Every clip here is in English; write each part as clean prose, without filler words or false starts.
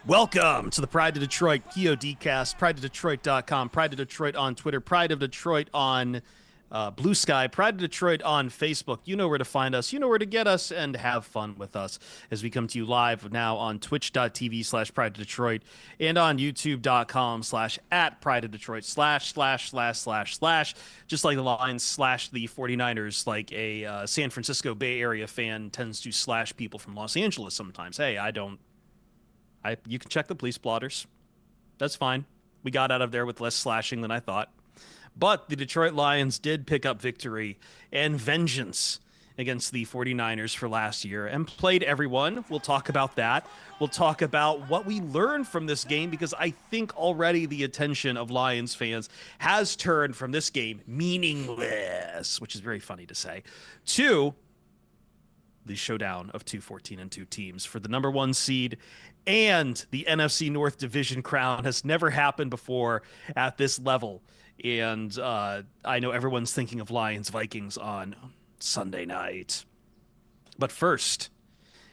Welcome to the Pride of Detroit PODcast, prideofdetroit.com, Pride of Detroit on Twitter, Pride of Detroit on Blue Sky, Pride of Detroit on Facebook. You know where to find us, you know where to get us, and have fun with us as we come to you live now on twitch.tv/Pride of Detroit and on youtube.com/@Pride of Detroit // just like the Lions slash the 49ers, like a San Francisco Bay Area fan tends to slash people from Los Angeles sometimes. Hey, you can check the police blotters. That's fine. We got out of there with less slashing than I thought. But the Detroit Lions did pick up victory and vengeance against the 49ers for last year and played everyone. We'll talk about that. We'll talk about what we learned from this game, because I think already the attention of Lions fans has turned from this game meaningless, which is very funny to say, to the showdown of two 14-2 teams for the number one seed, and the NFC North division crown has never happened before at this level. And I know everyone's thinking of Lions Vikings on Sunday night. But first,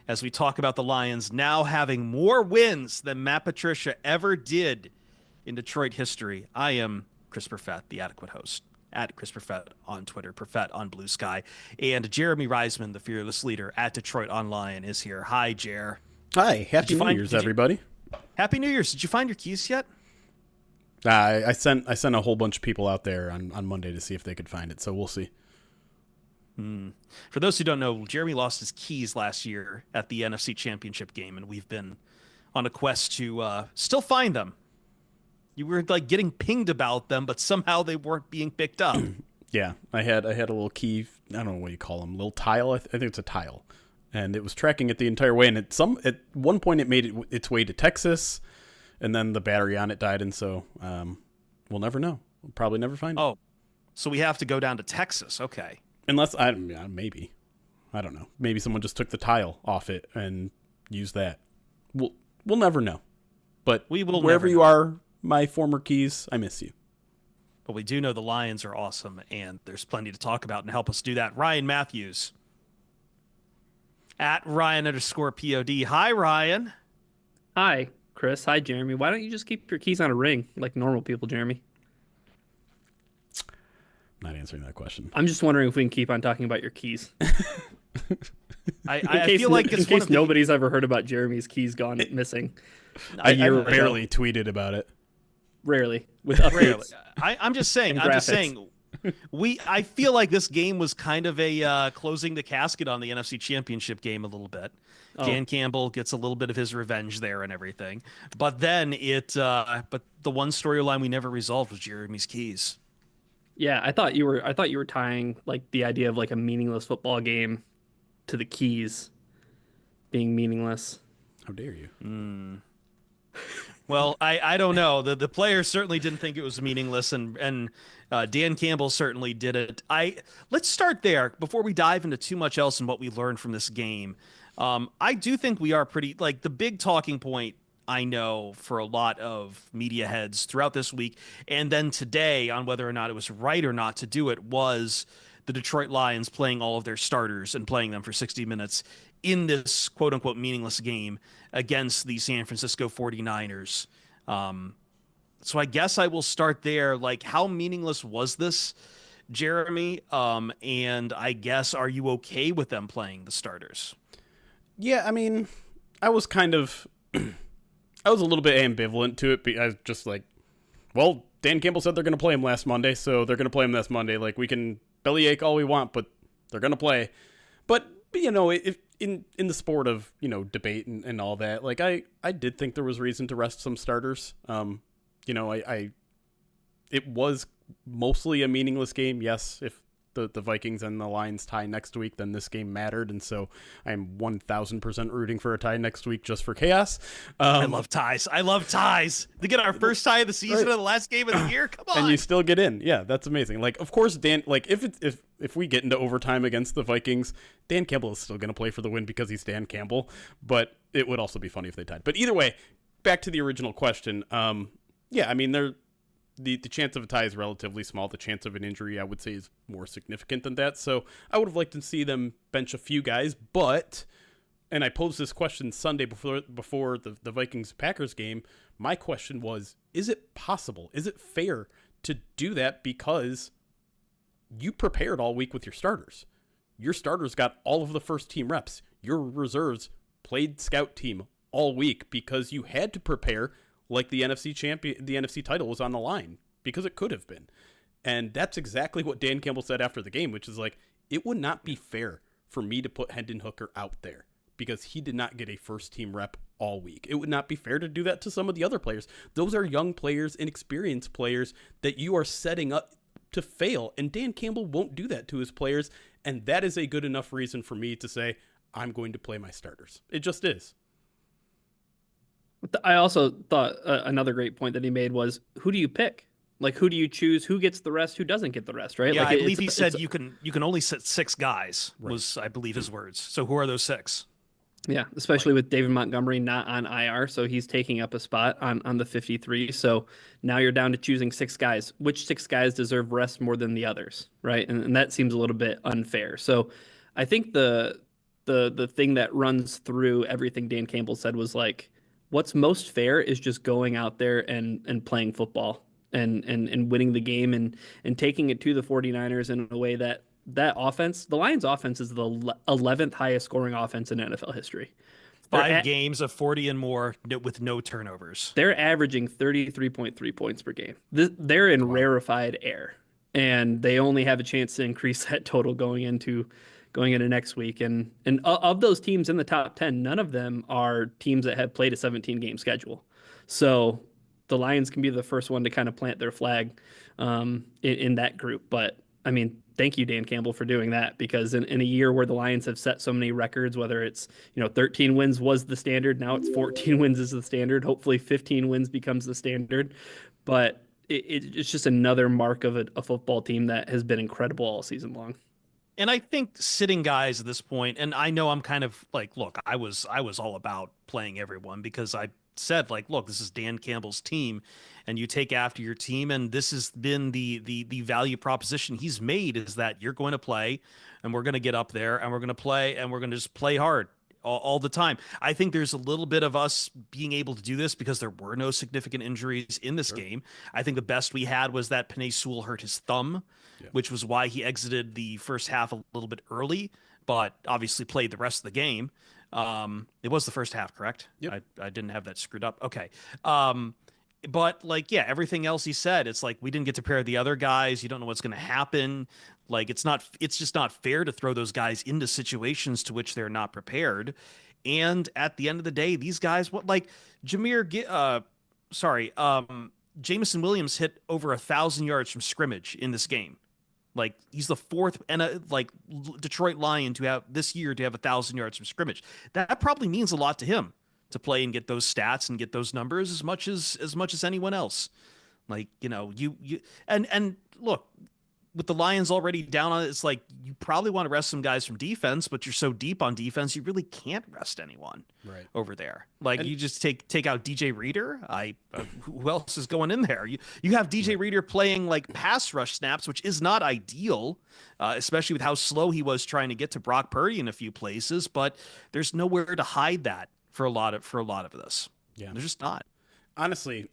as we talk about the Lions now having more wins than Matt Patricia ever did in Detroit history, I am Chris Perfett, the adequate host, at Chris Perfett on Twitter, Perfett on Blue Sky, and Jeremy Reisman, the fearless leader at Detroit Online, is here. Hi, Jer. Hi, Happy New Year's, everybody. Happy New Year's. Did you find your keys yet? I sent a whole bunch of people out there on Monday to see if they could find it, so we'll see. For those who don't know, Jeremy lost his keys last year at the NFC Championship game, and we've been on a quest to still find them. You were like getting pinged about them, but somehow they weren't being picked up. Yeah, I had a little key. I don't know what you call them, little tile. I think it's a tile, and it was tracking it the entire way. And at one point, it made its way to Texas, and then the battery on it died, and so we'll never know. We'll probably never find it. Oh, so we have to go down to Texas. Okay. Unless maybe, I don't know. Maybe someone just took the tile off it and used that. We'll never know. But we will. Wherever you are, my former keys, I miss you. But we do know the Lions are awesome, and there's plenty to talk about, and help us do that. Ryan Matthews at Ryan_POD. Hi, Ryan. Hi, Chris. Hi, Jeremy. Why don't you just keep your keys on a ring like normal people, Jeremy? Not answering that question. I'm just wondering if we can keep on talking about your keys. I feel like in case nobody's ever heard about Jeremy's keys gone missing. I barely tweeted about it. Rarely with updates. I'm just saying. I feel like this game was kind of a closing the casket on the NFC Championship game a little bit. Oh. Dan Campbell gets a little bit of his revenge there and everything, but then but the one storyline we never resolved was Jeremy's keys. Yeah, I thought you were tying like the idea of like a meaningless football game to the keys being meaningless. How dare you? Well, I don't know. The players certainly didn't think it was meaningless, and Dan Campbell certainly did it. Let's start there before we dive into too much else and what we learned from this game. I do think we are pretty, like, the big talking point I know for a lot of media heads throughout this week and then today on whether or not it was right or not to do it was the Detroit Lions playing all of their starters and playing them for 60 minutes in this quote-unquote meaningless game against the San Francisco 49ers. So I guess I will start there. Like, how meaningless was this, Jeremy? And I guess, are you okay with them playing the starters? Yeah, I mean, I was a little bit ambivalent to it. I was just like, well, Dan Campbell said they're going to play him last Monday, so they're going to play him last Monday. Like, we can bellyache all we want, but they're going to play. But you know, if in the sport of, you know, debate and all that, like, I did think there was reason to rest some starters. You know, it was mostly a meaningless game. Yes, if the Vikings and the Lions tie next week, then this game mattered, and so I'm 1,000% rooting for a tie next week just for chaos. I love ties. To get our first tie of the season and the last game of the year, come on. And you still get in. Yeah, that's amazing. Like, of course, Dan. Like, if we get into overtime against the Vikings, Dan Campbell is still going to play for the win because he's Dan Campbell. But it would also be funny if they tied. But either way, back to the original question. Yeah, I mean, the chance of a tie is relatively small. The chance of an injury, I would say, is more significant than that. So I would have liked to see them bench a few guys, but and I posed this question Sunday before the Vikings-Packers game. My question was, is it possible? Is it fair to do that because you prepared all week with your starters? Your starters got all of the first-team reps. Your reserves played scout team all week because you had to prepare like the NFC title was on the line, because it could have been. And that's exactly what Dan Campbell said after the game, which is like, it would not be fair for me to put Hendon Hooker out there because he did not get a first-team rep all week. It would not be fair to do that to some of the other players. Those are young players, inexperienced players that you are setting up to fail, and Dan Campbell won't do that to his players, and that is a good enough reason for me to say, I'm going to play my starters. It just is. I also thought another great point that he made was, who do you pick? Like, who do you choose? Who gets the rest? Who doesn't get the rest? Right? Yeah, like, I believe he said you can only sit 6 guys. Right. Was, I believe, his words. So who are those 6? Yeah, especially with David Montgomery not on IR, so he's taking up a spot on the 53. So now you're down to choosing 6 guys. Which 6 guys deserve rest more than the others, right? And that seems a little bit unfair. So I think the thing that runs through everything Dan Campbell said was like, what's most fair is just going out there and playing football and winning the game and taking it to the 49ers in a way that offense, the Lions offense, is the 11th highest scoring offense in NFL history. 5 games of 40 and more with no turnovers. They're averaging 33.3 points per game. They're in rarefied air, and they only have a chance to increase that total going into next week. And of those teams in the top 10, none of them are teams that have played a 17-game schedule. So the Lions can be the first one to kind of plant their flag in that group. But I mean, thank you, Dan Campbell, for doing that, because in a year where the Lions have set so many records, whether it's 13 wins was the standard, now it's 14 wins is the standard. Hopefully 15 wins becomes the standard. But it's just another mark of a football team that has been incredible all season long. And I think sitting guys at this point, and I know I'm kind of like, look, I was all about playing everyone because I said, like, look, this is Dan Campbell's team, and you take after your team, and this has been the value proposition he's made, is that you're going to play, and we're going to get up there, and we're going to play, and we're going to just play hard all the time. I think there's a little bit of us being able to do this because there were no significant injuries in this game. I think the best we had was that Penei Sewell hurt his thumb, which was why he exited the first half a little bit early, but obviously played the rest of the game. It was the first half, correct? Yep. I didn't have that screwed up. Okay. But like, yeah, everything else he said, it's like, we didn't get to pair the other guys. You don't know what's going to happen. Like, it's just not fair to throw those guys into situations to which they're not prepared. And at the end of the day, these guys, Jameson Williams hit over 1,000 yards from scrimmage in this game. Like, he's the 4th Detroit Lion to have 1,000 yards from scrimmage. That probably means a lot to him, to play and get those stats and get those numbers as much as anyone else. Like, and look, with the Lions already down on it, it's like, you probably want to rest some guys from defense, but you're so deep on defense, you really can't rest anyone over there. Like, you just take out DJ Reader. Who else is going in there? You have DJ Reader playing like pass rush snaps, which is not ideal, especially with how slow he was trying to get to Brock Purdy in a few places. But there's nowhere to hide that for a lot of this. Yeah, there's just not. Honestly,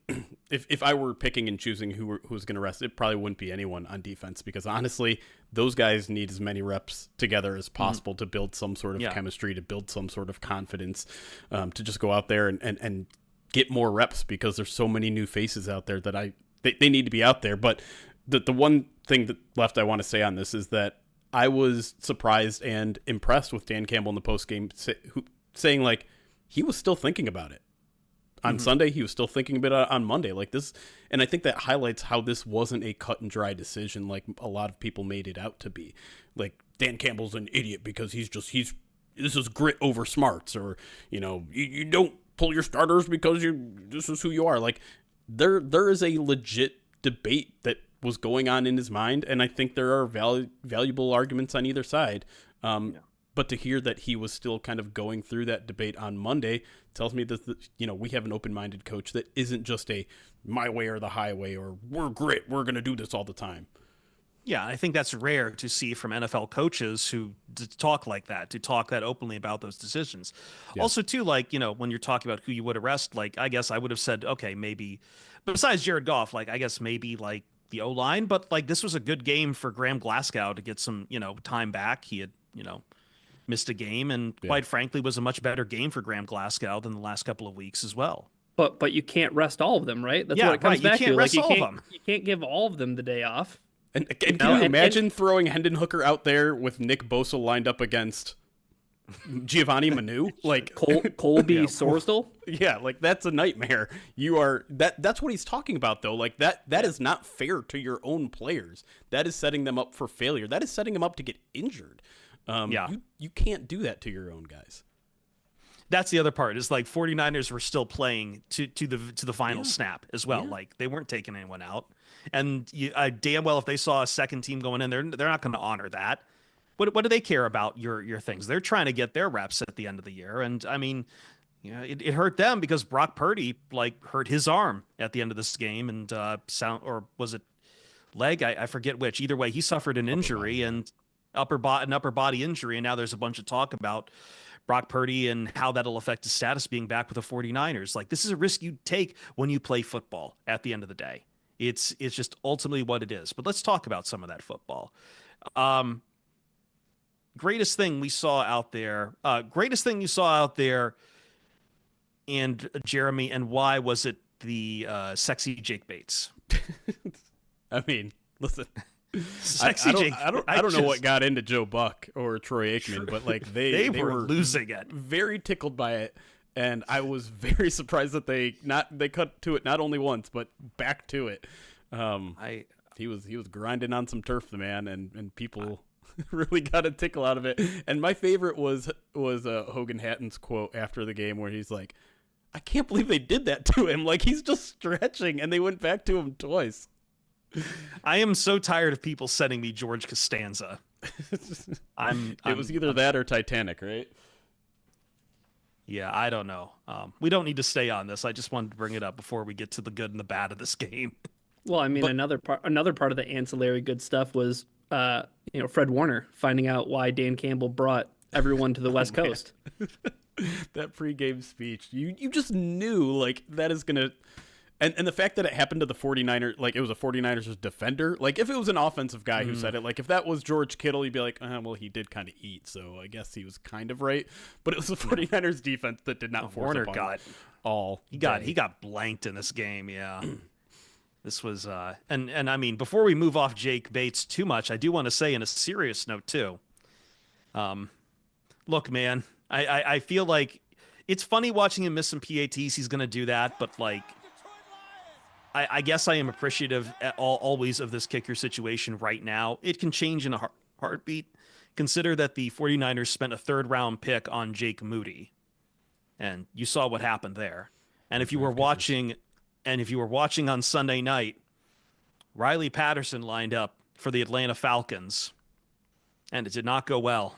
if I were picking and choosing who was going to rest, it probably wouldn't be anyone on defense, because honestly, those guys need as many reps together as possible to build some sort of chemistry, to build some sort of confidence, to just go out there and get more reps, because there's so many new faces out there that they need to be out there. But the one thing that left I want to say on this is that I was surprised and impressed with Dan Campbell in the postgame saying, like, he was still thinking about it. On Sunday, he was still thinking about it on Monday, like this. And I think that highlights how this wasn't a cut and dry decision like a lot of people made it out to be. Like, Dan Campbell's an idiot because this is grit over smarts, or, you don't pull your starters because this is who you are. Like, there is a legit debate that was going on in his mind, and I think there are valuable arguments on either side. But to hear that he was still kind of going through that debate on Monday tells me that, we have an open-minded coach that isn't just a my way or the highway, or we're grit, we're going to do this all the time. Yeah, I think that's rare to see from NFL coaches who talk like that, to talk that openly about those decisions. Yeah. Also, too, like, when you're talking about who you would arrest, like, I guess I would have said, okay, maybe, besides Jared Goff, like, I guess maybe like the O line, but like this was a good game for Graham Glasgow to get some, time back. He had, missed a game, and quite frankly, was a much better game for Graham Glasgow than the last couple of weeks as well. But you can't rest all of them, right? That's Yeah, what it comes right. You back can't to. rest Like all of them. you can't give all of them the day off. And can you imagine throwing Hendon Hooker out there with Nick Bosa lined up against Giovanni Manu? Like Colby Sorsdal? Yeah, like that's a nightmare. That's what he's talking about though. Like that is not fair to your own players. That is setting them up for failure. That is setting them up to get injured. You can't do that to your own guys. That's the other part, is like 49ers were still playing to the final snap as well. Yeah. Like they weren't taking anyone out. And damn well, if they saw a second team going in, they're not going to honor that. What do they care about your things? They're trying to get their reps at the end of the year. And I mean, it hurt them because Brock Purdy like hurt his arm at the end of this game, and or was it leg? I forget which. Either way, he suffered an injury and upper body injury, and now there's a bunch of talk about Brock Purdy and how that'll affect his status being back with the 49ers. Like, this is a risk you take when you play football at the end of the day. It's just ultimately what it is. But let's talk about some of that football. Greatest thing you saw out there, and Jeremy, and why was it the sexy Jake Bates? I mean, listen. I don't know what got into Joe Buck or Troy Aikman, but like they were losing it. Very tickled by it, and I was very surprised that they cut to it not only once but back to it. He was grinding on some turf, the man, and people really got a tickle out of it. And my favorite was Hogan Hatton's quote after the game where he's like, "I can't believe they did that to him. Like he's just stretching, and they went back to him twice." I am so tired of people sending me George Costanza. It was either that or Titanic, right? Yeah, I don't know. We don't need to stay on this. I just wanted to bring it up before we get to the good and the bad of this game. Well, I mean, another part of the ancillary good stuff was, Fred Warner finding out why Dan Campbell brought everyone to the West Coast. That pregame speech, you just knew like that is gonna. And the fact that it happened to the 49ers, like it was a 49ers defender, like if it was an offensive guy who said it, like if that was George Kittle, you'd be like, well, he did kind of eat, so I guess he was kind of right. But it was the 49ers defense that did not force Warner upon got all. He got blanked in this game, yeah. This was and I mean, before we move off Jake Bates too much, I do want to say in a serious note too. Look, man, I feel like it's funny watching him miss some PATs. He's going to do that, but like, I guess I am appreciative always of this kicker situation right now. It can change in a heartbeat. Consider that the 49ers spent a third-round pick on Jake Moody, and you saw what happened there. And if you were watching on Sunday night, Riley Patterson lined up for the Atlanta Falcons, and it did not go well.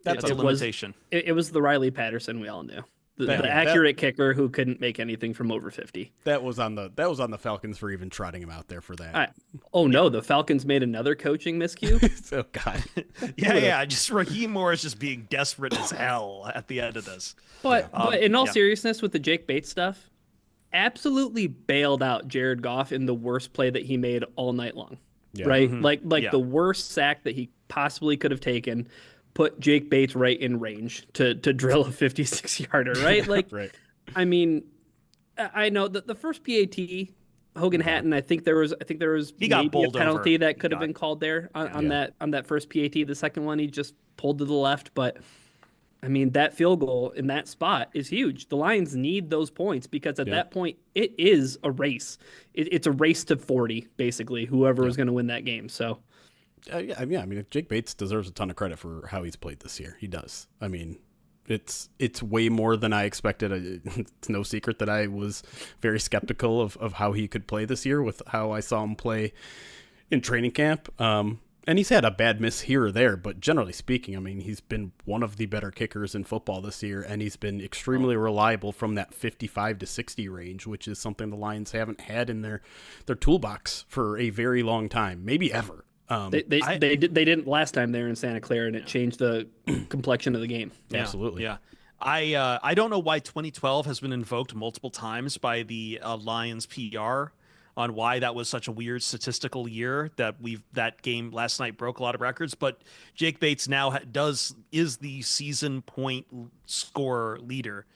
That's a limitation. It was the Riley Patterson we all knew. The accurate kicker who couldn't make anything from over 50. That was on the Falcons for even trotting him out there for that. No, the Falcons made another coaching miscue. Oh God. yeah. Just Raheem Morris just being desperate as hell at the end of this. But in all seriousness, with the Jake Bates stuff, absolutely bailed out Jared Goff in the worst play that he made all night long. Yeah. Right? Mm-hmm. The worst sack that he possibly could have taken. Put Jake Bates right in range to drill a 56-yarder, right? Like, right. I mean, I know that the first PAT, Hogan Hatton, I think there was he got maybe a penalty over. that could have been called there on that first PAT. The second one, he just pulled to the left, but I mean, that field goal in that spot is huge. The Lions need those points because at that point, it is a race. It's a race to 40, basically, whoever is going to win that game. So. I mean, Jake Bates deserves a ton of credit for how he's played this year. He does. I mean, it's way more than I expected. It's no secret that I was very skeptical of how he could play this year with how I saw him play in training camp. And he's had a bad miss here or there, but generally speaking, I mean, he's been one of the better kickers in football this year, and he's been extremely reliable from that 55 to 60 range, which is something the Lions haven't had in their toolbox for a very long time, maybe ever. They didn't last time they were in Santa Clara, and it changed the complexion of the game. Yeah, Absolutely. Yeah. I don't know why 2012 has been invoked multiple times by the Lions PR on why that was such a weird statistical year that game last night broke a lot of records. But Jake Bates now is the season point scorer leader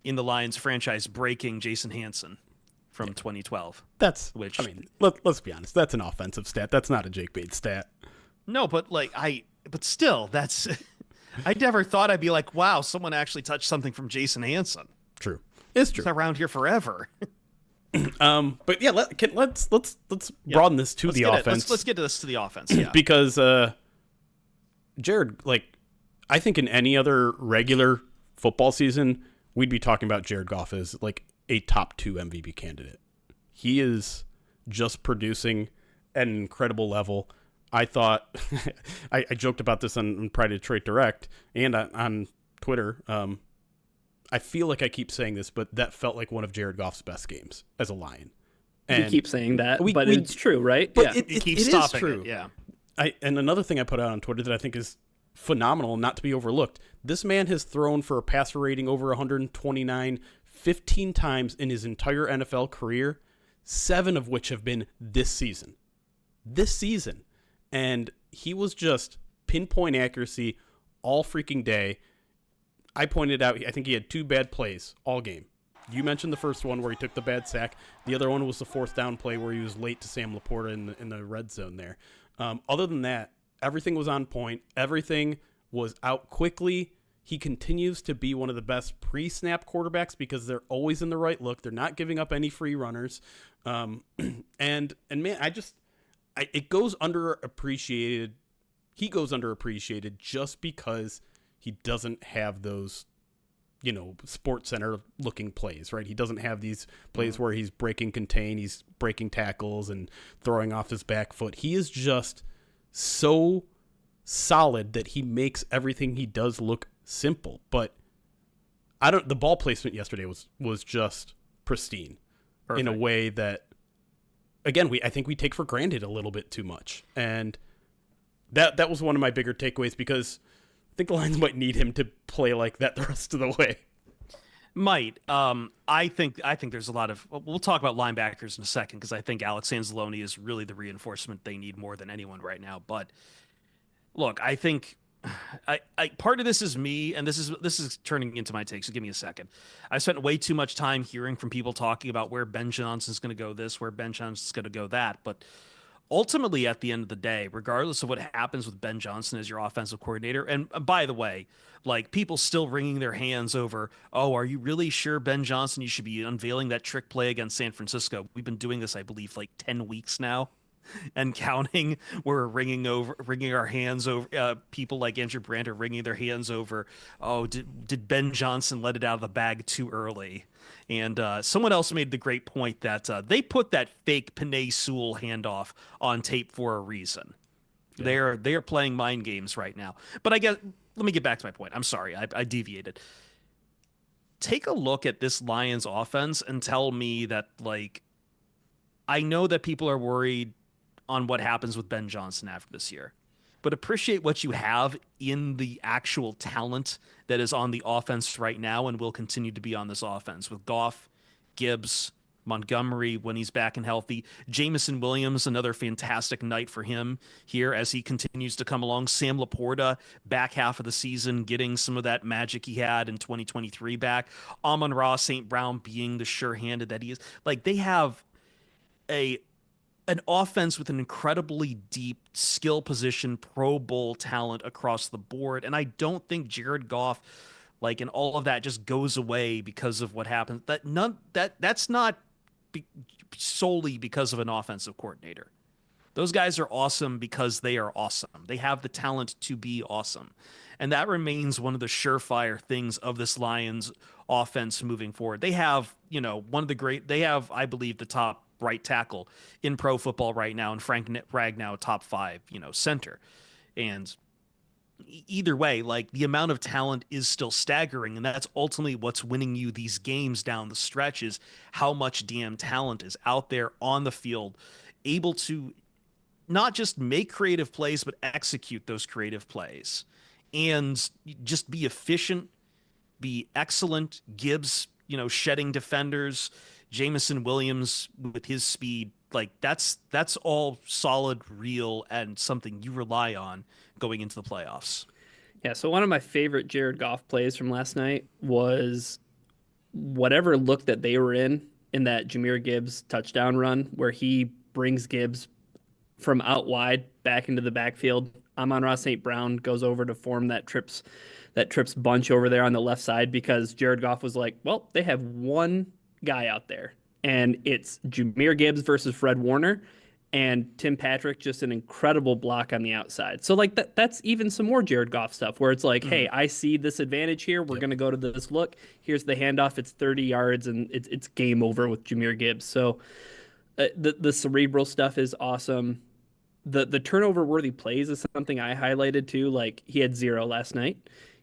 in the Lions franchise, breaking Jason Hansen from 2012. Let's be honest, that's an offensive stat. That's not a Jake Bates stat. No, but still, that's I never thought I'd be like, wow, someone actually touched something from Jason Hansen. True. It's true. It's around here forever. But yeah, let's broaden this to the offense. Let's get to this to the offense. Yeah. Because Jared, I think in any other regular football season, we'd be talking about Jared Goff as like a top 2 MVP candidate. He is just producing at an incredible level. I thought I joked about this on Pride of Detroit Direct and on Twitter. I feel like I keep saying this, but that felt like one of Jared Goff's best games as a Lion. And you keep saying that, but it's true, right? But yeah. It keeps stopping true. it. Yeah. And another thing I put out on Twitter that I think is phenomenal and not to be overlooked, this man has thrown for a passer rating over 129 15 times in his entire NFL career, 7 of which have been this season. And he was just pinpoint accuracy all freaking day. I pointed out, I think he had 2 bad plays all game. You mentioned the first one where he took the bad sack. The other one was the 4th down play where he was late to Sam Laporta in the red zone there. Other than that, everything was on point. Everything was out quickly. He continues to be one of the best pre-snap quarterbacks because they're always in the right look. They're not giving up any free runners. And man, it goes underappreciated. He goes underappreciated just because he doesn't have those, Sports Center looking plays, right? He doesn't have these plays where he's breaking contain, he's breaking tackles and throwing off his back foot. He is just so solid that he makes everything he does look simple. But the ball placement yesterday was just pristine. Perfect. In a way that, again, I think we take for granted a little bit too much. And that was one of my bigger takeaways because I think the Lions might need him to play like that the rest of the way. Might. I think there's a lot of. We'll talk about linebackers in a second because I think Alex Anzalone is really the reinforcement they need more than anyone right now. But look, I think part of this is me, and this is turning into my take. So give me a second. I spent way too much time hearing from people talking about where Ben Johnson's going to go this, where Ben Johnson's going to go that, but ultimately, at the end of the day, regardless of what happens with Ben Johnson as your offensive coordinator, and by the way, people still wringing their hands over, oh, are you really sure, Ben Johnson, you should be unveiling that trick play against San Francisco? We've been doing this, I believe, 10 weeks now and counting. We're wringing our hands over, people like Andrew Brandt are wringing their hands over, oh, did Ben Johnson let it out of the bag too early? And someone else made the great point that they put that fake Penei Sewell handoff on tape for a reason. Yeah. They are playing mind games right now. But I guess let me get back to my point. I'm sorry, I deviated. Take a look at this Lions offense and tell me that I know that people are worried on what happens with Ben Johnson after this year, but appreciate what you have in the actual talent that is on the offense right now and will continue to be on this offense with Goff, Gibbs, Montgomery when he's back and healthy. Jameson Williams, another fantastic night for him here as he continues to come along. Sam Laporta, back half of the season, getting some of that magic he had in 2023 back. Amon-Ra St. Brown being the sure-handed that he is. They have an offense with an incredibly deep skill position, Pro Bowl talent across the board. And I don't think Jared Goff, and all of that just goes away because of what happens. That's not solely because of an offensive coordinator. Those guys are awesome because they are awesome. They have the talent to be awesome. And that remains one of the surefire things of this Lions offense moving forward. They have, they have, I believe, the top right tackle in pro football right now, and Frank Ragnow top 5, center. And either way, like, the amount of talent is still staggering, and that's ultimately what's winning you these games down the stretch, is how much DM talent is out there on the field, able to not just make creative plays, but execute those creative plays and just be efficient, be excellent. Gibbs, shedding defenders, Jamison Williams with his speed, like that's all solid, real, and something you rely on going into the playoffs. Yeah, so one of my favorite Jared Goff plays from last night was whatever look that they were in that Jahmyr Gibbs touchdown run, where he brings Gibbs from out wide back into the backfield. Amon-Ra St. Brown goes over to form that trips bunch over there on the left side, because Jared Goff was like, well, they have one guy out there, and it's Jahmyr Gibbs versus Fred Warner, and Tim Patrick, just an incredible block on the outside. So like that's even some more Jared Goff stuff, where it's like, hey, I see this advantage here. We're going to go to this look. Here's the handoff. It's 30 yards, and it's game over with Jahmyr Gibbs. So the cerebral stuff is awesome. The turnover worthy plays is something I highlighted too. Like, he had 0 last night.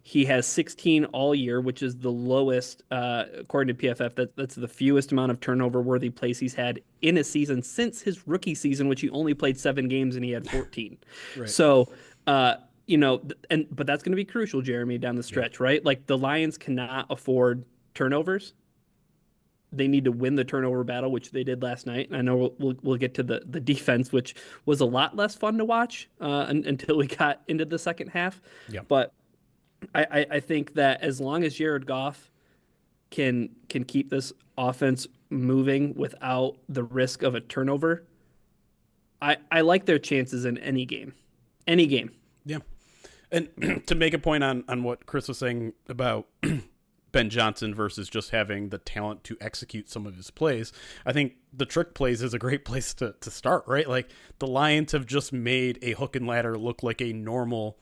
He has 16 all year, which is the lowest, according to PFF. That's the fewest amount of turnover-worthy plays he's had in a season since his rookie season, which he only played 7 games and he had 14. Right. So, but that's going to be crucial, Jeremy, down the stretch, right? Like, the Lions cannot afford turnovers. They need to win the turnover battle, which they did last night. And I know we'll get to the defense, which was a lot less fun to watch until we got into the second half. Yeah. But I think that as long as Jared Goff can keep this offense moving without the risk of a turnover, I like their chances in any game. Any game. Yeah. And to make a point on what Chris was saying about Ben Johnson versus just having the talent to execute some of his plays, I think the trick plays is a great place to start, right? Like, the Lions have just made a hook and ladder look like a normal,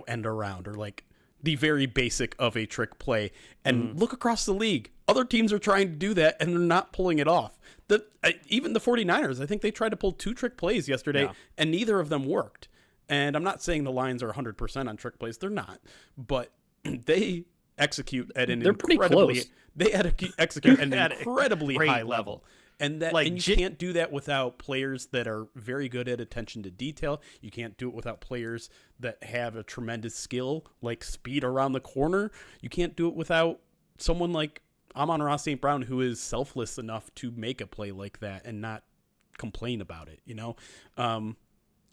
end around, or like the very basic of a trick play. And look across the league. Other teams are trying to do that, and they're not pulling it off. Even the 49ers, I think they tried to pull 2 trick plays yesterday, and neither of them worked. And I'm not saying the Lions are 100% on trick plays. They're not. But they execute at an incredibly high level. And you can't do that without players that are very good at attention to detail. You can't do it without players that have a tremendous skill, like speed around the corner. You can't do it without someone like Amon-Ra St. Brown, who is selfless enough to make a play like that and not complain about it,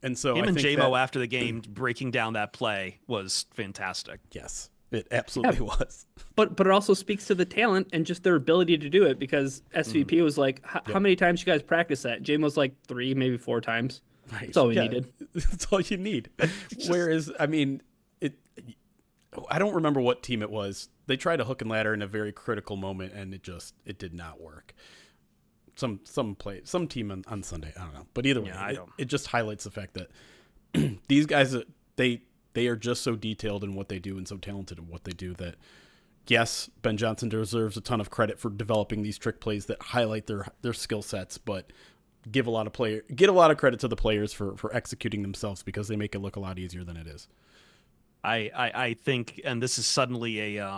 And so him and J-Mo after the game breaking down that play was fantastic. Yes. It absolutely was. But it also speaks to the talent and just their ability to do it, because SVP was like, how many times you guys practice that? James was like 3, maybe 4 times. Right. That's all we needed. That's all you need. Whereas, I don't remember what team it was. They tried a hook and ladder in a very critical moment, and it did not work. Some team on Sunday, I don't know. But either way, it just highlights the fact that these guys, they are just so detailed in what they do and so talented in what they do that, yes, Ben Johnson deserves a ton of credit for developing these trick plays that highlight their skill sets, but get a lot of credit to the players for executing themselves, because they make it look a lot easier than it is. I think, and this is suddenly a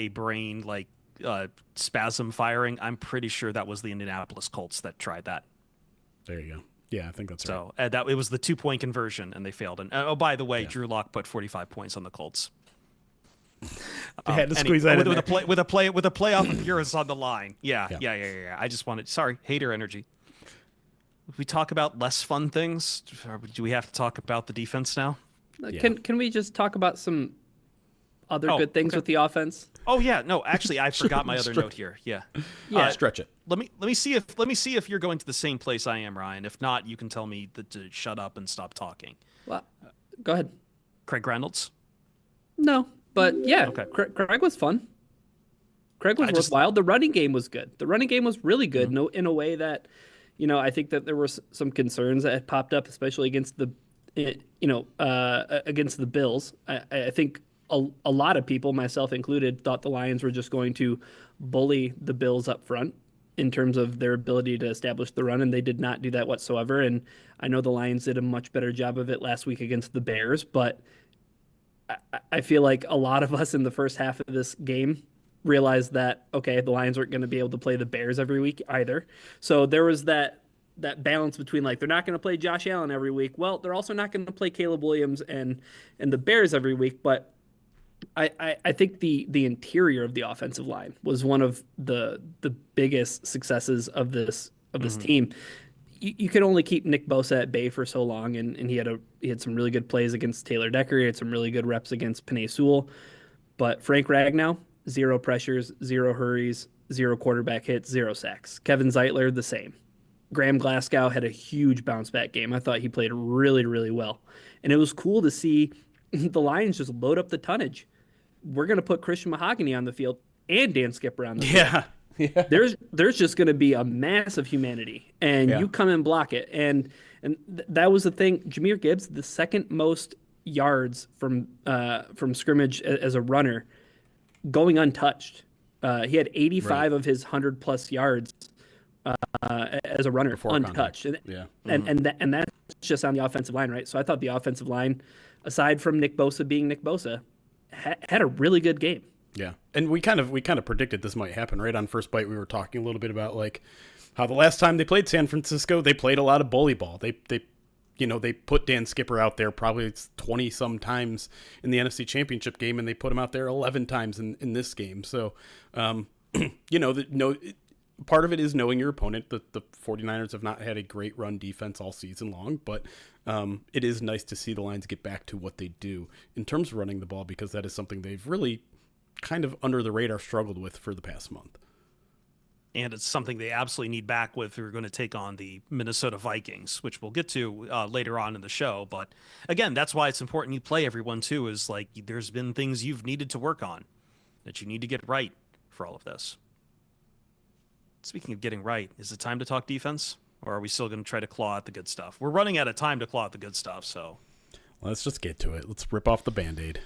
brain like spasm firing. I'm pretty sure that was the Indianapolis Colts that tried that. There you go. Yeah, I think that's right. So that it was the 2-point conversion, and they failed. And by the way, Drew Lock put 45 points on the Colts. They had to squeeze that in with a playoff appearance on the line. Yeah. I just wanted, hater energy. If we talk about less fun things, or do we have to talk about the defense now? Can we just talk about some other good things with the offense? Oh yeah, no, actually I forgot my other note here. Yeah. Stretch it. Let me see if you're going to the same place I am, Ryan. If not, you can tell me to shut up and stop talking. Well, go ahead. Craig Reynolds? No, but yeah, okay. Craig was fun. Craig was worthwhile. The running game was good. The running game was really good. In a way that, I think that there were some concerns that had popped up, especially against the, against the Bills. I think a lot of people, myself included, thought the Lions were just going to bully the Bills up front. in terms of their ability to establish the run, and they did not do that whatsoever. And I know the Lions did a much better job of it last week against the Bears, but I feel like a lot of us in the first half of this game realized that, okay, the Lions weren't going to be able to play the Bears every week either. So there was that balance between, like, they're not going to play Josh Allen every week. Well, they're also not going to play Caleb Williams and the Bears every week. But I think the interior of the offensive line was one of the biggest successes of this team. You can only keep Nick Bosa at bay for so long, and he had some really good plays against Taylor Decker. He had some really good reps against Penei Sewell. But Frank Ragnow, 0 pressures, 0 hurries, 0 quarterback hits, 0 sacks. Kevin Zeitler, the same. Graham Glasgow had a huge bounce back game. I thought he played really, really well. And it was cool to see the Lions just load up the tonnage. We're going to put Christian Mahogany on the field and Dan Skipper on the field. Yeah. There's just going to be a massive humanity, and you come and block it. And that was the thing. Jahmyr Gibbs, the second most yards from scrimmage as a runner, going untouched. He had 85 of his 100+ yards as a runner before untouched. And that's just on the offensive line, right? So I thought the offensive line, aside from Nick Bosa being Nick Bosa, had a really good game. Yeah, and we kind of predicted this might happen, right? On First Bite, we were talking a little bit about like how the last time they played San Francisco, they played a lot of bully ball. They put Dan Skipper out there probably 20 some times in the NFC Championship game, and they put him out there 11 times in this game. So, part of it is knowing your opponent. The 49ers have not had a great run defense all season long, but it is nice to see the Lions get back to what they do in terms of running the ball, because that is something they've really kind of under the radar struggled with for the past month. And it's something they absolutely need back with. We're going to take on the Minnesota Vikings, which we'll get to later on in the show. But again, that's why it's important you play everyone too, is like there's been things you've needed to work on that you need to get right for all of this. Speaking of getting right, is it time to talk defense, or are we still going to try to claw at the good stuff? We're running out of time to claw at the good stuff, so let's just get to it. Let's rip off the Band-Aid.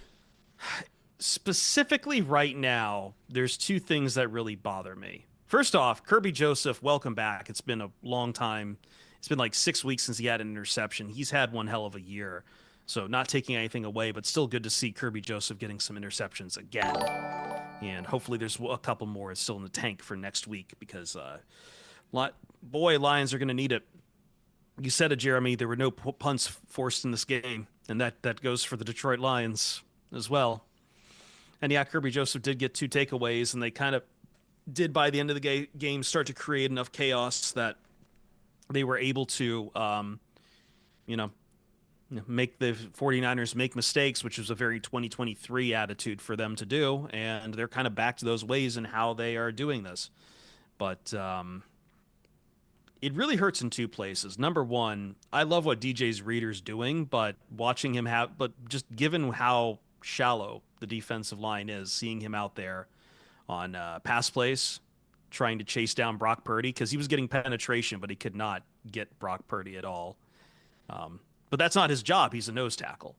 Specifically right now, there's 2 things that really bother me. First off, Kirby Joseph, welcome back. It's been a long time. It's been like 6 weeks since he had an interception. He's had one hell of a year. So not taking anything away, but still good to see Kirby Joseph getting some interceptions again. And hopefully there's a couple more still in the tank for next week, because, Lions are going to need it. You said it, Jeremy. There were no punts forced in this game, and that goes for the Detroit Lions as well. And yeah, Kirby Joseph did get 2 takeaways, and they kind of did by the end of the game start to create enough chaos that they were able to, make the 49ers make mistakes, which was a very 2023 attitude for them to do. And they're kind of back to those ways in how they are doing this. But it really hurts in 2 places. Number one, I love what DJ's Reader's doing, but watching him just given how shallow the defensive line is, seeing him out there on pass plays, trying to chase down Brock Purdy, because he was getting penetration, but he could not get Brock Purdy at all. But that's not his job. He's a nose tackle.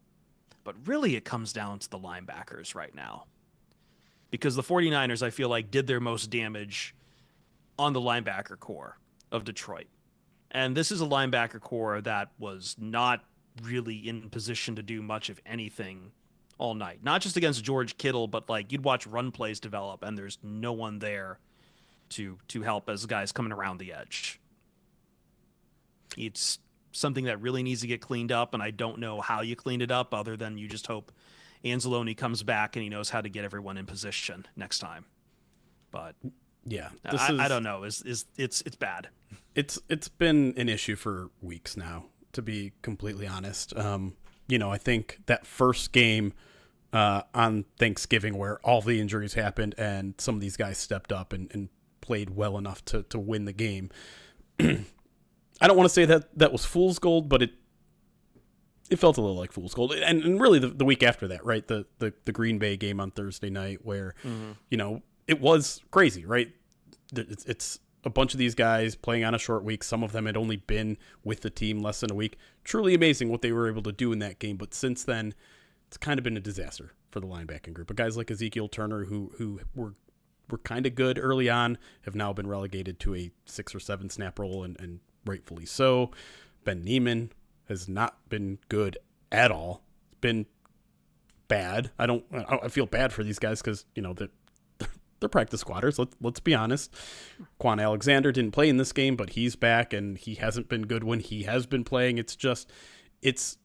But really it comes down to the linebackers right now, because the 49ers, I feel like, did their most damage on the linebacker core of Detroit. And this is a linebacker core that was not really in position to do much of anything all night. Not just against George Kittle, but like you'd watch run plays develop and there's no one there to help as guys coming around the edge. It's something that really needs to get cleaned up, and I don't know how you clean it up other than you just hope Anzalone comes back and he knows how to get everyone in position next time. But yeah, I don't know. It's bad. It's been an issue for weeks now, to be completely honest. I think that first game on Thanksgiving, where all the injuries happened and some of these guys stepped up and played well enough to win the game. I don't want to say that was fool's gold, but it felt a little like fool's gold. And really the week after that, right? The Green Bay game on Thursday night where, it was crazy, right? It's a bunch of these guys playing on a short week. Some of them had only been with the team less than a week. Truly amazing what they were able to do in that game. But since then, it's kind of been a disaster for the linebacking group. But guys like Ezekiel Turner, who were were kind of good early on have now been relegated to a 6 or 7 snap role, and rightfully so. Ben Neiman has not been good at all. It's been bad. I feel bad for these guys because, they're practice squatters. Let's be honest. Quan Alexander didn't play in this game, but he's back, and he hasn't been good when he has been playing. It's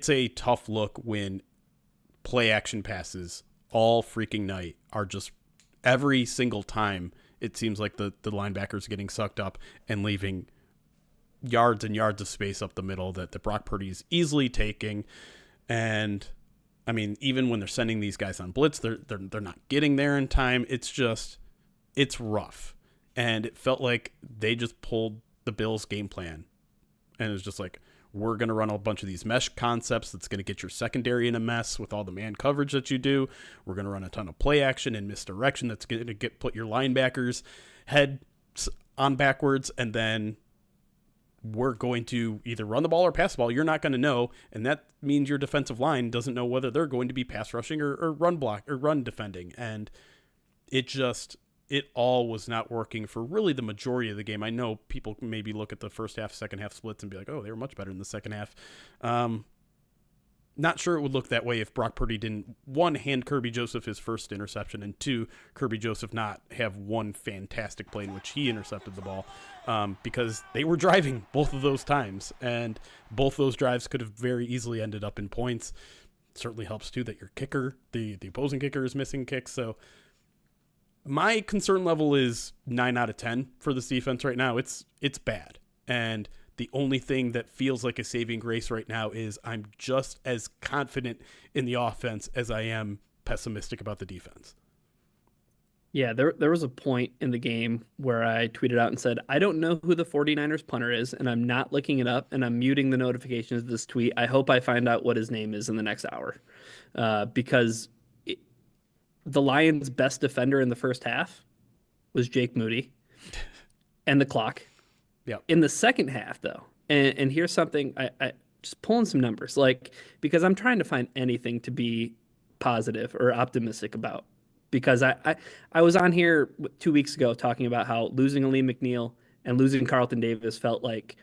a tough look when play action passes all freaking night are just every single time. It seems like the linebackers getting sucked up and leaving yards and yards of space up the middle that the Brock Purdy is easily taking. And I mean, even when they're sending these guys on blitz, they're not getting there in time. It's rough. And it felt like they just pulled the Bills game plan. And it was just like, we're going to run a bunch of these mesh concepts that's going to get your secondary in a mess with all the man coverage that you do. We're going to run a ton of play action and misdirection that's going to put your linebackers head on backwards, and then we're going to either run the ball or pass the ball. You're not going to know, and that means your defensive line doesn't know whether they're going to be pass rushing or run block or run defending. And it all was not working for really the majority of the game. I know people maybe look at the first half, second half splits and be like, oh, they were much better in the second half. Not sure it would look that way if Brock Purdy didn't, one, hand Kirby Joseph his first interception, and two, Kirby Joseph not have one fantastic play in which he intercepted the ball, because they were driving both of those times, and both those drives could have very easily ended up in points. It certainly helps, too, that your kicker, the opposing kicker, is missing kicks. So my concern level is 9 out of 10 for this defense right now. It's bad, and the only thing that feels like a saving grace right now is I'm just as confident in the offense as I am pessimistic about the defense. Yeah, there was a point in the game where I tweeted out and said, I don't know who the 49ers punter is, and I'm not looking it up, and I'm muting the notifications of this tweet. I hope I find out what his name is in the next hour, because the Lions' best defender in the first half was Jake Moody and the clock. Yeah. In the second half, though, and here's something, I just pulling some numbers, like, because I'm trying to find anything to be positive or optimistic about, because I was on here 2 weeks ago talking about how losing Aleem McNeil and losing Carlton Davis felt like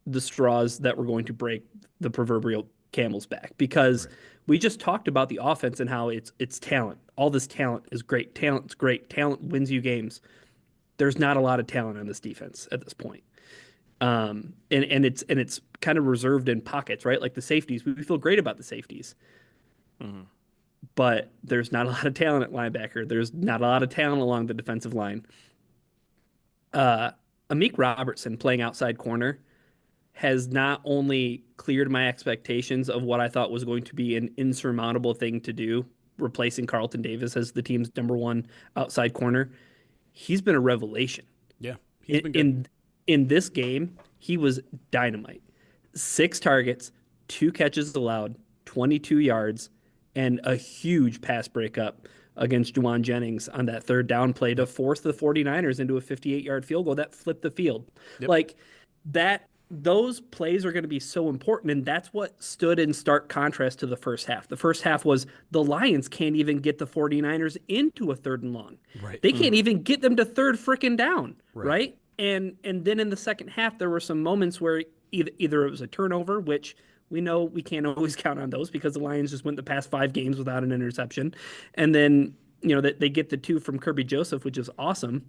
the straws that were going to break the proverbial camel's back, because we just talked about the offense and how it's talent. All this talent is great. Talent's great. Talent wins you games. There's not a lot of talent on this defense at this point. And it's kind of reserved in pockets, right? Like the safeties, we feel great about the safeties, but there's not a lot of talent at linebacker. There's not a lot of talent along the defensive line. Amik Robertson playing outside corner has not only cleared my expectations of what I thought was going to be an insurmountable thing to do, replacing Carlton Davis as the team's number one outside corner. He's been a revelation. Yeah, he's been good. In this game, he was dynamite. 6 targets, 2 catches allowed, 22 yards, and a huge pass breakup against Juwan Jennings on that third down play to force the 49ers into a 58-yard field goal that flipped the field. Yep. Like that, those plays are going to be so important, and that's what stood in stark contrast to the first half. The first half was the Lions can't even get the 49ers into a 3rd and long. Right. They can't even get them to 3rd frickin' down, right? And then in the second half, there were some moments where either it was a turnover, which we know we can't always count on those because the Lions just went the past 5 games without an interception. And then, they get the 2 from Kirby Joseph, which is awesome.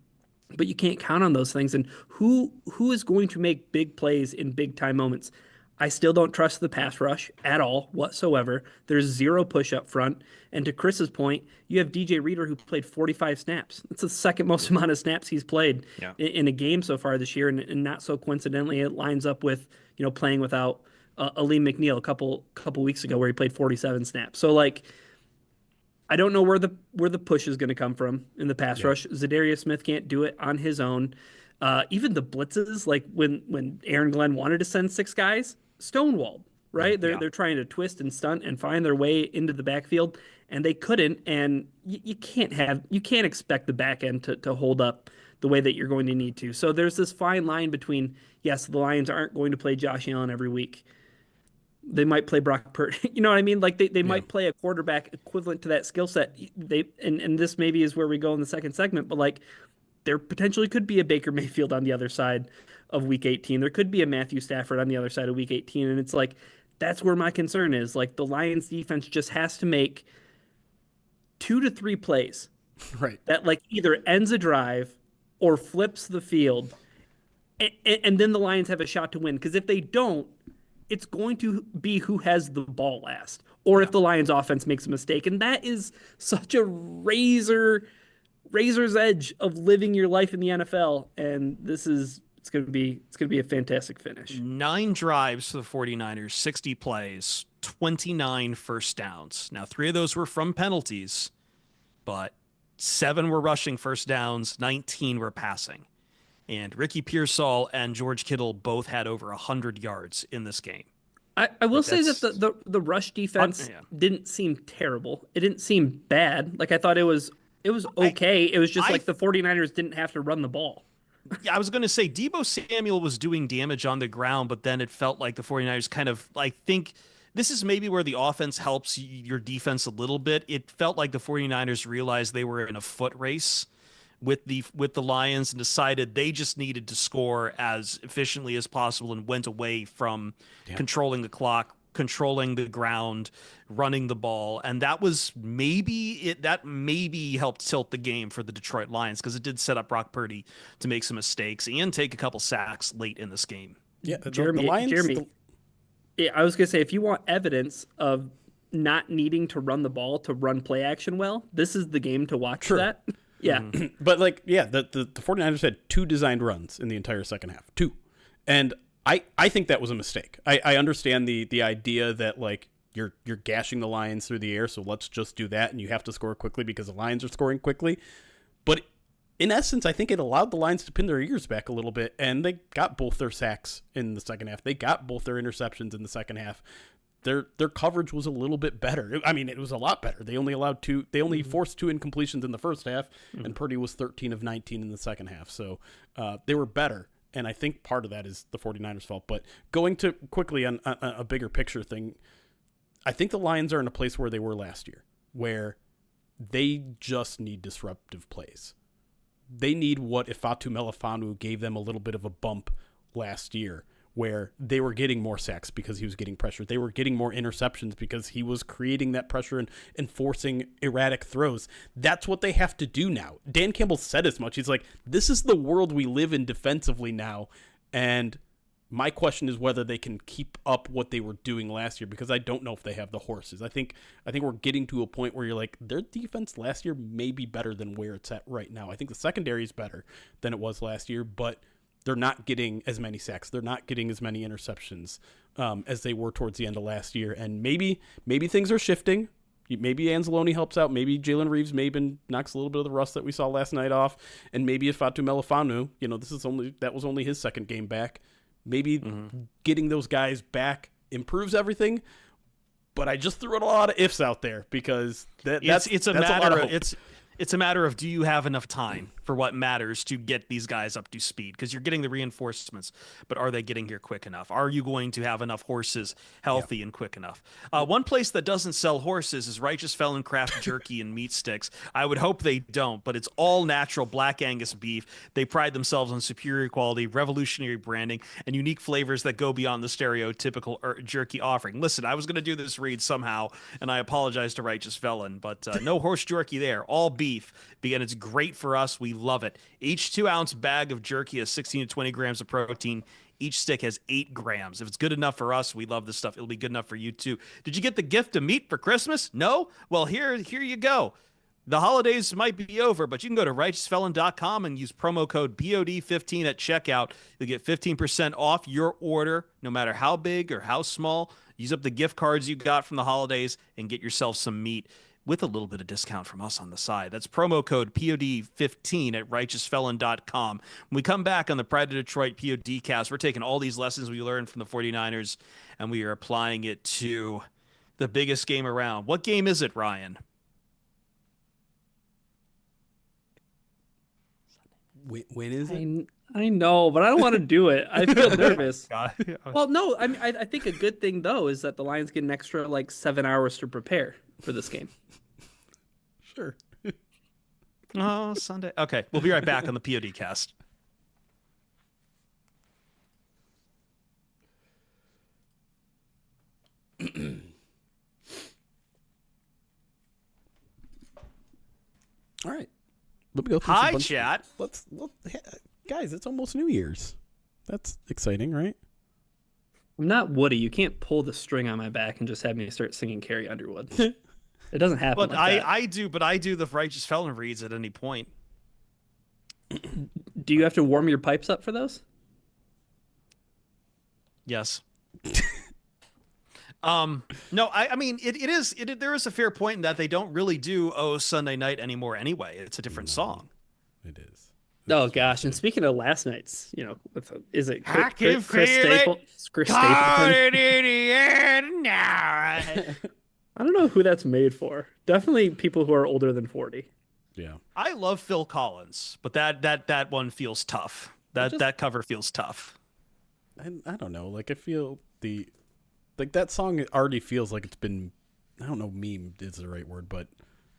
But you can't count on those things. And who is going to make big plays in big time moments? I still don't trust the pass rush at all whatsoever. There's 0 push up front. And to Chris's point, you have DJ Reader who played 45 snaps. That's the second most amount of snaps he's played in a game so far this year. And not so coincidentally, it lines up with, playing without Aleem McNeil a couple weeks ago where he played 47 snaps. So like, I don't know where the push is going to come from in the pass rush. Zadarius Smith can't do it on his own. Even the blitzes, like when Aaron Glenn wanted to send 6 guys, stonewalled, right? They're trying to twist and stunt and find their way into the backfield, and they couldn't. And you can't expect the back end to hold up the way that you're going to need to. So there's this fine line between, yes, the Lions aren't going to play Josh Allen every week, They might play Brock Purdy. You know what I mean? Like they Yeah. might play a quarterback equivalent to that skill set. And this maybe is where we go in the second segment, but like there potentially could be a Baker Mayfield on the other side of week 18. There could be a Matthew Stafford on the other side of week 18. And it's like that's where my concern is. Like the Lions defense just has to make 2 to 3 plays Right. that like either ends a drive or flips the field, and then the Lions have a shot to win. Because if they don't, it's going to be who has the ball last, or if the Lions offense makes a mistake, and that is such a razor's edge of living your life in the NFL. And it's gonna be a fantastic finish. 9 drives for the 49ers, 60 plays, 29 first downs. Now, 3 of those were from penalties, but 7 were rushing first downs, 19 were passing. And Ricky Pearsall and George Kittle both had over 100 yards in this game. I will say that that's- the rush defense yeah. didn't seem terrible. It didn't seem bad. Like I thought it was okay. It was just like the 49ers didn't have to run the ball. Yeah, I was going to say Deebo Samuel was doing damage on the ground, but then it felt like the 49ers kind of, I think this is maybe where the offense helps your defense a little bit. It felt like the 49ers realized they were in a foot race with the Lions and decided they just needed to score as efficiently as possible and went away from controlling the clock, controlling the ground, running the ball, and that maybe helped tilt the game for the Detroit Lions because it did set up Brock Purdy to make some mistakes and take a couple sacks late in this game. Yeah, Jeremy, the Lions. Jeremy, yeah, I was gonna say if you want evidence of not needing to run the ball to run play action well, this is the game to watch that. Yeah. But like, yeah, the 49ers had 2 designed runs in the entire second half. 2. And I think that was a mistake. I understand the idea that like you're gashing the Lions through the air, so let's just do that and you have to score quickly because the Lions are scoring quickly. But in essence, I think it allowed the Lions to pin their ears back a little bit, and they got both their sacks in the second half. They got both their interceptions in the second half. Their coverage was a little bit better. I mean, it was a lot better. They only forced 2 incompletions in the first half, and Purdy was 13 of 19 in the second half. So they were better, and I think part of that is the 49ers' fault. But going to quickly on a bigger picture thing, I think the Lions are in a place where they were last year, where they just need disruptive plays. They need what Ifeatu Melifonwu gave them a little bit of a bump last year, where they were getting more sacks because he was getting pressure. They were getting more interceptions because he was creating that pressure and forcing erratic throws. That's what they have to do now. Dan Campbell said as much. He's like, this is the world we live in defensively now. And my question is whether they can keep up what they were doing last year, because I don't know if they have the horses. I think we're getting to a point where you're like, their defense last year may be better than where it's at right now. I think the secondary is better than it was last year, but they're not getting as many sacks. They're not getting as many interceptions as they were towards the end of last year. And maybe things are shifting. Maybe Anzalone helps out. Maybe Jalen Reeves maybe knocks a little bit of the rust that we saw last night off. And maybe Ifeatu Melifonwu, that was only his second game back. Maybe getting those guys back improves everything. But I just threw a lot of ifs out there because that's a matter of hope. It's a matter of, do you have enough time for what matters to get these guys up to speed? Because you're getting the reinforcements, but are they getting here quick enough? Are you going to have enough horses healthy and quick enough? One place that doesn't sell horses is Righteous Felon Craft Jerky and Meat Sticks. I would hope they don't, but it's all natural Black Angus beef. They pride themselves on superior quality, revolutionary branding, and unique flavors that go beyond the stereotypical jerky offering. Listen, I was going to do this read somehow, and I apologize to Righteous Felon, but no horse jerky there, all beef. Again, it's great for us. We love it. Each 2-ounce bag of jerky has 16 to 20 grams of protein. Each stick has 8 grams. If it's good enough for us, we love this stuff. It'll be good enough for you too. Did you get the gift of meat for Christmas? No? Well, here you go. The holidays might be over, but you can go to righteousfelon.com and use promo code BOD15 at checkout. You'll get 15% off your order, no matter how big or how small. Use up the gift cards you got from the holidays and get yourself some meat with a little bit of discount from us on the side. That's promo code POD15 at righteousfelon.com. When we come back on the Pride of Detroit PODcast, we're taking all these lessons we learned from the 49ers and we are applying it to the biggest game around. What game is it, Ryan? When is it? I know, but I don't want to do it. I feel nervous. God. Well, no, I think a good thing though is that the Lions get an extra like 7 hours to prepare for this game. Sure. Oh, Sunday. Okay, we'll be right back on the POD cast. All right. Let me go through Hi, chat. Guys, it's almost New Year's. That's exciting, right? I'm not Woody. You can't pull the string on my back and just have me start singing Carrie Underwood. It doesn't happen. But like that. I do the righteous felon reads at any point. Do you have to warm your pipes up for those? Yes. No, I mean there is a fair point in that they don't really do "Oh Sunday Night" anymore anyway. It's a different song. It is. Oh gosh! And speaking of last night's, is it I Chris, can Chris, feel Staple, Chris Stapleton? Now. I don't know who that's made for. Definitely people who are older than 40. Yeah. I love Phil Collins, but that one feels tough. That cover feels tough. I don't know. Like I feel that song already feels like it's been, I don't know, memed is the right word, but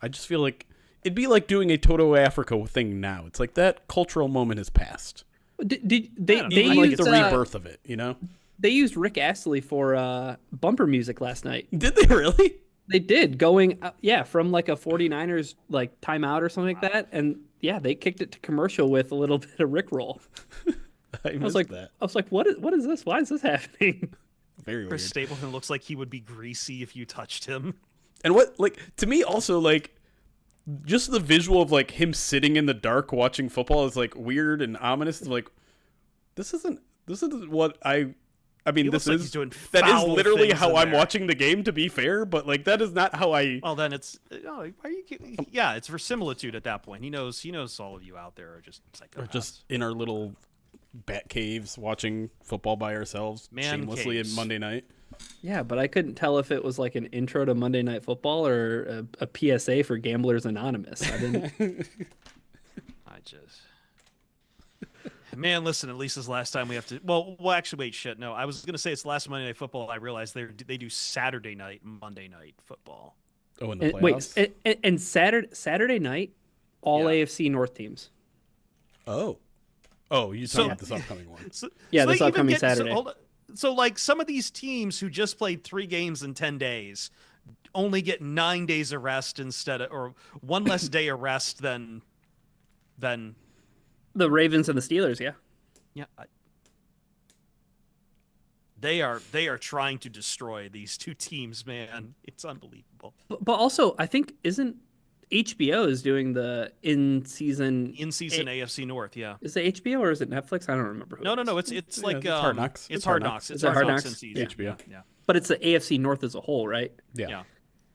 I just feel like it'd be like doing a Toto Africa thing now. It's like that cultural moment has passed. They Even like used the rebirth of it, you know? They used Rick Astley for bumper music last night. Did they really? They did, going from like a 49ers like timeout or something like that, and yeah, they kicked it to commercial with a little bit of Rickroll. I was like, what is this? Why is this happening? Very Chris weird. Stapleton looks like he would be greasy if you touched him. And what, like, to me also, like, just the visual of like him sitting in the dark watching football is like weird and ominous. Like, this isn't what I mean, That is literally how I'm watching the game, to be fair, but like that is not how I. Well, then it's are you kidding? Yeah, it's verisimilitude at that point. He knows all of you out there are just psychopaths. Or just in our little bat caves watching football by ourselves, shamelessly at Monday night. Yeah, but I couldn't tell if it was like an intro to Monday Night Football or a PSA for Gamblers Anonymous. I didn't. Man, listen, at least this last time we have to. Well, actually, wait, shit. No, I was gonna say it's the last Monday Night Football. I realized they do Saturday night, Monday night football. Oh, in the playoffs. And Saturday night, all AFC North teams. Oh, you talking about this upcoming one? This upcoming Saturday. So, like, some of these teams who just played 3 games in 10 days only get 9 days of rest or one less day of rest than the Ravens and the Steelers. Yeah. They are trying to destroy these two teams, man. It's unbelievable. But also, I think isn't HBO is doing the in-season AFC North, yeah. Is it HBO or is it Netflix? I don't remember. No. It's like it's Hard Knocks. It's Hard Knocks. It's Hard Knocks. HBO. Yeah. But it's the AFC North as a whole, right? Yeah.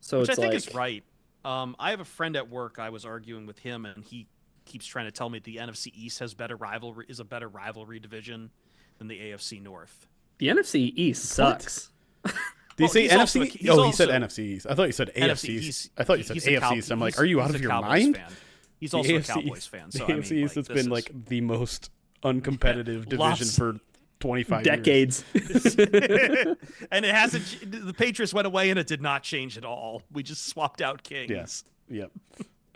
So which it's I think is right. I have a friend at work. I was arguing with him, and he keeps trying to tell me the NFC East is a better rivalry division than the AFC North. The NFC East sucks. Did you say NFC? He said NFC East. I thought you said AFC East. I thought you said AFC East. I'm like, are you out of your mind? Fan. He's also a Cowboys fan. So the AFC East has been like the most uncompetitive division for 25 decades. And it hasn't. The Patriots went away, and it did not change at all. We just swapped out kings. Yes. Yep.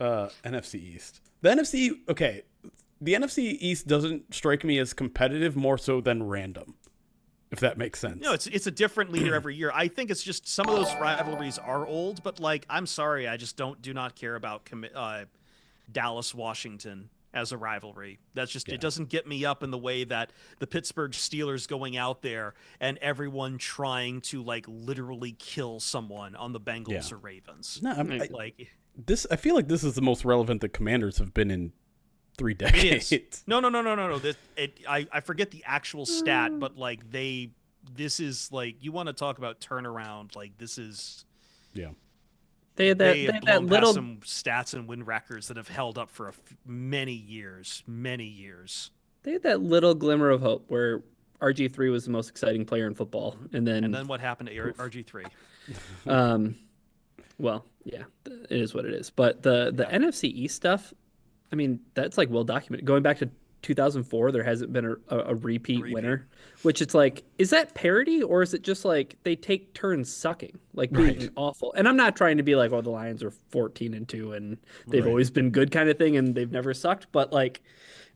NFC East. The NFC East doesn't strike me as competitive, more so than random, if that makes sense. No, it's a different leader every year. I think it's just some of those rivalries are old, but like, I'm sorry, I just do not care about Dallas Washington as a rivalry. That's just It doesn't get me up in the way that the Pittsburgh Steelers going out there and everyone trying to like literally kill someone on the Bengals or Ravens. No, I feel like this is the most relevant the Commanders have been in 3 decades. It is. No. I forget the actual stat, but like this is like, you want to talk about turnaround. Like, this is. Yeah. They had that little some stats and win records that have held up for many years. They had that little glimmer of hope where RG3 was the most exciting player in football, and then what happened to RG3? Well, yeah, it is what it is. But the NFC East stuff, I mean, that's like well documented. Going back to 2004, there hasn't been a repeat winner, which it's like, is that parody or is it just like they take turns sucking, like being awful? And I'm not trying to be like, oh, the Lions are 14-2 and they've always been good kind of thing and they've never sucked. But like,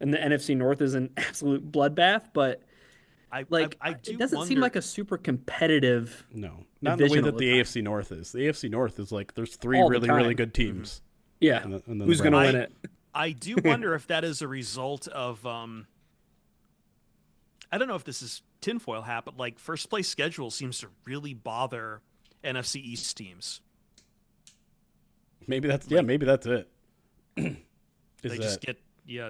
and the NFC North is an absolute bloodbath. But like, I do it doesn't seem wonder. like a super competitive No, not in the way divisional that the time. AFC North is. The AFC North is like there's three All the really, really time. good teams. Yeah, And then who's the gonna rest. win it? I do wonder if that is a result of I don't know if this is tinfoil hat, but like first place schedule seems to really bother NFC East teams. Maybe that's maybe that's it. They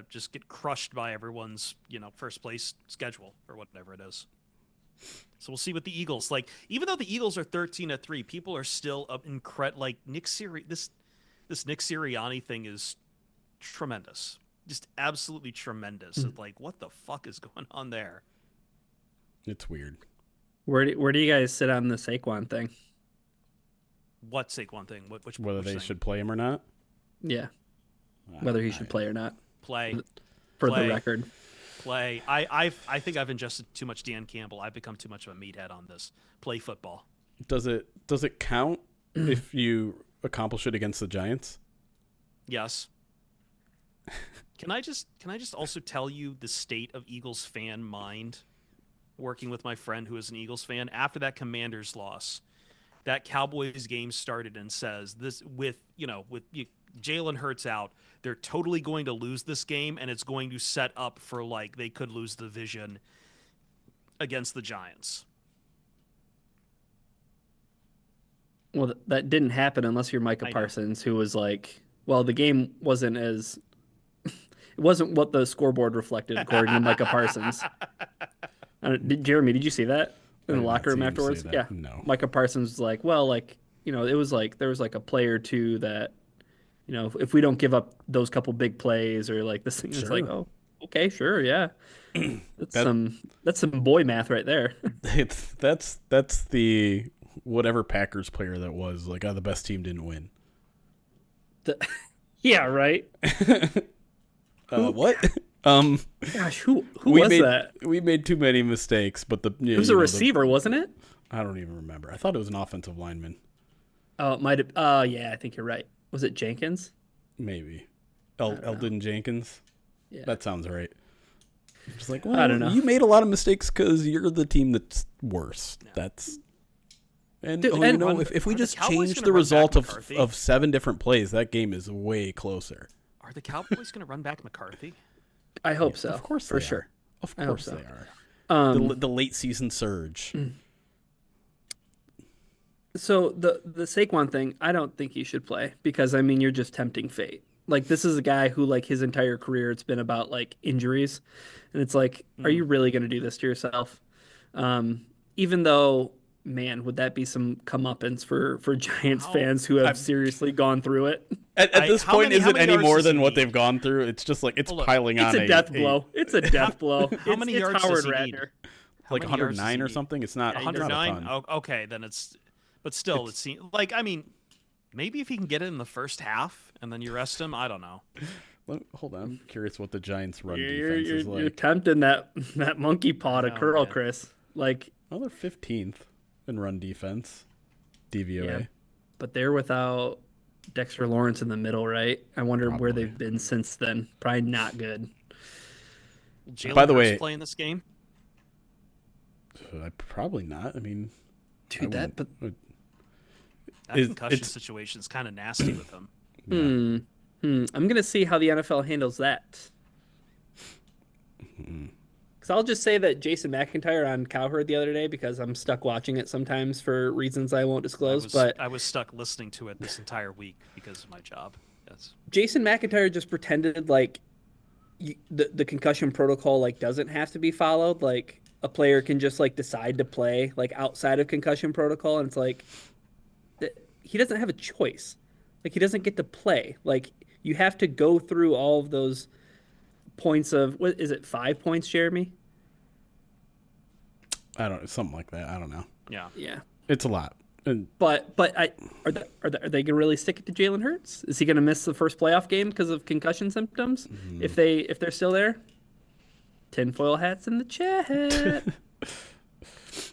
just get crushed by everyone's, first place schedule or whatever it is. So we'll see what the Eagles like. Even though the Eagles are 13-3, people are still up like this Nick Sirianni thing is tremendous. Just absolutely tremendous. It's like, what the fuck is going on there? It's weird. Where do you guys sit on the Saquon thing? What Saquon thing? Whether which they thing? should play him or not. Yeah, whether he should play or not. Play. For Play. the record. Play. I think I've ingested too much Dan Campbell. I've become too much of a meathead on this. Play football. Does it count if you accomplish it against the Giants? Yes. Can I just also tell you the state of Eagles fan mind working with my friend who is an Eagles fan after that Commanders loss? That Cowboys game started and says this with Jalen Hurts out, they're totally going to lose this game and it's going to set up for like they could lose the division against the Giants. Well, that didn't happen unless you're Micah Parsons, who was like, well, the game wasn't as it wasn't what the scoreboard reflected according to Micah Parsons. Jeremy, did you see that in the locker room afterwards? Yeah. No. Micah Parsons was like, well, like, it was like there was like a play or two that, if we don't give up those couple big plays or like this thing, it's like, oh, okay, sure, yeah. That's some boy math right there. That's the whatever Packers player that was like, the best team didn't win. Yeah, right. What? Gosh, who was that? We made too many mistakes, but it was a receiver, wasn't it? I don't even remember. I thought it was an offensive lineman. Oh, it might have. Yeah, I think you're right. Was it Jenkins? Maybe. Eldon Jenkins? Yeah. That sounds right. It's like, well, I don't know. You made a lot of mistakes because you're the team that's worse. Yeah. That's... And, if we just change the result of 7 different plays, that game is way closer. Are the Cowboys going to run back McCarthy? I hope so. Of course for sure. Of course they are. The late season surge. So the Saquon thing, I don't think he should play because you're just tempting fate. Like this is a guy who like his entire career it's been about like injuries, and it's like, are you really going to do this to yourself? Even though, man, would that be some comeuppance for Giants fans who have seriously gone through it? At this point, is it any more than what they've gone through? It's just like it's piling on. It's a death blow. It's a death blow. How many yards Howard does he need? Ratner. Like 109 or something. It's not 109. Okay, then it's. But still, it seems like maybe if he can get it in the first half and then you rest him, I don't know. Hold on, I'm curious what the Giants' run defense is like. You're tempting that monkey paw to curl, man. Chris. Like, well, they're 15th in run defense, DVOA. Yeah, but they're without Dexter Lawrence in the middle, right? I wonder where they've been since then. Probably not good. By the way, playing this game? Probably not. I mean, dude, that concussion situation is kind of nasty with him. Yeah. I'm gonna see how the NFL handles that. Because I'll just say that Jason McIntyre on Cowherd the other day, because I'm stuck watching it sometimes for reasons I won't disclose. But I was stuck listening to it this entire week because of my job. Yes. Jason McIntyre just pretended like the concussion protocol like doesn't have to be followed. Like a player can just like decide to play like outside of concussion protocol, and it's like he doesn't have a choice. Like he doesn't get to play. Like you have to go through all of those points of what is it? 5 points, Jeremy? I don't know, something like that. I don't know. Yeah. Yeah. It's a lot. Are they gonna really stick it to Jalen Hurts? Is he gonna miss the first playoff game because of concussion symptoms? If they're still there, tinfoil hats in the chat.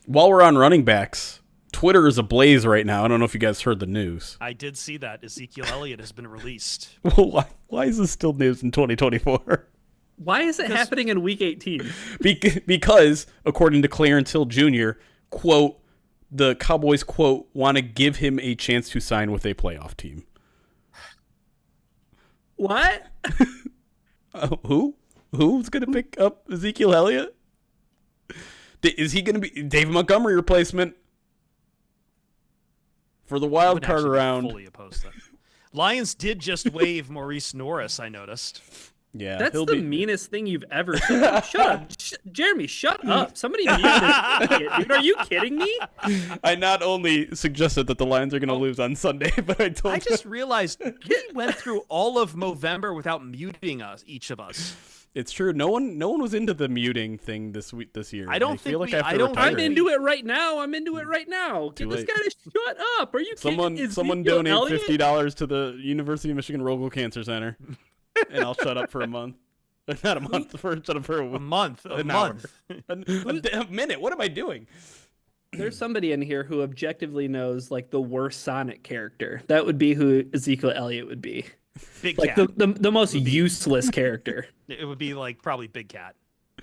While we're on running backs, Twitter is ablaze right now. I don't know if you guys heard the news. I did see that Ezekiel Elliott has been released. Well, why is this still news in 2024? Why is it happening in Week 18? Because, according to Clarence Hill Jr., quote, the Cowboys, quote, want to give him a chance to sign with a playoff team. What? Who? Who's going to pick up Ezekiel Elliott? Is he going to be David Montgomery replacement for the wild card round? Fully opposed to that. Lions did just waive Maurice Norris, I noticed. Yeah, that's the meanest thing you've ever said. Shut up. Jeremy, shut up. Somebody mute this idiot, dude. Are you kidding me? I not only suggested that the Lions are going to lose on Sunday, but I just realized we went through all of Movember without muting each of us. It's true. No one was into the muting thing this year. I don't feel like I have to retire. I'm into it right now. Get this guy to shut up. Are you kidding? Someone donate $50 to the University of Michigan Rogel Cancer Center. And I'll shut up for a month. Not a month. Shut up for a month. A minute. What am I doing? There's somebody in here who objectively knows like the worst Sonic character. That would be who Ezekiel Elliott would be. Big like Cat. the most useless character. It would be like probably Big Cat.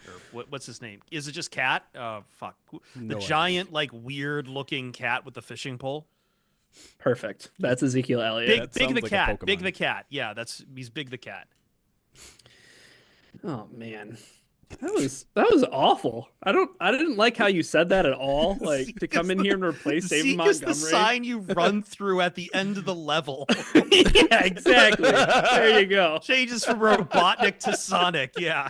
Or what's his name? Is it just Cat? Fuck. The giant, like weird looking cat with the fishing pole. Perfect. That's Ezekiel Elliott. Big the cat. Big the cat. Yeah, he's Big the cat. Oh man. That was awful. I didn't like how you said that at all. Like to come in here and replace David Montgomery. Zeke is the sign you run through at the end of the level. Yeah, exactly. There you go. Changes from Robotnik to Sonic. Yeah.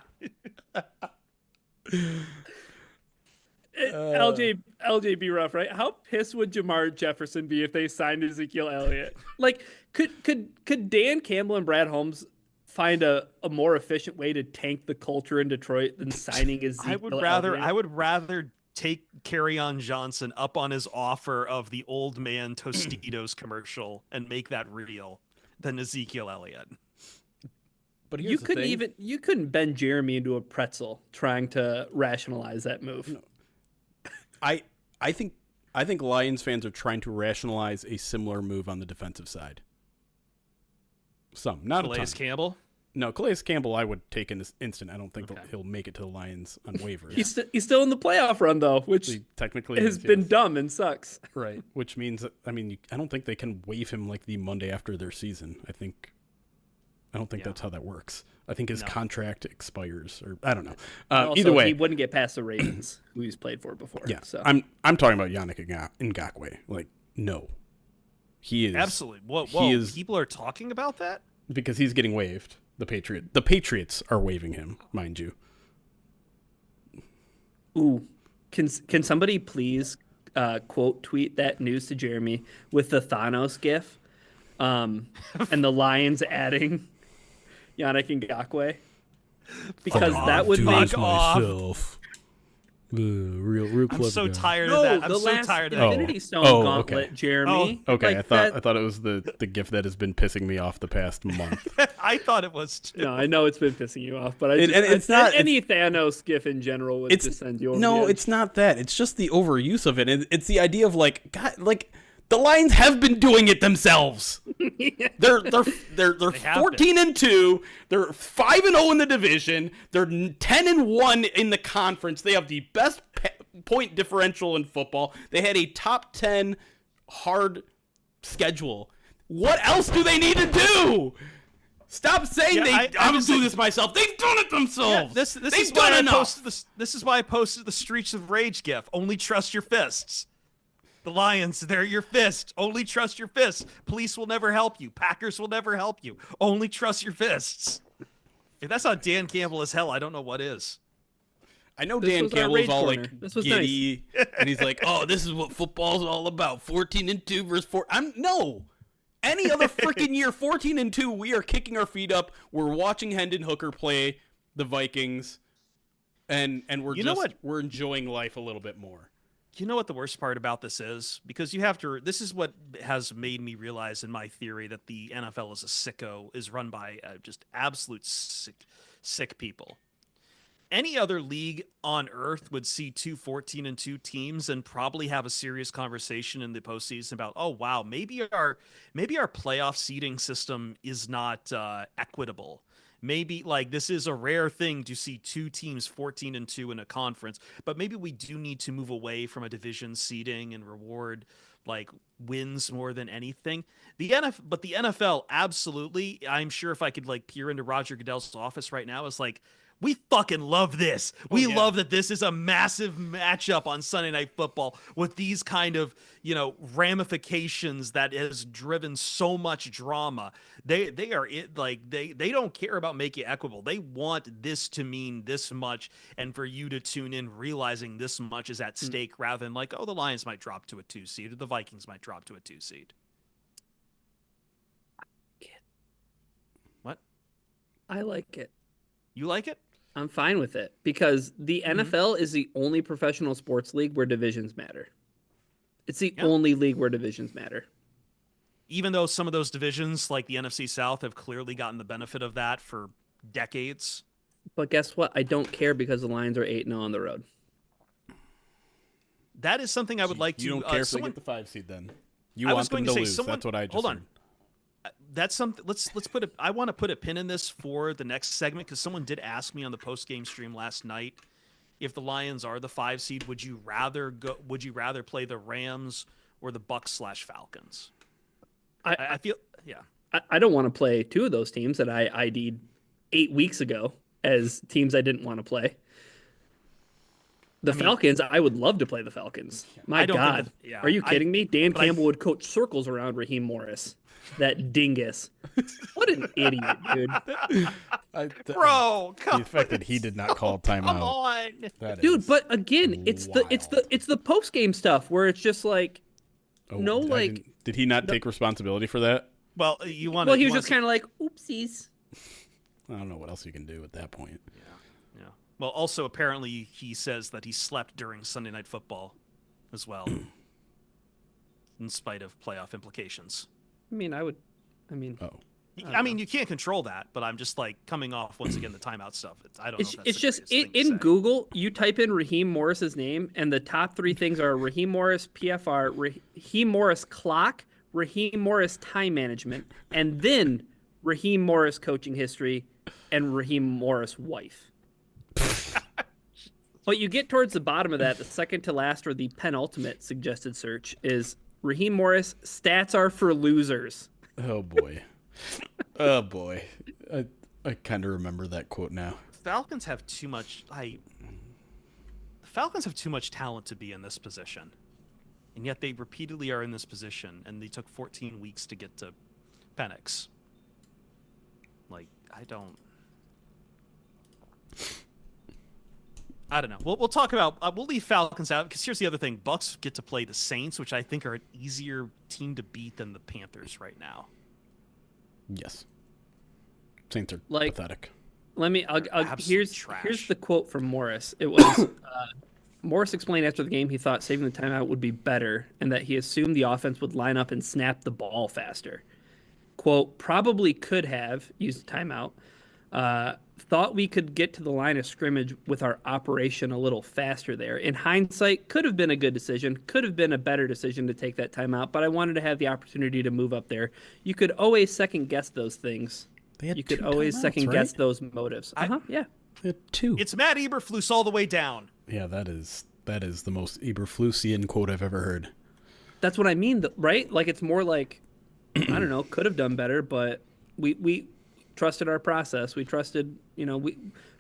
LJB rough, right? How pissed would Jamar Jefferson be if they signed Ezekiel Elliott? Like, could Dan Campbell and Brad Holmes find a more efficient way to tank the culture in Detroit than signing Ezekiel Elliott? I would rather take Kerryon Johnson up on his offer of the old man Tostitos commercial and make that real than Ezekiel Elliott. But you couldn't bend Jeremy into a pretzel trying to rationalize that move. No. I think Lions fans are trying to rationalize a similar move on the defensive side. Not Calais a ton. Campbell? No, Calais Campbell I would take in this instant. I don't think he'll make it to the Lions on waivers. He's still in the playoff run though, which he technically has been dumb and sucks. Right, which means I don't think they can waive him like the Monday after their season. I don't think that's how that works. I think his contract expires, or I don't know. Either way, he wouldn't get past the Ravens, who he's played for before. Yeah, so I'm talking about Yannick Ngakoue. Like, no, he is absolutely. Whoa! People are talking about that because he's getting waived. The Patriots are waiving him, mind you. Ooh, can somebody please quote tweet that news to Jeremy with the Thanos gif, and the Lions adding Yannick Ngakoue, because that would make myself. Real clever. I'm so guy. tired of that. I'm so tired of that. Infinity Stone Gauntlet, okay. Jeremy. Okay, like I thought it was the gift that has been pissing me off the past month. I thought it was too. No, I know it's been pissing you off, but it's not any Thanos gif in general would just send you over the edge. It's not that. It's just the overuse of it. It's the idea of like, God, like the Lions have been doing it themselves. They're 14-2. They're 5-0 in the division. They're 10-1 in the conference. They have the best point differential in football. They had a top 10 hard schedule. What else do they need to do? Stop saying I'm gonna do this myself. They've done it themselves. Yeah, this is why I posted the Streets of Rage gif. Only trust your fists. The Lions, they're your fist. Only trust your fists. Police will never help you. Packers will never help you. Only trust your fists. If that's not Dan Campbell as hell, I don't know what is. I know Dan Campbell's all like giddy, nice. And he's like, "Oh, this is what football's all about. 14-2 versus 4." No. Any other freaking year, 14-2, we are kicking our feet up. We're watching Hendon Hooker play the Vikings, and we're enjoying life a little bit more. You know what the worst part about this is? Because you have to. This is what has made me realize in my theory that the NFL is a sicko, is run by just absolute sick people. Any other league on earth would see two 14-2 teams and probably have a serious conversation in the postseason about, oh wow, maybe our playoff seeding system is not equitable. Maybe like this is a rare thing to see two teams 14-2 in a conference, but maybe we do need to move away from a division seeding and reward like wins more than anything. But the NFL absolutely, I'm sure if I could like peer into Roger Goodell's office right now, is like, we fucking love this. We love that this is a massive matchup on Sunday Night Football with these kind of, ramifications that has driven so much drama. They are it like they don't care about making it equitable. They want this to mean this much, and for you to tune in realizing this much is at stake, rather than like, oh, the Lions might drop to a 2 seed or the Vikings might drop to a 2 seed. What? I like it. You like it? I'm fine with it because the NFL is the only professional sports league where divisions matter. It's the only league where divisions matter. Even though some of those divisions, like the NFC South, have clearly gotten the benefit of that for decades. But guess what? I don't care because the Lions are 8-0 on the road. That is something I would like to. You don't care if they get the 5 seed then. You I want was going them to to say lose. someone, That's what I just hold heard. on. That's something. Let's put it. I want to put a pin in this for the next segment because someone did ask me on the post game stream last night if the Lions are the 5 seed. Would you rather play the Rams or the Bucs/Falcons? I feel I don't want to play two of those teams that I ID'd 8 weeks ago as teams I didn't want to play. Falcons, I would love to play the Falcons. My God. Are you kidding me? Dan Campbell would coach circles around Raheem Morris. That dingus. What an idiot, dude. Bro, the fact that he did not call timeout. Come on. Dude, but again, it's the post game stuff where it's just like did he not take responsibility for that? Well, he was just kind of like, oopsies. I don't know what else you can do at that point. Yeah. Well, also apparently he says that he slept during Sunday Night Football as well, in spite of playoff implications. I mean, you can't control that, but I'm just like coming off once again the timeout stuff. I don't know. If that's it's just in Google. You type in Raheem Morris's name, and the top 3 things are Raheem Morris PFR, Raheem Morris clock, Raheem Morris time management, and then Raheem Morris coaching history, and Raheem Morris wife. But you get towards the bottom of that, the second to last or the penultimate suggested search is Raheem Morris stats are for losers. Oh boy. Oh boy. I kind of remember that quote now. Falcons have too much talent to be in this position. And yet they repeatedly are in this position, and they took 14 weeks to get to Penix. Like, I don't know. We'll talk about. We'll leave Falcons out because here's the other thing: Bucs get to play the Saints, which I think are an easier team to beat than the Panthers right now. Yes, Saints are pathetic. Here's the quote from Morris. It was Morris explained after the game he thought saving the timeout would be better, and that he assumed the offense would line up and snap the ball faster. Quote, probably could have used the timeout. Thought we could get to the line of scrimmage with our operation a little faster there. In hindsight, could have been a good decision, could have been a better decision to take that timeout, but I wanted to have the opportunity to move up there. You could always second guess those things. You could always second guess those motives. Yeah. They had 2. It's Matt Eberflus all the way down. Yeah, that is the most Eberflusian quote I've ever heard. That's what I mean, right? Like it's more like, I don't know, could have done better, but we trusted our process. We trusted, we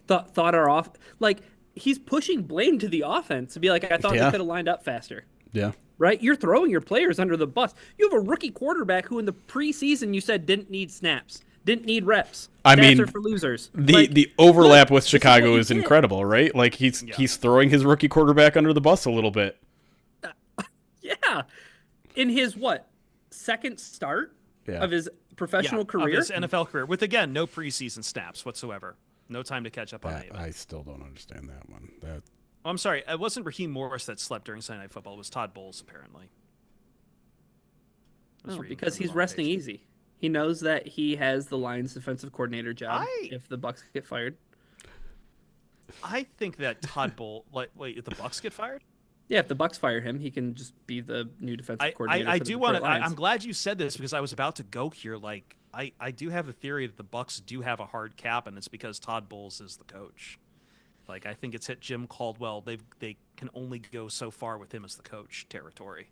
thought our off. Like he's pushing blame to the offense to be like, I thought we could have lined up faster. Yeah. Right? You're throwing your players under the bus. You have a rookie quarterback who in the preseason you said didn't need snaps, didn't need reps. Stats are for losers. The overlap with Chicago is incredible, right? Like he's throwing his rookie quarterback under the bus a little bit. Yeah. In his second start of his professional career? Of his NFL career, with again no preseason snaps whatsoever. No time to catch up on anything. I still don't understand that one. Oh, I'm sorry. It wasn't Raheem Morris that slept during Sunday Night Football. It was Todd Bowles, apparently. Oh, because he's resting easy. He knows that he has the Lions defensive coordinator job if the Bucs get fired. I think that Todd Bowles. Wait, if the Bucs get fired? Yeah, if the Bucs fire him, he can just be the new defensive coordinator. I for the do want to. Lions. I'm glad you said this because I was about to go here. Like, I do have a theory that the Bucs do have a hard cap, and it's because Todd Bowles is the coach. Like, I think it's hit Jim Caldwell. They can only go so far with him as the coach territory.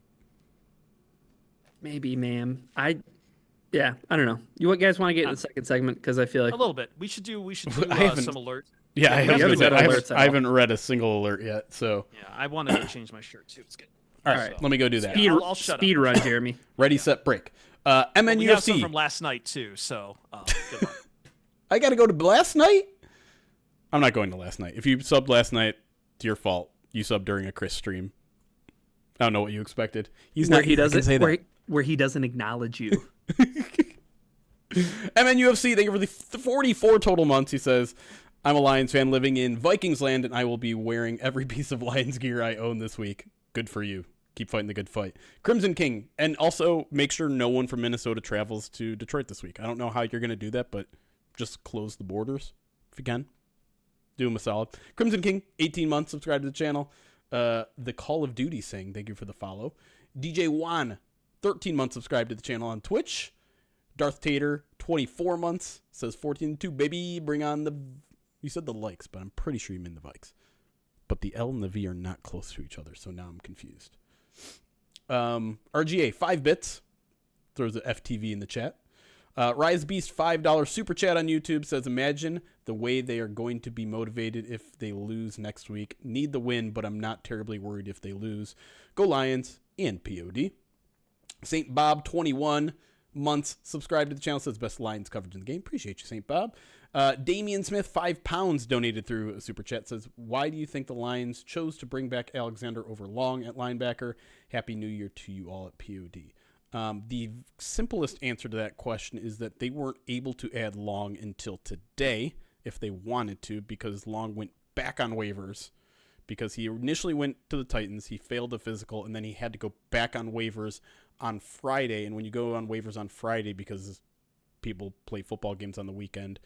Maybe, ma'am. I don't know. You guys want to get in the second segment because I feel like a little bit. We should do some alert. Yeah, I haven't read a single alert yet. So yeah, I wanted to change my shirt too. It's good. All right, let me go do that. I'll shut speed up. run, Jeremy. Ready, set, break. MNUFC. We have some from last night too. So good luck. I got to go to last night. I'm not going to last night. If you subbed last night, it's your fault. You subbed during a Chris stream. I don't know what you expected. He's where not. He doesn't say that. Where he doesn't acknowledge you. MNUFC, thank you for the 44 total months. He says, I'm a Lions fan living in Vikings land, and I will be wearing every piece of Lions gear I own this week. Good for you. Keep fighting the good fight. Crimson King. And also make sure no one from Minnesota travels to Detroit this week. I don't know how you're going to do that, but just close the borders if you can. Do him a solid. Crimson King, 18 months, subscribe to the channel. The Call of Duty saying, thank you for the follow. DJ Juan, 13 months, subscribed to the channel on Twitch. Darth Tater, 24 months, says 14-2, baby, bring on the... You said the likes, but I'm pretty sure you mean the Vikes. But the L and the V are not close to each other, so now I'm confused. RGA, 5 bits, throws the FTV in the chat. Rise Beast, $5 super chat on YouTube, says, imagine the way they are going to be motivated if they lose next week. Need the win, but I'm not terribly worried if they lose. Go Lions and POD. St. Bob, 21 months, subscribed to the channel, says best Lions coverage in the game. Appreciate you, St. Bob. Damian Smith, £5 donated through a super chat, says, why do you think the Lions chose to bring back Alexander over Long at linebacker? Happy New Year to you all at POD. The simplest answer to that question is that they weren't able to add Long until today if they wanted to, because Long went back on waivers because he initially went to the Titans. He failed the physical, and then he had to go back on waivers on Friday. And when you go on waivers on Friday, because people play football games on the weekend,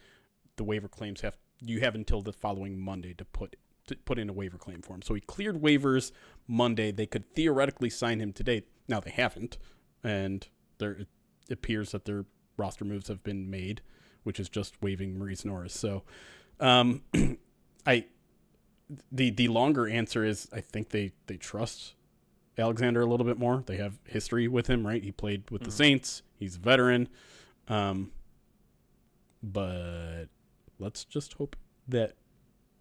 the waiver claims you have until the following Monday to put in a waiver claim for him. So he cleared waivers Monday. They could theoretically sign him today. Now they haven't, and it appears that their roster moves have been made, which is just waiving Maurice Norris. So, the longer answer is I think they trust Alexander a little bit more. They have history with him, right? He played with the Saints. He's a veteran. But let's just hope that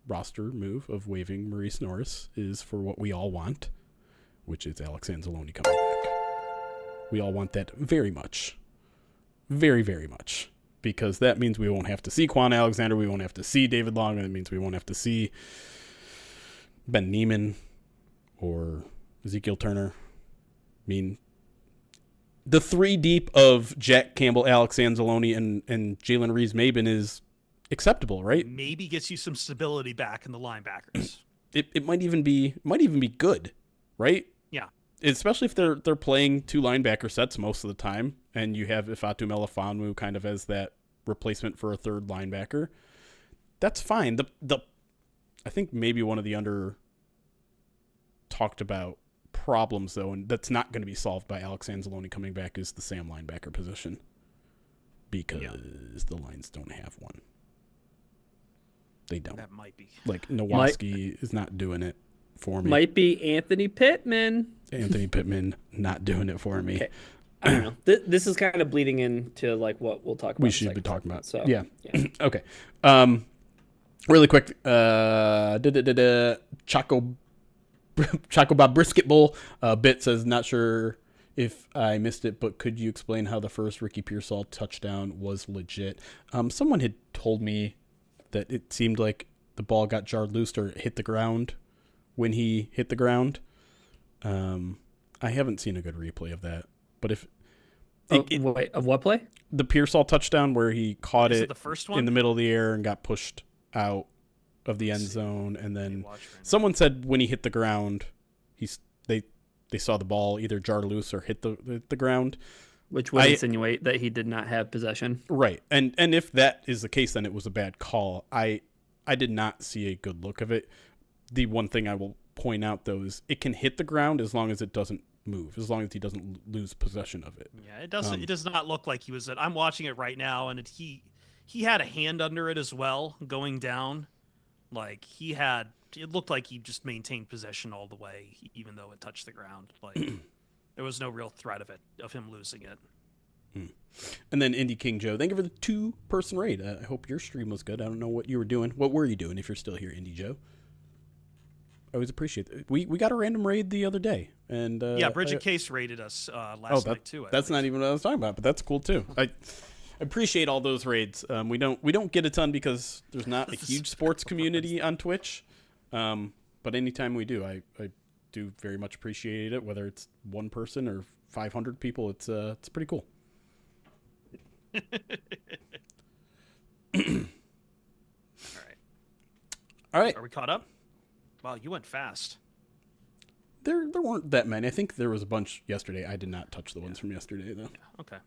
roster move of waiving Maurice Norris is for what we all want, which is Alex Anzalone coming back. We all want that very much. Very, very much. Because that means we won't have to see Quan Alexander. We won't have to see David Long. And it means we won't have to see Ben Neiman or Ezekiel Turner. I mean, the three deep of Jack Campbell, Alex Anzalone, and Jalen Reeves-Maben is acceptable, right? Maybe gets you some stability back in the linebackers. It might even be good, right? Yeah. Especially if they're playing two linebacker sets most of the time, and you have Ifeatu Melifonwu kind of as that replacement for a third linebacker. That's fine. I think maybe one of the under talked about problems, though, and that's not going to be solved by Alex Anzalone coming back, is the Sam linebacker position, because the Lions don't have one. They don't. That might be. Like, Nowoski is not doing it for me. Might be Anthony Pittman. Anthony Pittman not doing it for me. Okay. I don't know. This is kind of bleeding into like what we'll talk about. We should be talking about. So yeah. Okay. Really quick. Choco Bob Brisket Bowl. Bit says, not sure if I missed it, but could you explain how the first Ricky Pearsall touchdown was legit? Someone had told me that it seemed like the ball got jarred loose or hit the ground when he hit the ground. I haven't seen a good replay of that, but if wait, of what play? The Pearsall touchdown where he caught it the first one? in the middle of the air and got pushed out. of the end zone, and then Watch right now. someone said when he hit the ground, they saw the ball either jar loose or hit the ground, which would insinuate that he did not have possession. Right, and if that is the case, then it was a bad call. I did not see a good look of it. The one thing I will point out though is it can hit the ground as long as it doesn't move, as long as he doesn't lose possession of it. Yeah, it doesn't. It does not look like he was. I'm watching it right now, and he had a hand under it as well, going down. Like it looked like he just maintained possession all the way, even though it touched the ground. Like there was no real threat of him losing it. And then Indy King Joe, thank you for the 2-person raid. I hope your stream was good. I don't know what you were doing. What were you doing if you're still here, Indy Joe? I always appreciate it. We got a random raid the other day, and yeah, Bridget Case raided us last night too. That's not even what I was talking about, but that's cool too. I appreciate all those raids. We don't get a ton because there's not a huge sports community on Twitch, but anytime we do, I do very much appreciate it. Whether it's one person or 500 people, it's pretty cool. All right. Are we caught up? Wow, you went fast. There weren't that many. I think there was a bunch yesterday. I did not touch the ones from yesterday, though. Yeah, okay.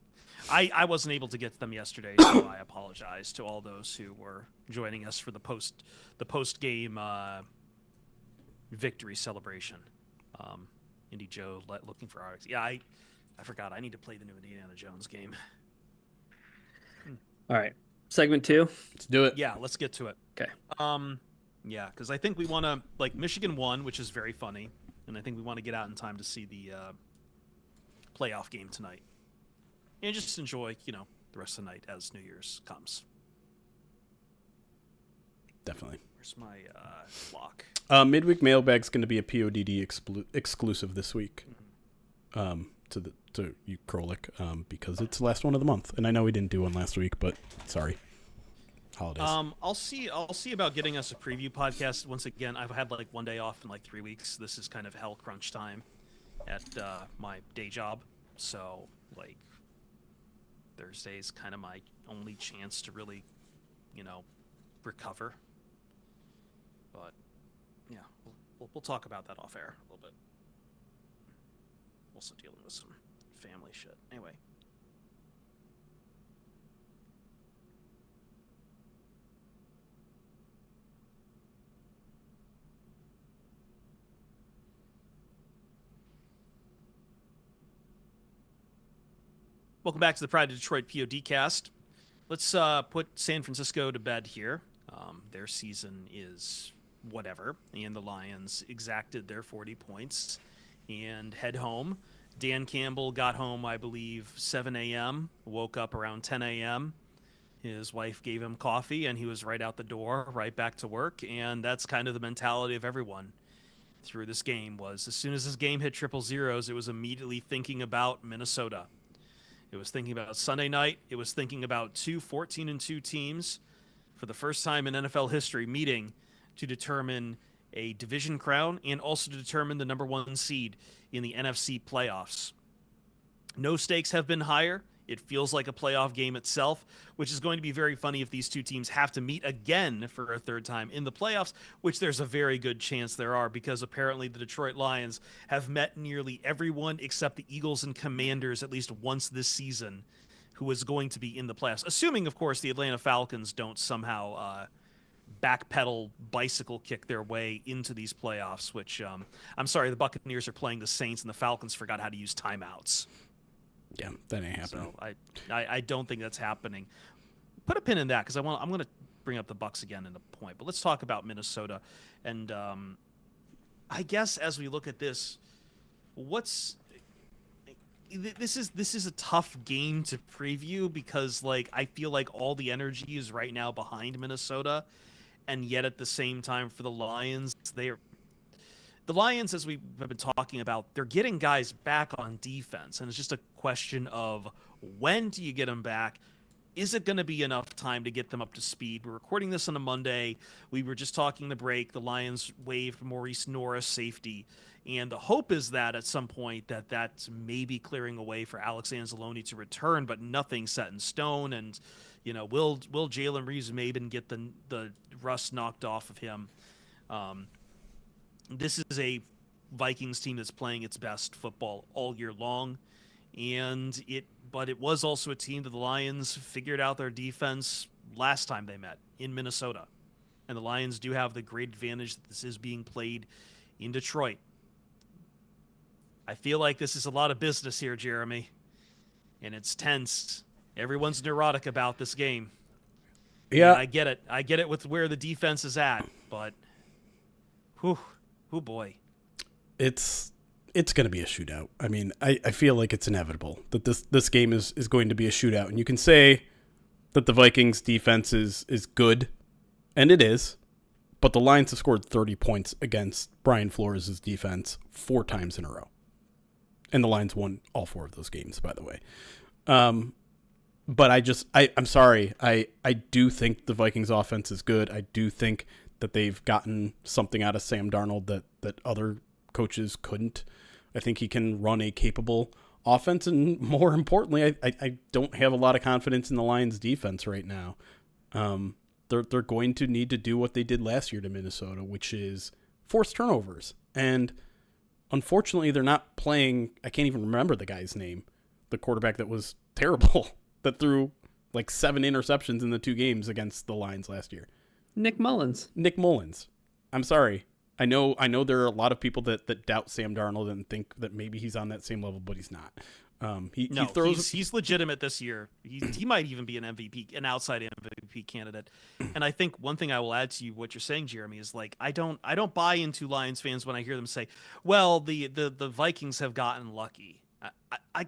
I wasn't able to get to them yesterday, so I apologize to all those who were joining us for the post game victory celebration. Indy Joe looking for RX. Yeah, I forgot. I need to play the new Indiana Jones game. All right, segment 2. Let's do it. Yeah, let's get to it. Okay. Yeah, because I think we want to, like, Michigan won, which is very funny, and I think we want to get out in time to see the playoff game tonight, and just enjoy, the rest of the night as New Year's comes. Definitely. Where's my lock? Midweek mailbag's going to be a PODD exclusive this week. To you, Krolik, because it's the last one of the month, and I know we didn't do one last week, but sorry. Holidays. I'll see about getting us a preview podcast. Once again, I've had like one day off in like 3 weeks. This is kind of hell crunch time at my day job, so like Thursday's kind of my only chance to really, recover. But yeah, we'll talk about that off air a little bit. Also dealing with some family shit. Anyway. Welcome back to the Pride of Detroit PODcast. Let's put San Francisco to bed here. Their season is whatever, and the Lions exacted their 40 points and head home. Dan Campbell got home, I believe, 7 a.m., woke up around 10 a.m. His wife gave him coffee, and he was right out the door, right back to work, and that's kind of the mentality of everyone through this game was as soon as this game hit triple zeros, it was immediately thinking about Minnesota. It was thinking about Sunday night. It was thinking about 2 14-2 teams for the first time in NFL history meeting to determine a division crown and also to determine the number 1 seed in the NFC playoffs. No stakes have been higher. It feels like a playoff game itself, which is going to be very funny if these two teams have to meet again for a third time in the playoffs, which there's a very good chance there are because apparently the Detroit Lions have met nearly everyone except the Eagles and Commanders at least once this season who is going to be in the playoffs, assuming, of course, the Atlanta Falcons don't somehow backpedal bicycle kick their way into these playoffs, which I'm sorry, the Buccaneers are playing the Saints and the Falcons forgot how to use timeouts. Yeah, that ain't happening. So I don't think that's happening. Put a pin in that because I'm going to bring up the Bucs again in a point. But let's talk about Minnesota. And I guess as we look at this, this is a tough game to preview because like I feel like all the energy is right now behind Minnesota, and yet at the same time for the Lions, the Lions, as we have been talking about, they're getting guys back on defense, and it's just a question of when do you get them back? Is it going to be enough time to get them up to speed? We're recording this on a Monday. We were just talking the break. The Lions waived Maurice Norris, safety, And the hope is that at some point that's maybe clearing a way for Alex Anzalone to return, but nothing set in stone. And will Jalen Reeves-Maben get the rust knocked off of him? This is a Vikings team that's playing its best football all year long, but it was also a team that the Lions figured out their defense last time they met in Minnesota. And the Lions do have the great advantage that this is being played in Detroit. I feel like this is a lot of business here, Jeremy, and it's tense. Everyone's neurotic about this game. Yeah, and I get it. I get it with where the defense is at, but whew, boy. it's going to be a shootout. I mean, I feel like it's inevitable that this game is going to be a shootout. And you can say that the Vikings defense is good, and it is, but the Lions have scored 30 points against Brian Flores' defense 4 times in a row. And the Lions won all 4 of those games, by the way. But I'm sorry. I do think the Vikings offense is good. I do think that they've gotten something out of Sam Darnold that other coaches couldn't. I think he can run a capable offense, and more importantly, I don't have a lot of confidence in the Lions defense right now. They're going to need to do what they did last year to Minnesota, which is force turnovers. And unfortunately, they're not playing. I can't even remember the guy's name, the quarterback that was terrible, that threw like 7 interceptions in the 2 games against the Lions last year. Nick Mullins. I'm sorry. I know there are a lot of people that doubt Sam Darnold and think that maybe he's on that same level, but he's not. He throws. He's legitimate this year. He might even be an outside MVP candidate. And I think one thing I will add to what you're saying, Jeremy, is like I don't buy into Lions fans when I hear them say, "Well, the Vikings have gotten lucky." I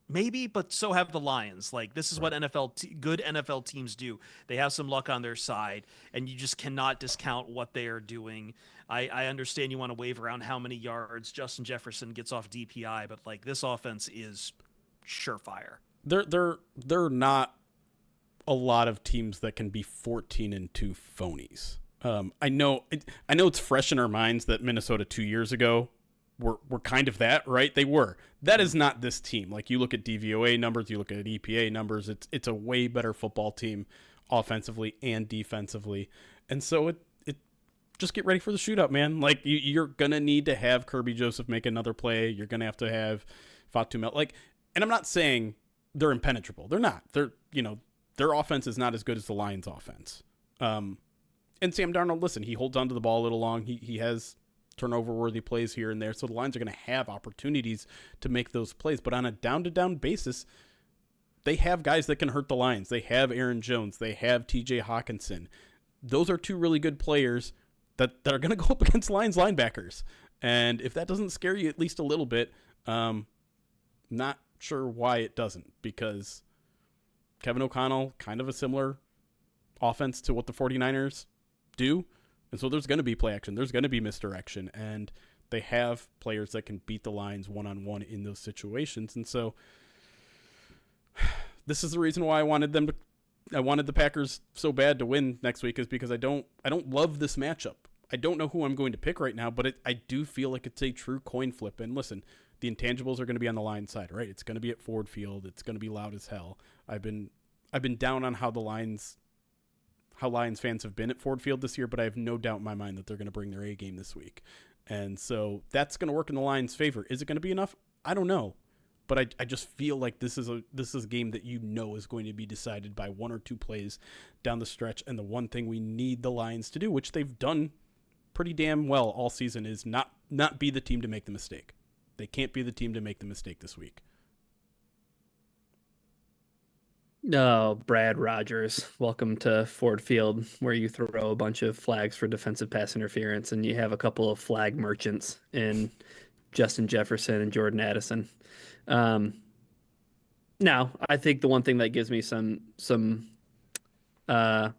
maybe, but so have the Lions. Like, this is what good NFL teams do. They have some luck on their side, and you just cannot discount what they are doing. I understand you want to wave around how many yards Justin Jefferson gets off DPI, but like, this offense is surefire. They're not a lot of teams that can be 14-2 phonies. I know it's fresh in our minds that Minnesota 2 years ago were kind of that, right? They were. That is not this team. Like, you look at DVOA numbers, you look at EPA numbers, it's a way better football team offensively and defensively. And so it just get ready for the shootout, man. Like, you're going to need to have Kirby Joseph make another play. You're going to have Fatu Mel. Like, and I'm not saying they're impenetrable. They're not. Their offense is not as good as the Lions offense. And Sam Darnold, listen, he holds onto the ball a little long. He has turnover-worthy plays here and there, so the Lions are going to have opportunities to make those plays. But on a down-to-down basis, they have guys that can hurt the Lions. They have Aaron Jones. They have T.J. Hawkinson. Those are 2 really good players that are going to go up against Lions linebackers. And if that doesn't scare you at least a little bit, not sure why it doesn't, because Kevin O'Connell, kind of a similar offense to what the 49ers do. And so there's going to be play action. There's going to be misdirection. And they have players that can beat the Lions one-on-one in those situations. And so this is the reason why I wanted the Packers so bad to win next week, is because I don't love this matchup. I don't know who I'm going to pick right now, but I do feel like it's a true coin flip. And listen, the intangibles are going to be on the Lions side, right? It's going to be at Ford Field. It's going to be loud as hell. I've been down on how Lions fans have been at Ford Field this year, but I have no doubt in my mind that they're going to bring their A game this week. And so that's going to work in the Lions' favor. Is it going to be enough? I don't know. But I just feel like this is a game that is going to be decided by 1 or 2 plays down the stretch. And the one thing we need the Lions to do, which they've done pretty damn well all season, is not be the team to make the mistake. They can't be the team to make the mistake this week. No, Brad Rogers, welcome to Ford Field, where you throw a bunch of flags for defensive pass interference, and you have a couple of flag merchants in Justin Jefferson and Jordan Addison. Now, I think the one thing that gives me something that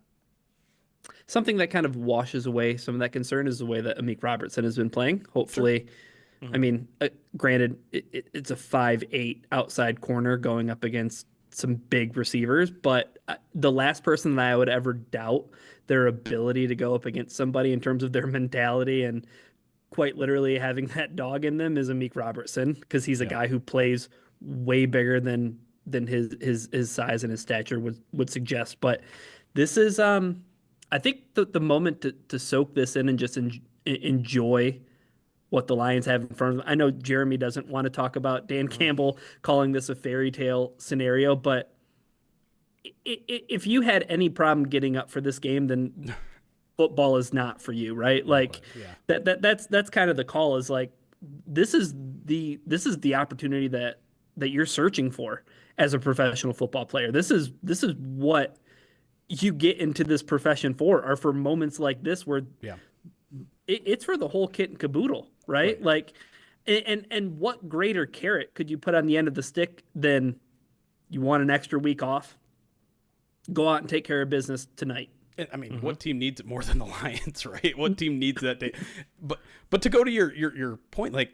kind of washes away some of that concern is the way that Amik Robertson has been playing. Hopefully, sure. I mean, granted, it's a 5'8" outside corner going up against some big receivers, but the last person that I would ever doubt their ability to go up against somebody in terms of their mentality and quite literally having that dog in them is Amik Robertson, because he's a guy who plays way bigger than his size and his stature would suggest. But this is I think the moment to soak this in and just enjoy what the Lions have in front of them. I know Jeremy doesn't want to talk about Dan Campbell calling this a fairy tale scenario, but if you had any problem getting up for this game, then football is not for you, right? Like that's kind of the call, is like, this is the opportunity that you're searching for as a professional football player. This is what you get into this profession for, are for moments like this where it's for the whole kit and caboodle, right? Like, and what greater carrot could you put on the end of the stick than, you want an extra week off? Go out and take care of business tonight. I mean, what team needs it more than the Lions, right? What team needs that day? But to go to your point, like,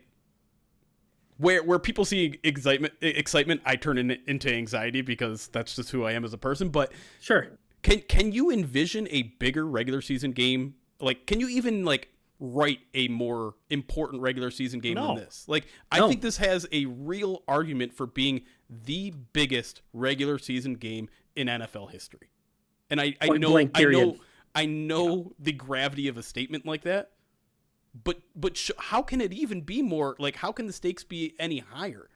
where people see excitement, I turn into anxiety, because that's just who I am as a person. But sure, can you envision a bigger regular season game? Like, can you even like write a more important regular season game than this? Like, I think this has a real argument for being the biggest regular season game in NFL history. And I know the gravity of a statement like that, but how can it even be more, like, how can the stakes be any higher?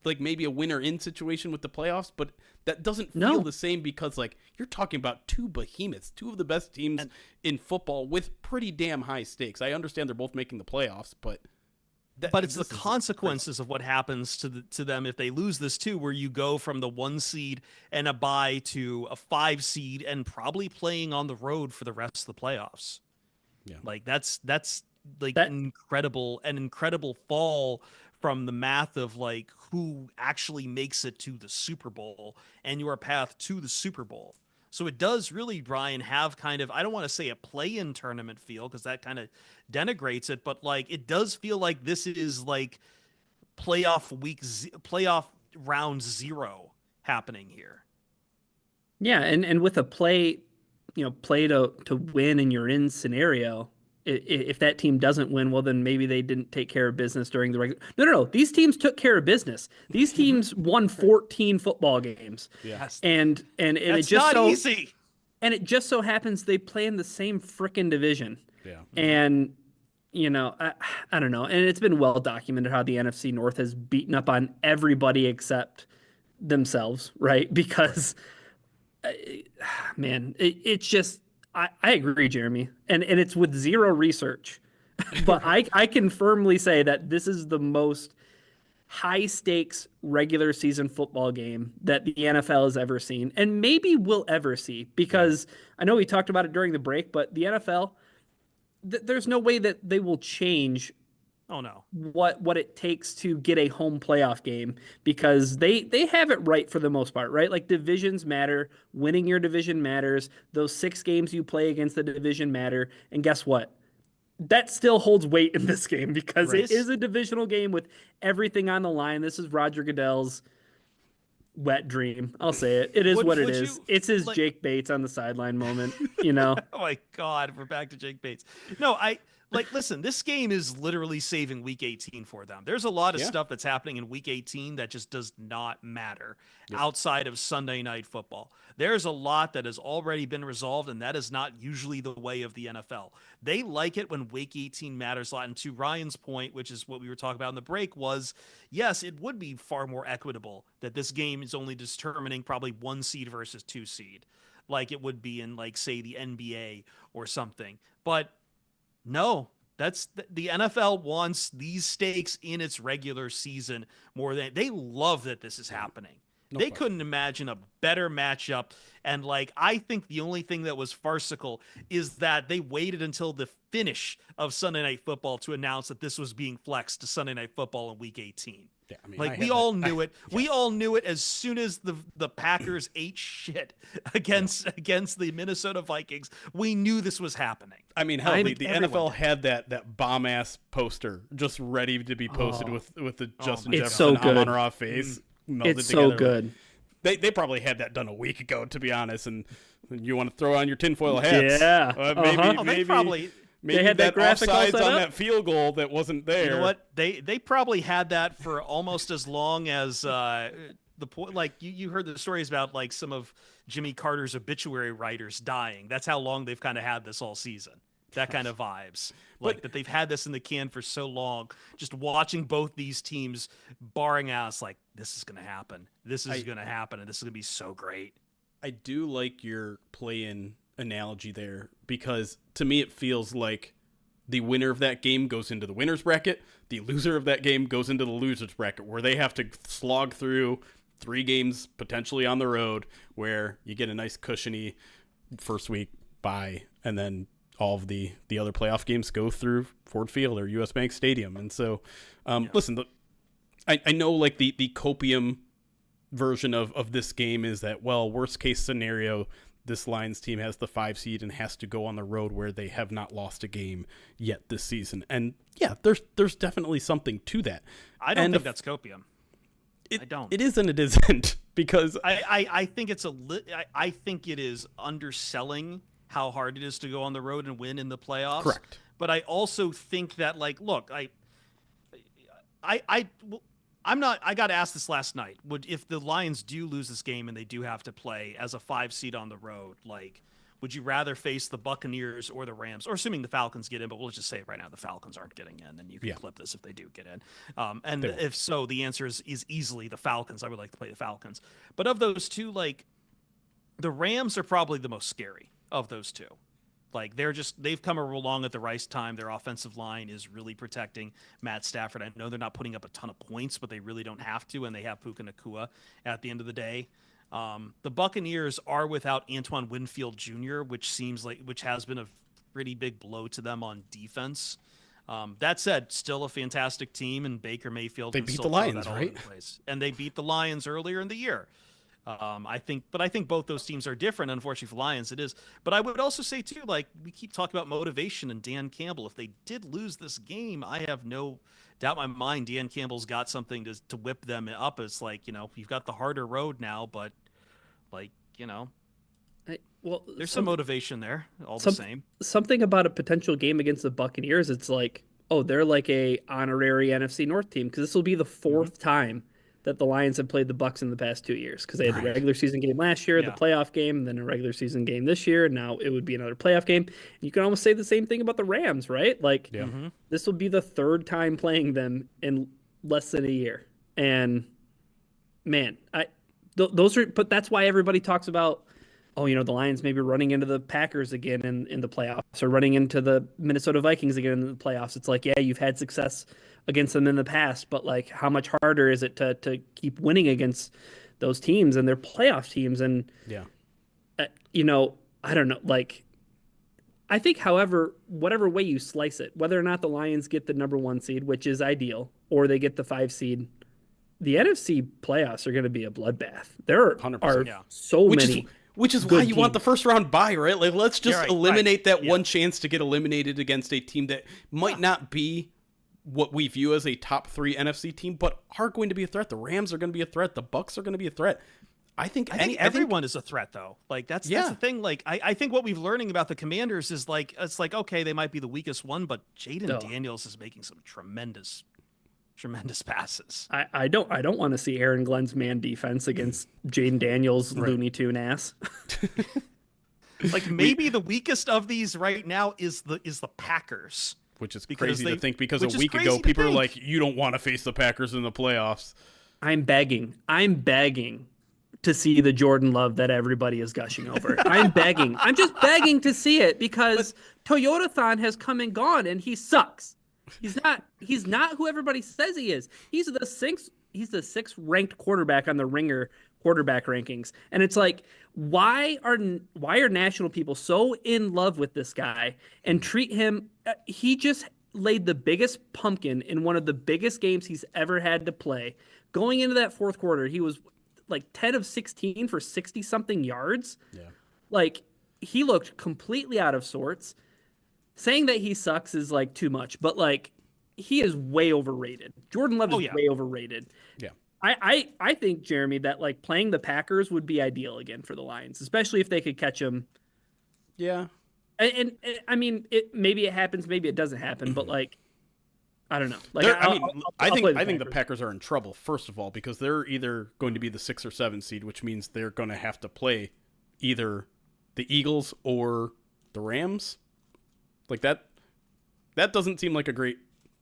Like, maybe a winner in situation with the playoffs, but that doesn't feel the same, because like, you're talking about two behemoths, two of the best teams in football with pretty damn high stakes. I understand they're both making the playoffs, but it's the consequences of what happens to them if they lose this too, where you go from the 1 seed and a bye to a 5 seed and probably playing on the road for the rest of the playoffs. Yeah, like that's like an incredible fall from the math of like who actually makes it to the Super Bowl and your path to the Super Bowl. So it does really, Brian, have kind of, I don't want to say a play-in tournament feel, because that kind of denigrates it, but like, it does feel like this is like playoff round 0 happening here. Yeah, and with a play to win and you're in scenario, if that team doesn't win, well, then maybe they didn't take care of business during the regular. No. These teams took care of business. These teams won 14 football games. Yes. And it's just not easy. And it just so happens they play in the same frickin' division. Yeah. And, I don't know. And it's been well documented how the NFC North has beaten up on everybody except themselves, right? Because, man, it's just, I agree, Jeremy, and it's with zero research, but I can firmly say that this is the most high stakes regular season football game that the NFL has ever seen, and maybe will ever see, because I know we talked about it during the break, but the NFL, there's no way that they will change what it takes to get a home playoff game, because they have it right for the most part, right? Like, divisions matter, winning your division matters, those 6 games you play against the division matter, and guess what? That still holds weight in this game, because it is a divisional game with everything on the line. This is Roger Goodell's wet dream. I'll say it. It is what it is. It's his Jake Bates on the sideline moment, Oh my God, we're back to Jake Bates. No, listen, this game is literally saving week 18 for them. There's a lot of stuff that's happening in week 18 that just does not matter outside of Sunday Night Football. There's a lot that has already been resolved, and that is not usually the way of the NFL. They like it when week 18 matters a lot. And to Ryan's point, which is what we were talking about in the break, was, yes, it would be far more equitable that this game is only determining probably 1 seed versus 2 seed, like it would be in, like, say, the NBA or something. But no, that's the NFL wants these stakes in its regular season more than they love that this is happening. They couldn't imagine a better matchup. And like, I think the only thing that was farcical is that they waited until the finish of Sunday Night Football to announce that this was being flexed to Sunday Night Football in week 18. Yeah, I mean, we all knew it. We all knew it as soon as the Packers ate shit against the Minnesota Vikings. We knew this was happening. I mean, hell, the NFL had that bomb ass poster just ready to be posted with the Justin Jefferson Amon-Ra face. It's so good. They probably had that done a week ago, to be honest. And you want to throw on your tinfoil hats? Yeah, Maybe Maybe had that graphic all offsides set on up? that field goal that wasn't there. You know what? They probably had that for almost as long as the point. Like you heard the stories about like some of Jimmy Carter's obituary writers dying. That's how long they've kind of had this all season. That kind of vibes. Like that they've had this in the can for so long. Just watching both these teams barring ass like this is going to happen. This is going to happen, and this is going to be so great. I do like your play-in analogy there because to me it feels like the winner of that game goes into the winner's bracket, the loser of that game goes into the loser's bracket, where they have to slog through 3 games potentially on the road where you get a nice cushiony first week bye, and then all of the other playoff games go through Ford Field or US Bank Stadium. And so listen, I know like the copium version of this game is that, well, worst case scenario, this Lions team has the 5 seed and has to go on the road where they have not lost a game yet this season. And yeah, there's definitely something to that. I don't think that's copium. I don't. It is and it isn't because I think I think it is underselling how hard it is to go on the road and win in the playoffs. Correct. But I also think that like, look, I got asked this last night. If the Lions do lose this game and they do have to play as a 5 seed on the road, like, would you rather face the Buccaneers or the Rams? Or assuming the Falcons get in, but we'll just say right now the Falcons aren't getting in, and you can clip this if they do get in. And if so, the answer is easily the Falcons. I would like to play the Falcons. But of those two, like, the Rams are probably the most scary of those two. Like they've come along at the right time. Their offensive line is really protecting Matt Stafford. I know they're not putting up a ton of points, but they really don't have to, and they have Puka Nacua at the end of the day. The Buccaneers are without Antoine Winfield Jr., which has been a pretty big blow to them on defense. That said, still a fantastic team, and Baker Mayfield. They beat the Lions, right? And they beat the Lions earlier in the year. I think both those teams are different. Unfortunately for Lions, it is. But I would also say too, like we keep talking about motivation and Dan Campbell. If they did lose this game, I have no doubt in my mind Dan Campbell's got something to whip them up. It's like, you've got the harder road now, but like, there's some motivation there the same. Something about a potential game against the Buccaneers, it's like, oh, they're like a honorary NFC North team because this will be the 4th time that the Lions have played the Bucs in the past 2 years because they had the regular season game last year, the playoff game, and then a regular season game this year. And now it would be another playoff game. You can almost say the same thing about the Rams, right? Like this will be the 3rd time playing them in less than a year. And man, but that's why everybody talks about, the Lions maybe running into the Packers again in the playoffs or running into the Minnesota Vikings again in the playoffs. It's like, yeah, you've had success against them in the past, but like how much harder is it to keep winning against those teams and their playoff teams? And I don't know, like I think however whatever way you slice it, whether or not the Lions get the number 1 seed, which is ideal, or they get the 5 seed, the NFC playoffs are going to be a bloodbath. There are so many which is why you want the first round bye, right? Like let's just eliminate that one chance to get eliminated against a team that might not be what we view as a top 3 NFC team, but are going to be a threat. The Rams are going to be a threat. The Bucs are going to be a threat. I think everyone is a threat, though. Like that's the thing. Like I think what we've learning about the Commanders is like it's like, okay, they might be the weakest one, but Jaden Daniels is making some tremendous passes. I don't want to see Aaron Glenn's man defense against Jaden Daniels' Looney Tune ass. Like maybe the weakest of these right now is the Packers. Which is crazy to think because a week ago people are like, you don't want to face the Packers in the playoffs. I'm begging to see the Jordan Love that everybody is gushing over. I'm just begging to see it because Toyotathon has come and gone and he sucks. He's not who everybody says he is. He's the 6th ranked quarterback on the Ringer quarterback rankings. And it's like, why are national people so in love with this guy and treat him? He just laid the biggest pumpkin in one of the biggest games he's ever had to play. Going into that 4th quarter, he was like 10 of 16 for 60 something yards. Yeah. Like he looked completely out of sorts. Saying that he sucks is like too much, but like he is way overrated. Jordan Love is way overrated. Yeah. I think, Jeremy, that like playing the Packers would be ideal again for the Lions, especially if they could catch him. Yeah. And I mean, maybe it happens, maybe it doesn't happen, but like, I don't know. Like, I play think the Packers are in trouble, first of all, because they're either going to be the 6 or 7 seed, which means they're going to have to play either the Eagles or the Rams. Like that doesn't seem like a great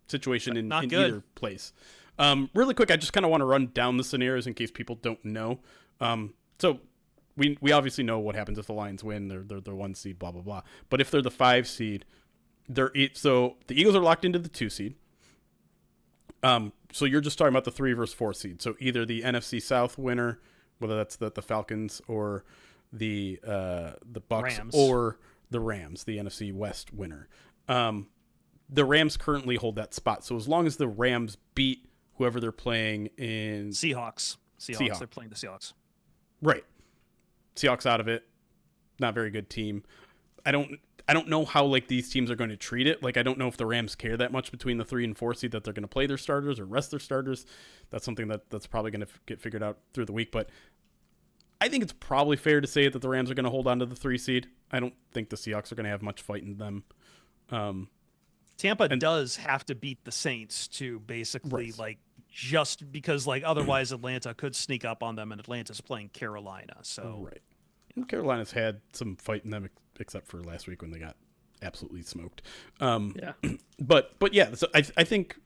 situation in either place. Really quick, I just kind of want to run down the scenarios in case people don't know. So we obviously know what happens if the Lions win. They're the 1 seed, blah blah blah. But if they're the 5 seed, so the Eagles are locked into the 2 seed. So you're just talking about the 3 versus 4 seed. So either the NFC South winner, whether that's the Falcons or the Bucks, Rams, or the Rams, the NFC West winner. The Rams currently hold that spot. So as long as the Rams beat whoever they're playing in Seahawks, they're playing the Seahawks. Right. Seahawks out of it. Not very good team. I don't know how like these teams are going to treat it. Like I don't know if the Rams care that much between the 3 and 4 seed that they're going to play their starters or rest their starters. That's something that's probably going to get figured out through the week. But I think it's probably fair to say that the Rams are going to hold on to the 3 seed. I don't think the Seahawks are going to have much fight in them. Tampa does have to beat the Saints to basically like just because like otherwise Atlanta could sneak up on them, and Atlanta's playing Carolina. So right. And Carolina's had some fight in them except for last week when they got absolutely smoked. Yeah. But yeah, so I think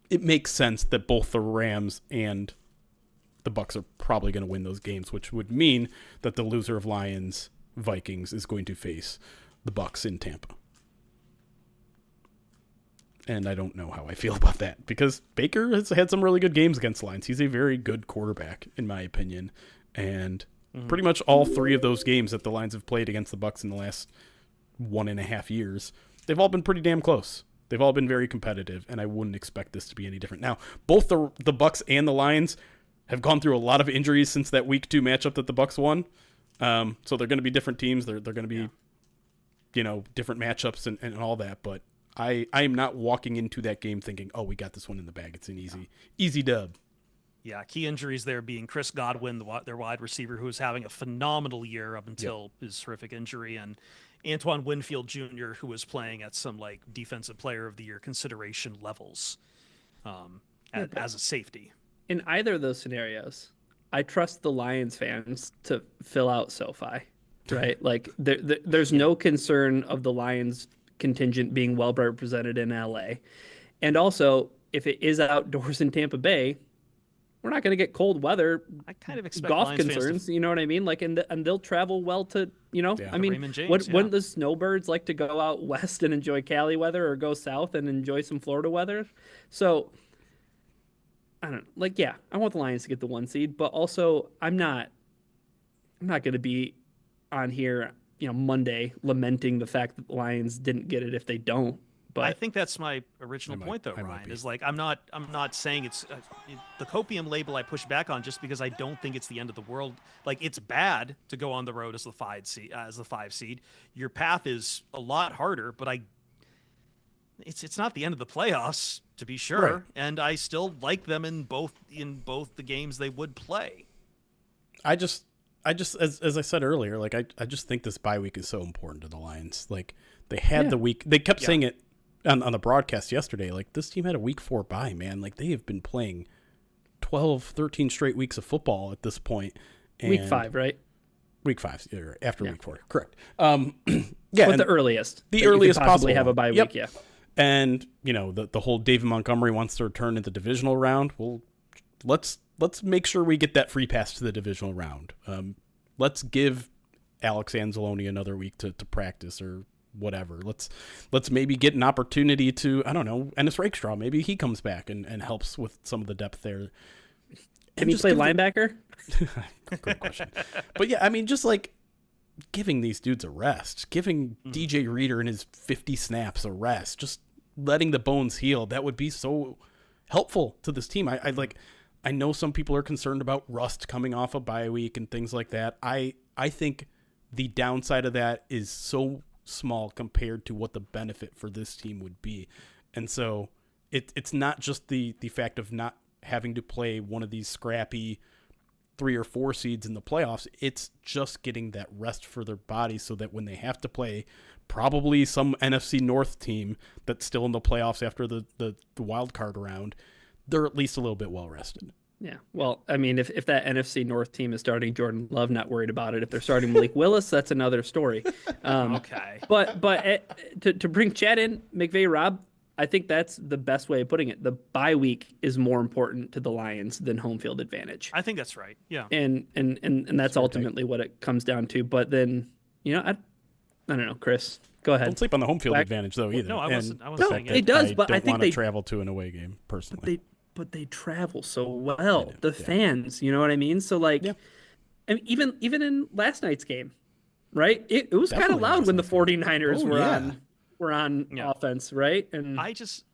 it makes sense that both the Rams and the Bucks are probably going to win those games, which would mean that the loser of Lions Vikings is going to face the Bucks in Tampa. And I don't know how I feel about that because Baker has had some really good games against Lions. He's a very good quarterback, in my opinion. And pretty much all 3 of those games that the Lions have played against the Bucks in the last 1.5 years, they've all been pretty damn close. They've all been very competitive, and I wouldn't expect this to be any different. Now, both the Bucks and the Lions have gone through a lot of injuries since that Week 2 matchup that the Bucks won. So they're going to be different teams. They're going to be, different matchups and all that. But I am not walking into that game thinking, oh, we got this one in the bag. It's an easy dub. Yeah, key injuries there being Chris Godwin, their wide receiver, who was having a phenomenal year up until his horrific injury, and Antoine Winfield Jr., who was playing at some like defensive player of the year consideration levels as a safety. In either of those scenarios, I trust the Lions fans to fill out SoFi, right? Like there's no concern of the Lions contingent being well represented in LA. And also, if it is outdoors in Tampa Bay, we're not going to get cold weather. I kind of expect golf Lions concerns, you know what I mean? Like, and they'll travel well to, I mean, Raymond James, wouldn't the snowbirds like to go out west and enjoy Cali weather, or go south and enjoy some Florida weather? So I don't know. Like, yeah, I want the Lions to get the 1 seed, but also I'm not going to be on here, Monday lamenting the fact that the Lions didn't get it if they don't. But I think that's my original point, though, Ryan. Is like I'm not saying it's the copium label I push back on just because I don't think it's the end of the world. Like it's bad to go on the road as the 5 seed. Your path is a lot harder, but it's not the end of the playoffs, to be sure. Right. And I still like them in both the games they would play. I just as I said earlier, like I just think this bye week is so important to the Lions. Like they had the week, they kept saying it on the broadcast yesterday, like this team had a week 4 bye, man. Like they have been playing 12, 13 straight weeks of football at this point. And week 5, right? Week 5, after week 4, correct. But the earliest possible have a bye week, yeah. And the whole David Montgomery wants to return in the divisional round. Well, let's make sure we get that free pass to the divisional round. Let's give Alex Anzalone another week to practice or whatever. Let's maybe get an opportunity to, I don't know, Ennis Rakestraw. Maybe he comes back and helps with some of the depth there. Can he play linebacker? Good question. But yeah, I mean, just like giving these dudes a rest, giving DJ Reader and his 50 snaps a rest, just letting the bones heal. That would be so helpful to this team. I know some people are concerned about rust coming off a bye week and things like that. I think the downside of that is so small compared to what the benefit for this team would be. And so it's not just the fact of not having to play one of these scrappy 3 or 4 seeds in the playoffs. It's just getting that rest for their bodies so that when they have to play probably some NFC North team that's still in the playoffs after the wild card round, they're at least a little bit well rested. Yeah. Well, I mean, if that NFC North team is starting Jordan Love, not worried about it. If they're starting Malik Willis, that's another story. Okay. But to bring Chad in, McVay, Rob, I think that's the best way of putting it. The bye week is more important to the Lions than home field advantage. I think that's right. Yeah. And that's ultimately what it comes down to. But then, I don't know, Chris. Go ahead. Don't sleep on the home field advantage though either. No, I wasn't saying it does, but I don't think want they to travel to an away game personally. But they travel so well. The fans, you know what I mean? So like, I mean, even in last night's game, right? It was kind of loud when the 49ers were on offense, right? And I just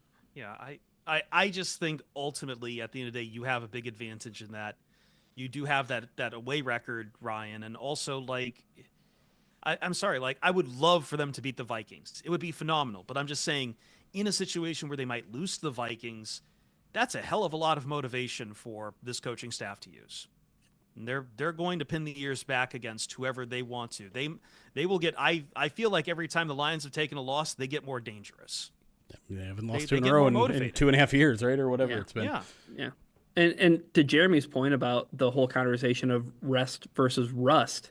think ultimately at the end of the day, you have a big advantage in that you do have that away record, Ryan, and also like. I'm sorry, like I would love for them to beat the Vikings. It would be phenomenal, but I'm just saying in a situation where they might lose to the Vikings, that's a hell of a lot of motivation for this coaching staff to use. And they're going to pin the ears back against whoever they want to. They will get I feel like every time the Lions have taken a loss, they get more dangerous. They haven't lost 2 in a row in 2.5 years, right? Or whatever it's been. Yeah. And to Jeremy's point about the whole conversation of rest versus rust,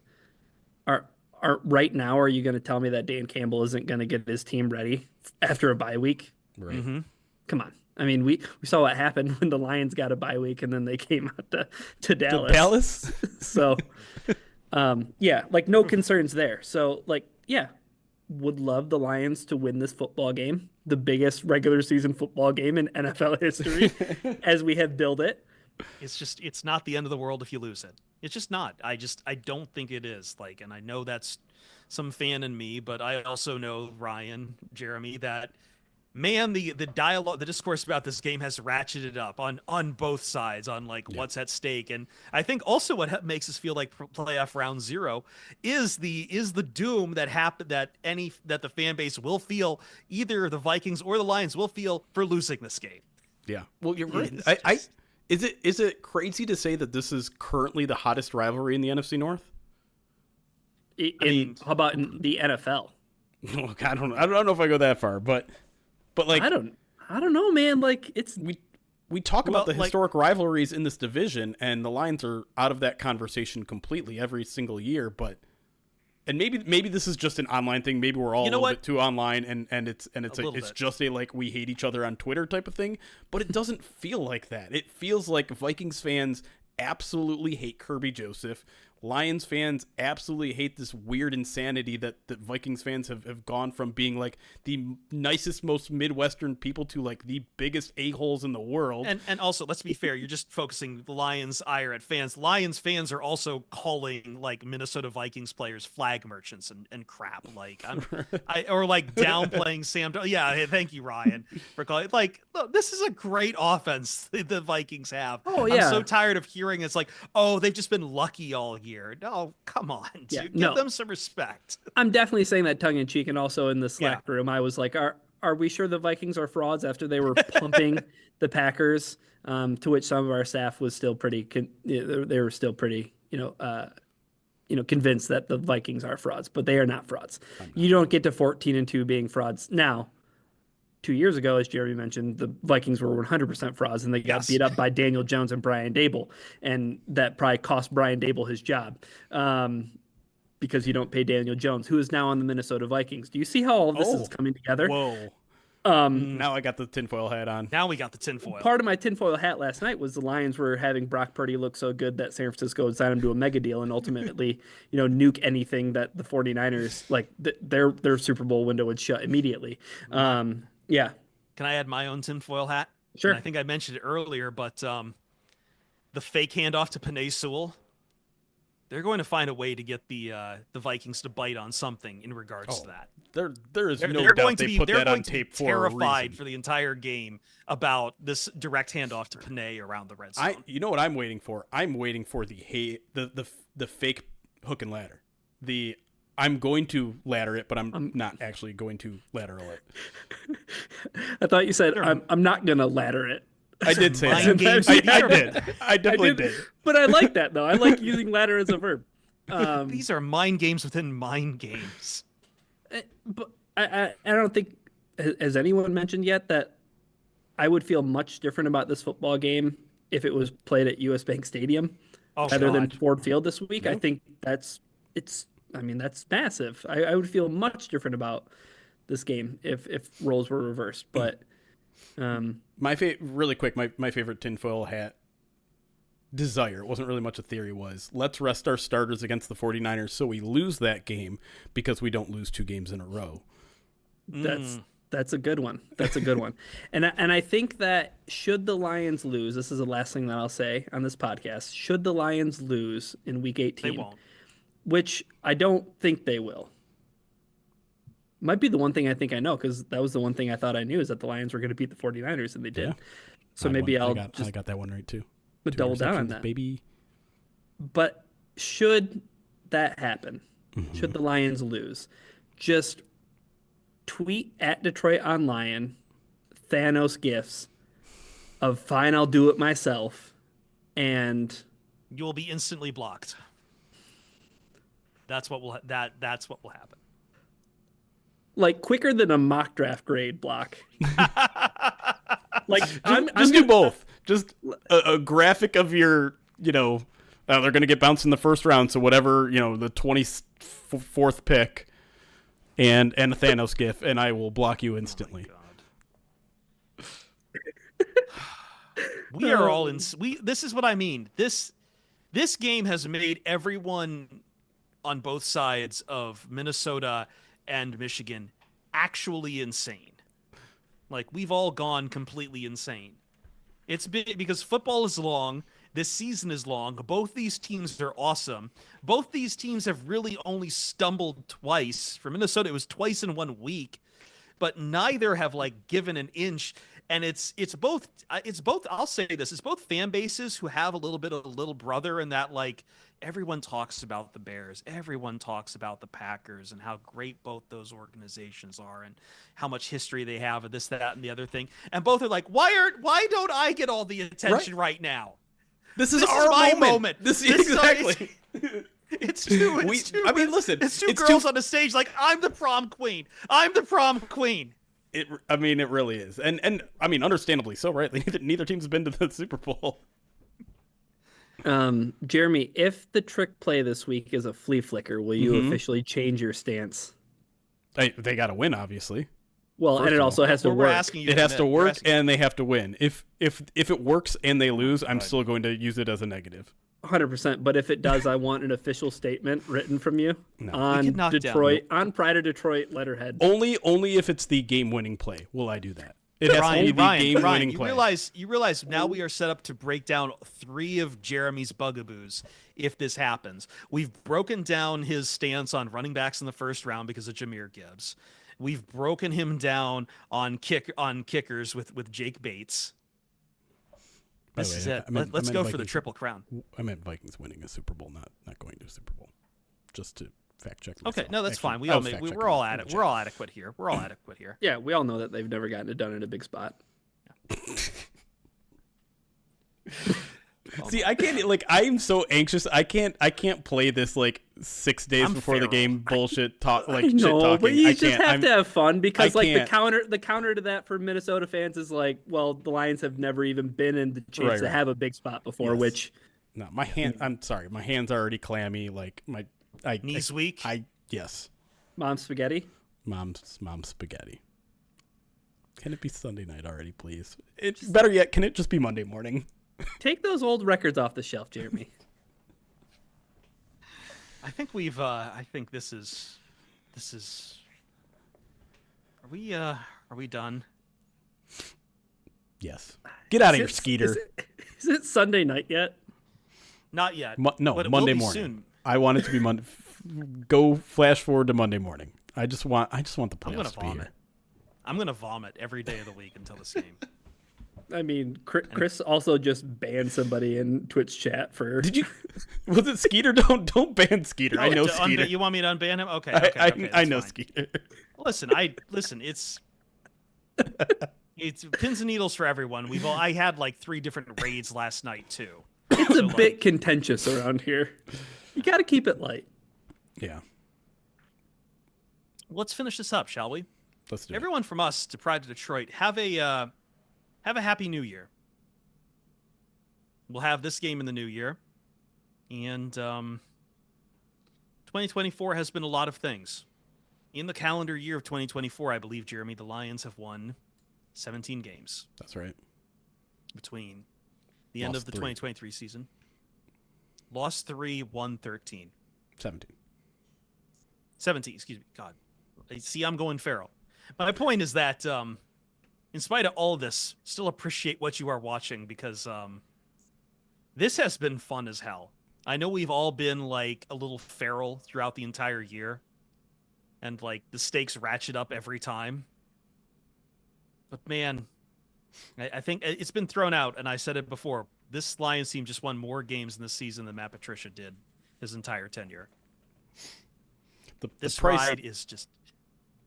right now, are you going to tell me that Dan Campbell isn't going to get his team ready after a bye week? Right. Mm-hmm. Come on. I mean, we saw what happened when the Lions got a bye week and then they came out to Dallas. To Dallas? So, like no concerns there. So, like, would love the Lions to win this football game, the biggest regular season football game in NFL history as we have billed it. It's not the end of the world if you lose it. It's just not. I don't think it is. Like, and I know that's some fan in me, but I also know, Ryan, Jeremy, that man, the dialogue, the discourse about this game has ratcheted up on both sides on like what's at stake. And I think also what makes us feel like playoff round 0 is the doom that the fan base will feel, either the Vikings or the Lions will feel, for losing this game. Yeah. Well, you're right. Is it crazy to say that this is currently the hottest rivalry in the NFC North? How about in the NFL? Look, I don't know if I go that far, but like I don't know, man. Like we talk about the historic rivalries in this division, and the Lions are out of that conversation completely every single year. But maybe this is just an online thing. Maybe we're all a little bit too online, and it's just a like we hate each other on Twitter type of thing. But it doesn't feel like that. It feels like Vikings fans absolutely hate Kirby Joseph. Lions fans absolutely hate this weird insanity that Vikings fans have gone from being like the nicest, most Midwestern people to like the biggest a-holes in the world. And also, let's be fair, you're just focusing the Lions' ire at fans. Lions fans are also calling like Minnesota Vikings players flag merchants and crap. Like or like downplaying Sam. Yeah, thank you, Ryan, for calling. Like, look, this is a great offense the Vikings have. Oh yeah. I'm so tired of hearing it's like, oh, they've just been lucky all year. No, come on, dude. Give them some respect. I'm definitely saying that tongue in cheek, and also in the Slack room, I was like, "Are we sure the Vikings are frauds?" After they were pumping the Packers, to which some of our staff was still pretty. They were still pretty, convinced that the Vikings are frauds, but they are not frauds. You don't get to 14-2 being frauds now. 2 years ago, as Jeremy mentioned, the Vikings were 100% frauds, and they got beat up by Daniel Jones and Brian Dable, and that probably cost Brian Dable his job, because you don't pay Daniel Jones, who is now on the Minnesota Vikings. Do you see how all of this is coming together? Whoa. Now I got the tinfoil hat on. Now we got the tinfoil. Part of my tinfoil hat last night was the Lions were having Brock Purdy look so good that San Francisco would sign him to a mega deal and ultimately, nuke anything that the 49ers, like their Super Bowl window would shut immediately. Yeah. Can I add my own tinfoil hat? Sure. And I think I mentioned it earlier, but the fake handoff to Penei Sewell, they're going to find a way to get the Vikings to bite on something in regards to that. There is no doubt they put that on tape for a reason. Terrified for the entire game about this direct handoff to Penei around the red zone. You know what I'm waiting for? I'm waiting for the fake hook and ladder. I'm going to ladder it, but I'm not actually going to lateral it. I thought you said I'm not going to ladder it. I did say mind that. games. I did. I definitely did. But I like that though. I like using ladder as a verb. These are mind games within mind games. But I don't think, has anyone mentioned yet that I would feel much different about this football game if it was played at US Bank Stadium rather than Ford Field this week. No. I think that's massive. I would feel much different about this game if roles were reversed. But really quick, my favorite tinfoil hat desire, it wasn't really much a theory, was let's rest our starters against the 49ers so we lose that game because we don't lose 2 games in a row. That's a good one. That's a good one. And I think that should the Lions lose, this is the last thing that I'll say on this podcast, should the Lions lose in week 18, they won't. Which I don't think they will. Might be the one thing I think I know, because that was the one thing I thought I knew, is that the Lions were going to beat the 49ers, and they did. Yeah. So I got that one right too. But double down on that. Baby. But should that happen, should the Lions lose, just tweet at Detroit on Lion Thanos gifts of fine, I'll do it myself, and you will be instantly blocked. That's what will happen. Like quicker than a mock draft grade block. Like just do both. Just a graphic of your, they're going to get bounced in the first round, so whatever, the 24th pick, and a Thanos gif, and I will block you instantly. Oh we are all in. This is what I mean. This game has made everyone on both sides of Minnesota and Michigan actually insane. Like, we've all gone completely insane. It's been because football is long. This season is long. Both these teams are awesome. Both these teams have really only stumbled twice. For Minnesota, it was twice in 1 week, but neither have given an inch. And it's both. I'll say this: it's both fan bases who have a little bit of a little brother, in that everyone talks about the Bears, everyone talks about the Packers, and how great both those organizations are, and how much history they have, and this, that, and the other thing. And both are like, why don't I get all the attention right now? This is my moment. Exactly. It's two. Listen, it's two girls on a stage like, I'm the prom queen. I'm the prom queen. It really is, and understandably so, right? Neither team's been to the Super Bowl. Jeremy, if the trick play this week is a flea flicker, will you officially change your stance? They got to win, obviously. Well, and it also has to work. It has to work, and they have to win. If it works and they lose, I'm still going to use it as a negative. 100%. But if it does, I want an official statement written from you on Detroit, on Pride of Detroit letterhead. Only if it's the game-winning play will I do that. It has to be the game-winning play. You realize now we are set up to break down 3 of Jeremy's bugaboos if this happens. We've broken down his stance on running backs in the first round because of Jahmyr Gibbs. We've broken him down on kickers with Jake Bates. This is it. Let's go for the Triple Crown. I meant Vikings winning a Super Bowl, not going to a Super Bowl. Just to fact check myself. Okay, no, that's fine. We're all at it. We're all adequate here. Yeah, we all know that they've never gotten it done in a big spot. See, I can't. I'm so anxious. I can't play this 6 days before the game bullshit talk. Shit talking. But you just have to have fun, because the counter to that for Minnesota fans is well, the Lions have never even been in the chance to have a big spot before. Yes. Which no, my hand. I'm sorry, my hands are already clammy. Knees weak. Yes. Mom's spaghetti. Mom's spaghetti. Can it be Sunday night already, please? Better yet, can it just be Monday morning? Take those old records off the shelf, Jeremy. I think we've. I think this is. Are we done? Yes. Get out of here, Skeeter. Is it Sunday night yet? Not yet. No, Monday morning. Soon. I want it to be Monday. Go flash forward to Monday morning. I just want the playoffs to be here. I'm gonna vomit every day of the week until this game. I mean, Chris also just banned somebody in Twitch chat for. Did you? Was it Skeeter? Don't ban Skeeter. I know Skeeter. You want me to unban him? Okay. I know fine. Skeeter. Listen. It's. It's pins and needles for everyone. I had like 3 different raids last night too. It's a bit contentious around here. You got to keep it light. Yeah. Let's finish this up, shall we? Let's do Everyone from us to Pride of Detroit, have a happy New Year. We'll have this game in the new year, and 2024 has been a lot of things. In the calendar year of 2024, I believe, Jeremy, the Lions have won 17 games. That's right. Between the end of the 2023 season. Lost 3, won 13. 17, excuse me. God. See, I'm going feral. My point is that, in spite of all of this, still appreciate what you are watching because this has been fun as hell. I know we've all been like a little feral throughout the entire year, and like the stakes ratchet up every time. But man, I think it's been thrown out, and I said it before. This Lions team just won more games in this season than Matt Patricia did his entire tenure. This ride is just...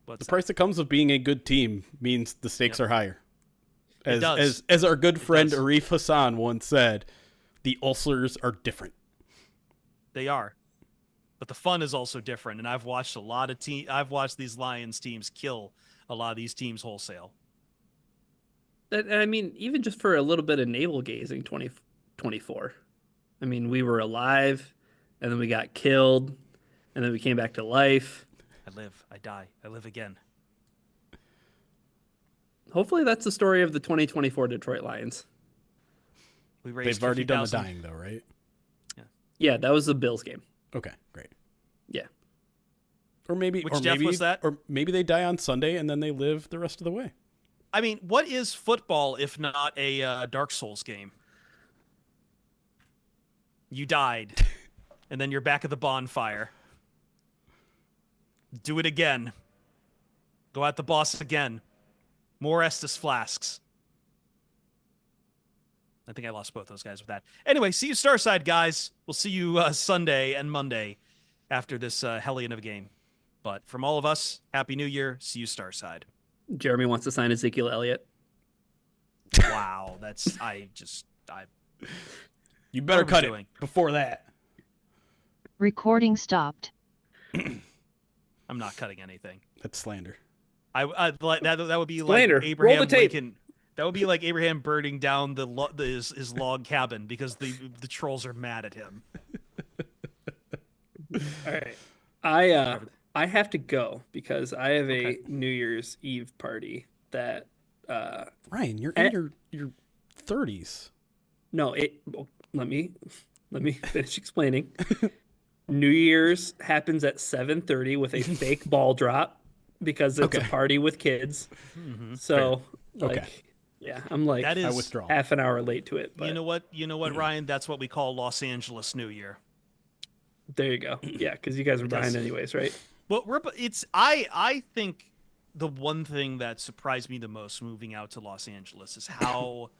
The price that comes of being a good team means the stakes are higher. As our good friend Arif Hassan once said, the ulcers are different. They are. But the fun is also different, and I've watched a lot of I've watched these Lions teams kill a lot of these teams wholesale. I mean, even just for a little bit of navel gazing, 2024. I mean, we were alive, and then we got killed, and then we came back to life. I live, I die, I live again. Hopefully that's the story of the 2024 Detroit Lions. They've already done the dying, though, right? Yeah, that was the Bills game. Okay, great. Yeah. Or maybe was that? Or maybe they die on Sunday and then they live the rest of the way. I mean, what is football if not a Dark Souls game? You died, and then you're back at the bonfire. Do it again. Go at the boss again. More Estus flasks. I think I lost both those guys with that. Anyway, see you Starside, guys. We'll see you Sunday and Monday after this hellion of a game. But from all of us, Happy New Year. See you Starside. Jeremy wants to sign Ezekiel Elliott. Wow, You better cut it before that. Recording stopped. I'm not cutting anything. That's slander. That would be slander. Like Abraham Roll the tape. Lincoln. That would be like Abraham burning down his log cabin because the trolls are mad at him. All right, I have to go because I have a New Year's Eve party that. Ryan, you're in your 30s. No, let me finish explaining. New Year's happens at 7:30 with a fake ball drop because it's a party with kids. Mm-hmm. So, yeah, I'm like that is, I withdraw. Half an hour late to it. But... You know what, Ryan? That's what we call Los Angeles New Year. There you go. Yeah, because you guys were behind anyways, right? Well, I think the one thing that surprised me the most moving out to Los Angeles is how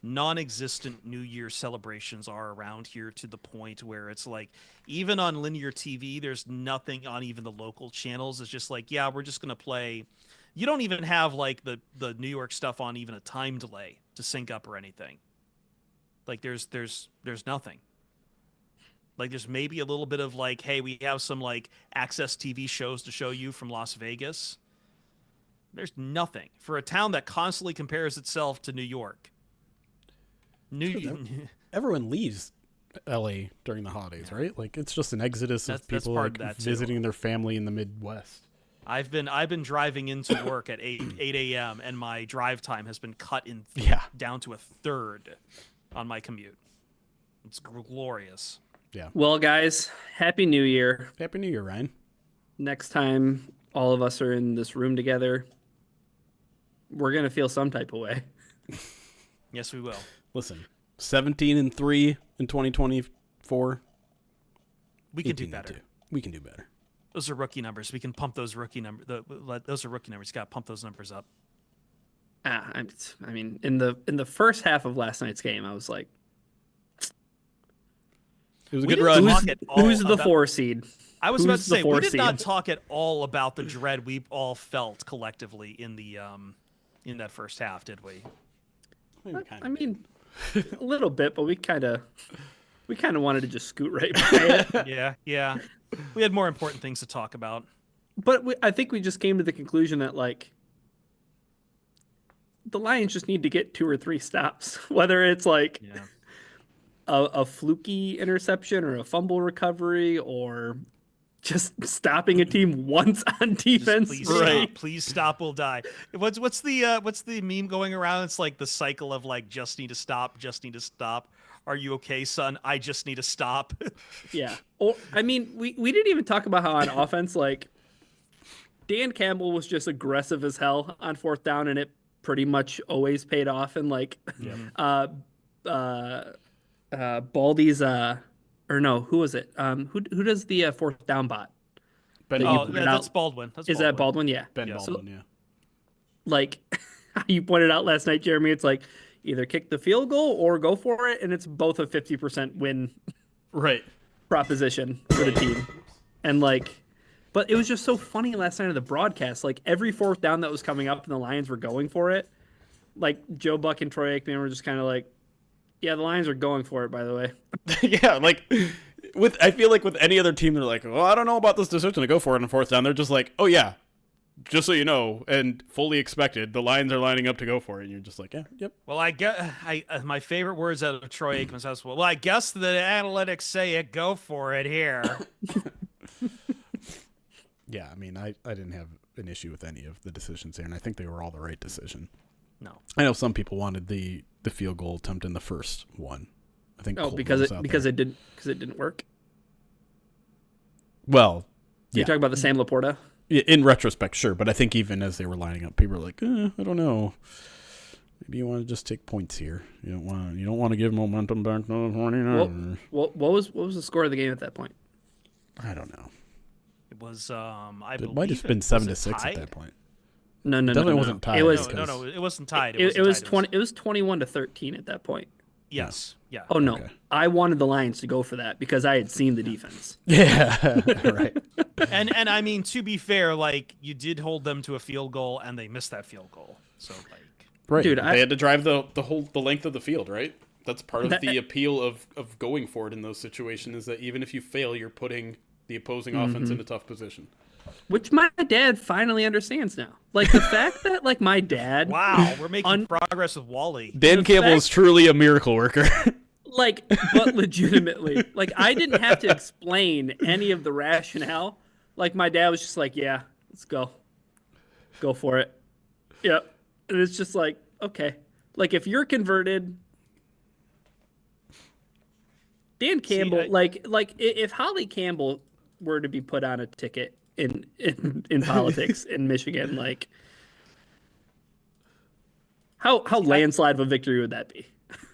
non-existent New Year celebrations are around here, to the point where it's like even on linear TV there's nothing on even the local channels. It's just like, yeah, we're just gonna play. You don't even have like the New York stuff on even a time delay to sync up or anything. Like there's nothing. Like there's maybe a little bit of like, hey, we have some like access TV shows to show you from Las Vegas. There's nothing for a town that constantly compares itself to New York. Everyone leaves LA during the holidays, right? Like it's just an exodus of people like visiting their family in the Midwest. I've been driving into work at 8 a.m. and my drive time has been cut in down to a third on my commute. It's glorious. Yeah. Well, guys, Happy New Year. Happy New Year, Ryan. Next time all of us are in this room together, we're going to feel some type of way. Yes, we will. Listen, 17-3 in 2024. We can do better. We can do better. Those are rookie numbers. We can pump those rookie numbers. Those are rookie numbers. You got to pump those numbers up. I mean, in the first half of last night's game, I was like, it was a good run. Who's the 4 seed? I was about to say, we did not talk at all about the dread we all felt collectively in the in that first half, did we? I mean, a little bit, but we kind of wanted to just scoot right by it. Yeah. We had more important things to talk about. But I think we just came to the conclusion that like the Lions just need to get 2 or 3 stops, whether it's like a fluky interception or a fumble recovery or just stopping a team once on defense. Please stop, we'll die. What's the meme going around? It's like the cycle of like just need to stop. Are you okay, son? I just need to stop. Yeah. Or I mean, we didn't even talk about how on offense, like Dan Campbell was just aggressive as hell on 4th down, and it pretty much always paid off. And like, Baldy's or no, who was it? Who does the 4th down bot? That's Baldwin. Is that Baldwin? Yeah. Ben Baldwin, yeah. Like you pointed out last night, Jeremy, it's like either kick the field goal or go for it, and it's both a 50% win proposition for the team. And like, but it was just so funny last night of the broadcast. Like every 4th down that was coming up and the Lions were going for it, like Joe Buck and Troy Aikman were just kind of like, yeah, the Lions are going for it, by the way. Yeah, like I feel like with any other team, they're like, well, I don't know about this decision to go for it on 4th down. They're just like, oh yeah, just so you know, and fully expected, the Lions are lining up to go for it, and you're just like, yeah, yep. Well, my favorite words out of Troy Aikman's house. Well, I guess the analytics say it. Go for it here. Yeah, I mean, I didn't have an issue with any of the decisions here, and I think they were all the right decision. No, I know some people wanted the field goal attempt in the first one. I think because it didn't work. Well, you're talking about the Sam Laporta. In retrospect, sure, but I think even as they were lining up, people were like, I don't know. Maybe you want to just take points here. You don't want to give momentum back to the 49ers. What was the score of the game at that point? I don't know. It was it might have been 7-6 at that point. No. Definitely wasn't tied. It wasn't tied. It was 21-13 at that point. Yes. Yeah. Oh no, okay. I wanted the Lions to go for that because I had seen the defense. Yeah, right. And I mean, to be fair, like you did hold them to a field goal, and they missed that field goal. So like, right, dude, they had to drive the length of the field, right? That's part of the appeal of going for it in those situations is that even if you fail, you're putting the opposing offense in a tough position. Which my dad finally understands now. Like the fact that like my dad. Wow, we're making progress with Wally. Dan Campbell is truly a miracle worker. Like, but legitimately, like I didn't have to explain any of the rationale. Like my dad was just like, yeah, let's go for it. Yep. And it's just like, okay. Like if you're converted, Dan Campbell, like if Holly Campbell were to be put on a ticket in politics in Michigan, like how landslide of a victory would that be?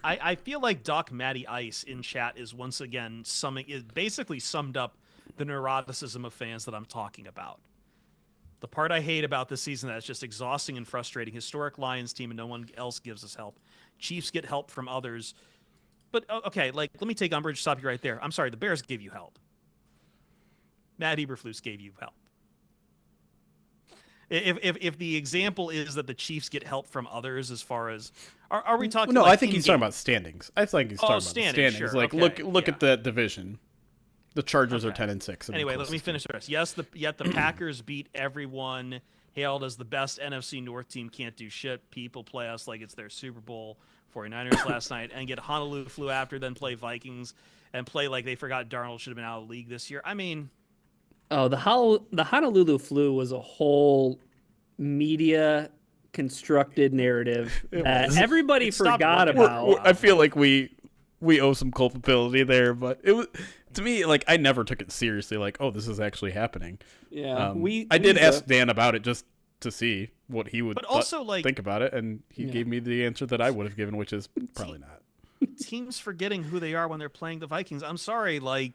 I feel like Doc Matty Ice in chat is once again basically summed up the neuroticism of fans that I'm talking about. The part I hate about this season that's just exhausting and frustrating. Historic Lions team and no one else gives us help. Chiefs get help from others. But okay, like let me take umbrage, stop you right there. I'm sorry, the Bears gave you help. Matt Eberflus gave you help. If the example is that the Chiefs get help from others, as far as are we talking? No, like I think he's talking about standings. I think he's talking about standings. Sure. Like okay. look at the division. The Chargers are 10-6. Anyway, let me finish the rest. Yes, yet the Packers beat everyone. Hailed as the best NFC North team, can't do shit. People play us like it's their Super Bowl. 49ers last night and get Honolulu flu after, then play Vikings and play like they forgot Darnold should have been out of the league this year. I mean, the Honolulu flu was a whole media constructed narrative that everybody forgot about. I feel like we owe some culpability there, but it was to me like I never took it seriously. Like, oh, this is actually happening. Yeah, I did ask Dan about it just to see what he would think about it, and he gave me the answer that I would have given, which is probably not. Teams forgetting who they are when they're playing the Vikings. I'm sorry, like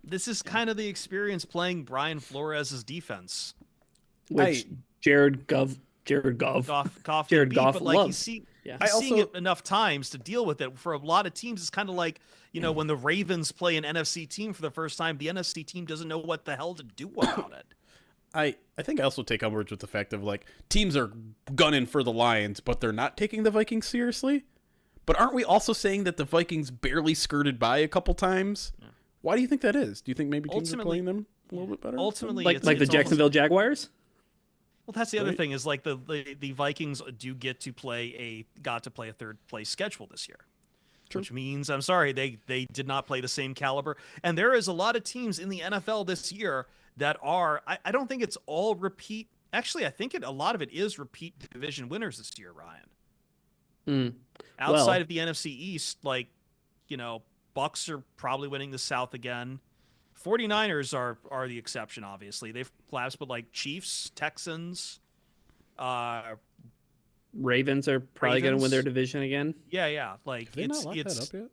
this is kind of the experience playing Brian Flores' defense, which Jared Goff but like loves. Seeing it enough times to deal with it. For a lot of teams, it's kind of like, when the Ravens play an NFC team for the first time, the NFC team doesn't know what the hell to do about it. I think I also take umbrage with the fact of like teams are gunning for the Lions, but they're not taking the Vikings seriously. But aren't we also saying that the Vikings barely skirted by a couple times? Yeah. Why do you think that is? Do you think maybe teams are playing them a little bit better? Ultimately, like the Jacksonville Jaguars? Well, that's the other thing is like the Vikings got to play a third place schedule this year. True. Which means, I'm sorry, they did not play the same caliber. And there is a lot of teams in the NFL this year that are, I don't think it's all repeat. Actually, I think a lot of it is repeat division winners this year, Ryan. Outside of the NFC East, like, Bucks are probably winning the South again. 49ers are the exception, obviously. They've collapsed, but like Chiefs, Texans, Ravens are probably going to win their division again. Yeah. Like have they not locked that up yet?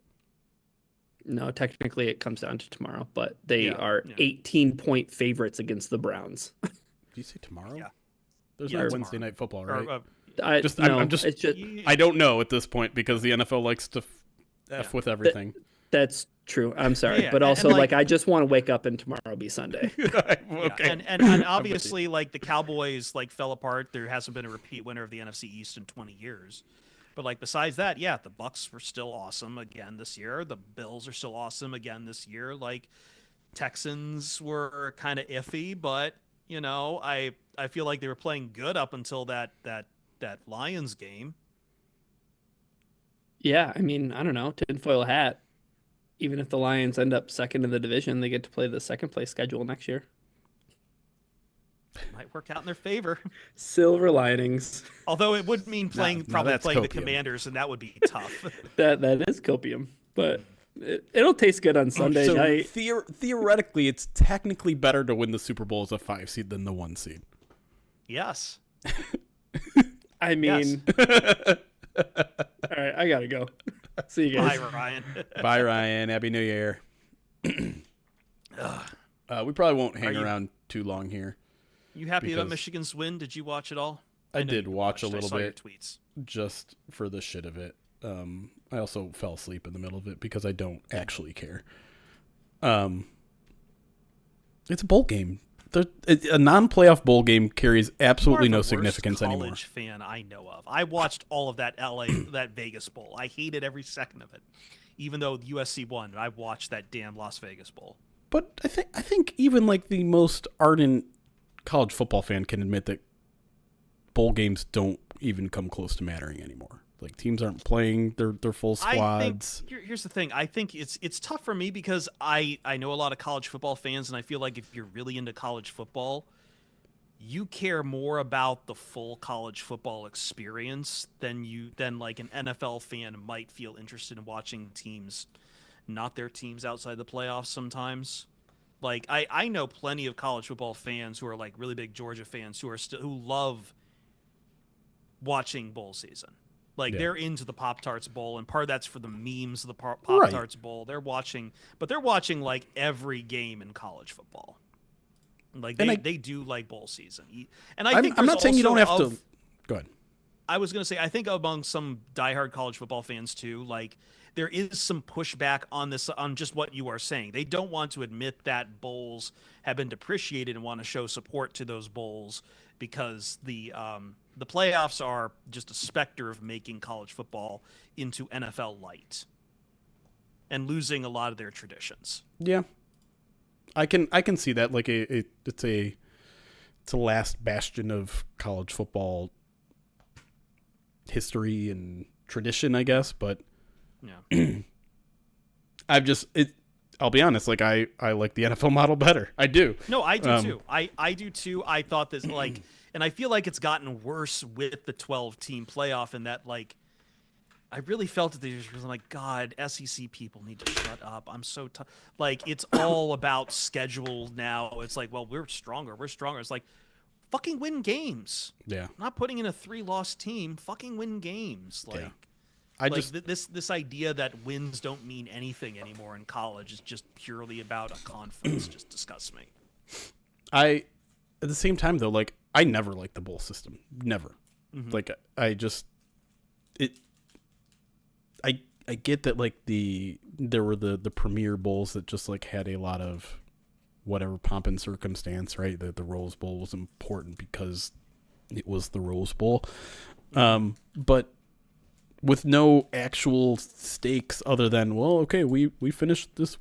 No, technically it comes down to tomorrow, but they are 18-point favorites against the Browns. Did you say tomorrow? Yeah. There's no Wednesday night football, right? I don't know at this point because the NFL likes to f with everything. That's true. I'm sorry, but also I just want to wake up and tomorrow be Sunday. Okay. And obviously like the Cowboys fell apart. There hasn't been a repeat winner of the NFC East in 20 years. But like besides that, the Bucks were still awesome again this year. The Bills are still awesome again this year. Like Texans were kind of iffy, but I feel like they were playing good up until that Lions game. Yeah, I mean, I don't know, tinfoil hat. Even if the Lions end up second in the division, they get to play the second place schedule next year. Might work out in their favor. Silver linings. Although it would mean playing the Commanders, and that would be tough. that is copium, but it'll taste good on Sunday night. Theoretically, it's technically better to win the Super Bowl as a 5 seed than the 1 seed. Yes. I mean, all right, I gotta go. See you guys. Bye, Ryan. Bye, Ryan. Happy New Year. We probably won't hang around too long here. You happy about Michigan's win? Did you watch it all? I did watch a little bit. Your tweets. Just for the shit of it. I also fell asleep in the middle of it because I don't actually care. It's a bowl game. A non-playoff bowl game carries absolutely no significance anymore. College fan I know of. I watched all of that that Vegas Bowl. I hated every second of it, even though USC won. I watched that damn Las Vegas Bowl. But I think even like the most ardent college football fan can admit that bowl games don't even come close to mattering anymore. Like teams aren't playing their full squads. Here's the thing. I think it's tough for me because I know a lot of college football fans, and I feel like if you're really into college football, you care more about the full college football experience than like an NFL fan might feel interested in watching teams, not their teams outside the playoffs sometimes. Like I know plenty of college football fans who are like really big Georgia fans who love watching bowl season. Like they're into the Pop-Tarts Bowl, and part of that's for the memes of the Pop-Tarts Bowl. They're watching like every game in college football. Like they do like bowl season. And I think I'm not saying you don't have to. Go ahead. I was going to say, I think among some diehard college football fans too, like there is some pushback on this, on just what you are saying. They don't want to admit that bowls have been depreciated and want to show support to those bowls because the playoffs are just a specter of making college football into NFL light and losing a lot of their traditions. Yeah, I can see that. Like it's a last bastion of college football history and tradition, I guess. But yeah, I'll be honest. Like I like the NFL model better. I do. No, I do too. I do too. I thought this and I feel like it's gotten worse with the 12-team playoff, and that like I really felt that they just were like, God, SEC people need to shut up. I'm so like it's all about schedule now. It's like, well, we're stronger. It's like, fucking win games. Yeah, I'm not putting in a 3-loss team. Fucking win games. Like, this idea that wins don't mean anything anymore in college is just purely about a conference. Just disgusts me. At the same time though, like I never liked the bowl system. Never. Mm-hmm. Like I get that like there were the premier bowls that just like had a lot of whatever pomp and circumstance, right? That the Rose Bowl was important because it was the Rose Bowl. But with no actual stakes other than, well, okay, we finished this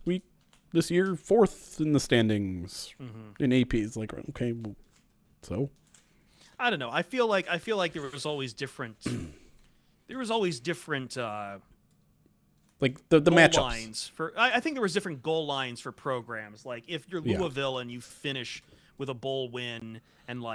year 4th in the standings in APs. Like, okay, well, so I don't know. I feel like there was always different. Like the goal matchups lines for. I think there was different goal lines for programs. Like if you're Louisville and you finish with a bowl win and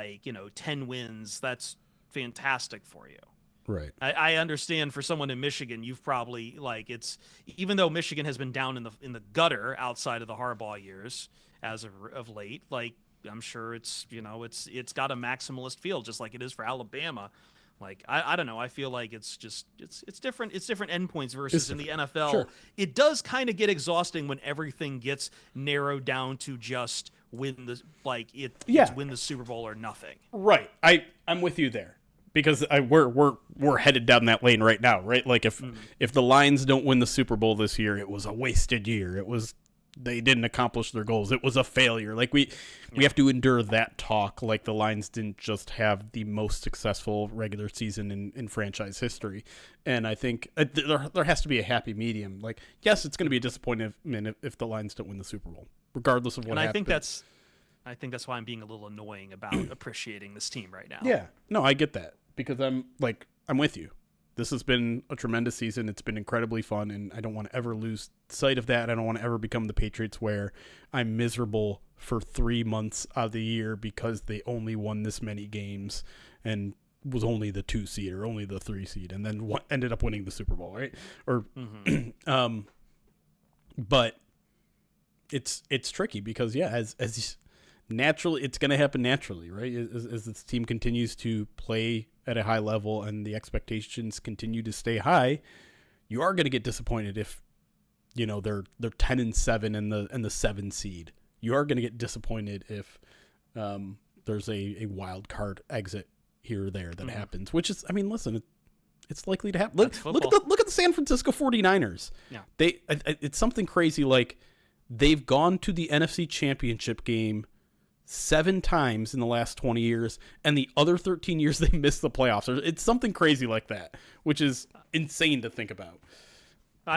10 wins, that's fantastic for you. Right. I understand for someone in Michigan, you've probably it's even though Michigan has been down in the gutter outside of the Harbaugh years as of late, I'm sure it's got a maximalist feel just like it is for Alabama. I don't know. I feel like it's different. It's different endpoints versus in the NFL. Sure. It does kind of get exhausting when everything gets narrowed down to just win the it's win the Super Bowl or nothing. Right. I'm with you there because we're headed down that lane right now, right? Like if the Lions don't win the Super Bowl this year, it was a wasted year. They didn't accomplish their goals. It was a failure. We have to endure that talk. Like the Lions didn't just have the most successful regular season in franchise history. And I think there has to be a happy medium. Yes, it's going to be a disappointment if the Lions don't win the Super Bowl, regardless of what happens. I think that's why I'm being a little annoying about appreciating this team right now. Yeah. No, I get that because I'm with you. This has been a tremendous season. It's been incredibly fun, and I don't want to ever lose sight of that. I don't want to ever become the Patriots where I'm miserable for 3 months out of the year because they only won this many games and was only the 2 seed or only the 3 seed, and then ended up winning the Super Bowl, right? Or, but it's tricky because as naturally, it's going to happen naturally, right? As this team continues to play at a high level and the expectations continue to stay high, you are going to get disappointed if, they're 10-7 and the 7 seed. You are going to get disappointed if there's a wild card exit here or there that happens, which is, listen, it's likely to happen. Look at the San Francisco 49ers. Yeah. It's something crazy. Like they've gone to the NFC Championship game 7 times in the last 20 years, and the other 13 years they missed the playoffs. It's something crazy like that, which is insane to think about.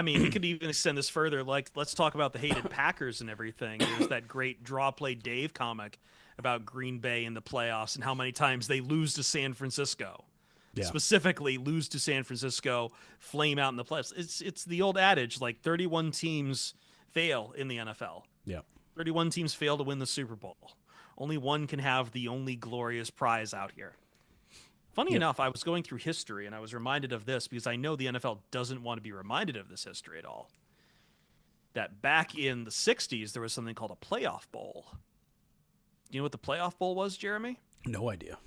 We could even extend this further. Let's talk about the hated Packers and everything. There's that great Draw Play Dave comic about Green Bay in the playoffs and how many times they lose to San Francisco. Yeah. Specifically, lose to San Francisco, flame out in the playoffs. It's the old adage, 31 teams fail in the NFL. Yeah. 31 teams fail to win the Super Bowl. Only one can have the only glorious prize out here. Funny enough, I was going through history, and I was reminded of this because I know the NFL doesn't want to be reminded of this history at all. That back in the 60s, there was something called a playoff bowl. Do you know what the playoff bowl was, Jeremy? No idea.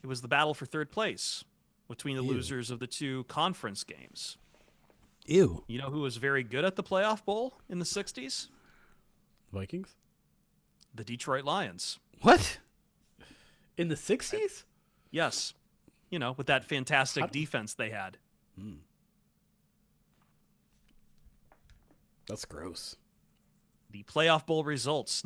It was the battle for third place between the losers of the 2 conference games. Ew. You know who was very good at the playoff bowl in the 60s? Vikings? The Detroit Lions. What? In the 60s? Yes. With that fantastic defense they had. That's gross. The playoff bowl results,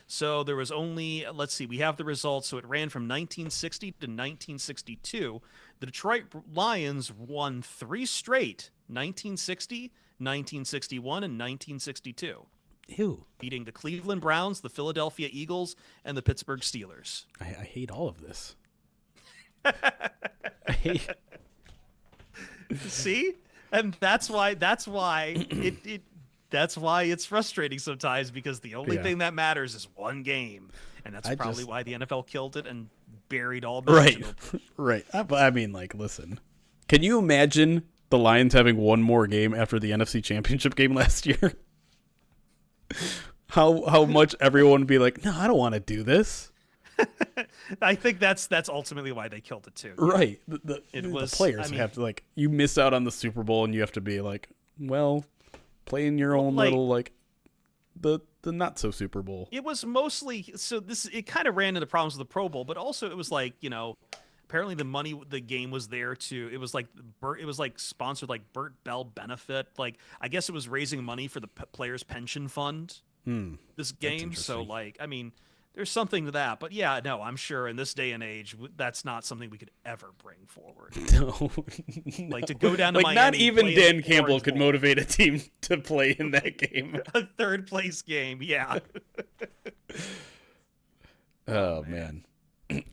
so there was only, let's see, we have the results. So it ran from 1960 to 1962. The Detroit Lions won 3 straight, 1960, 1961, and 1962. Ew. Beating the Cleveland Browns, the Philadelphia Eagles, and the Pittsburgh Steelers. I hate all of this. I hate. See? And that's why it's frustrating sometimes because the only thing that matters is one game. And that's probably why the NFL killed it and buried all Right. Right. But listen. Can you imagine the Lions having one more game after the NFC Championship game last year? How much everyone would be like, no, I don't want to do this. I think that's ultimately why they killed it too. Right. The players have to you miss out on the Super Bowl and you have to be well, play in your own little the not so Super Bowl. It was mostly it kind of ran into problems with the Pro Bowl, but also it was apparently the money the game was there to it was sponsored Burt Bell benefit. I guess it was raising money for the players pension fund this game. So, like, I mean, there's something to that. But yeah, no, I'm sure in this day and age, that's not something we could ever bring forward. No. Like, to go down to like, Miami. not even play Dan an Campbell Orange could Bowl. motivate a team to play in that game. A third place game, yeah. Oh, man.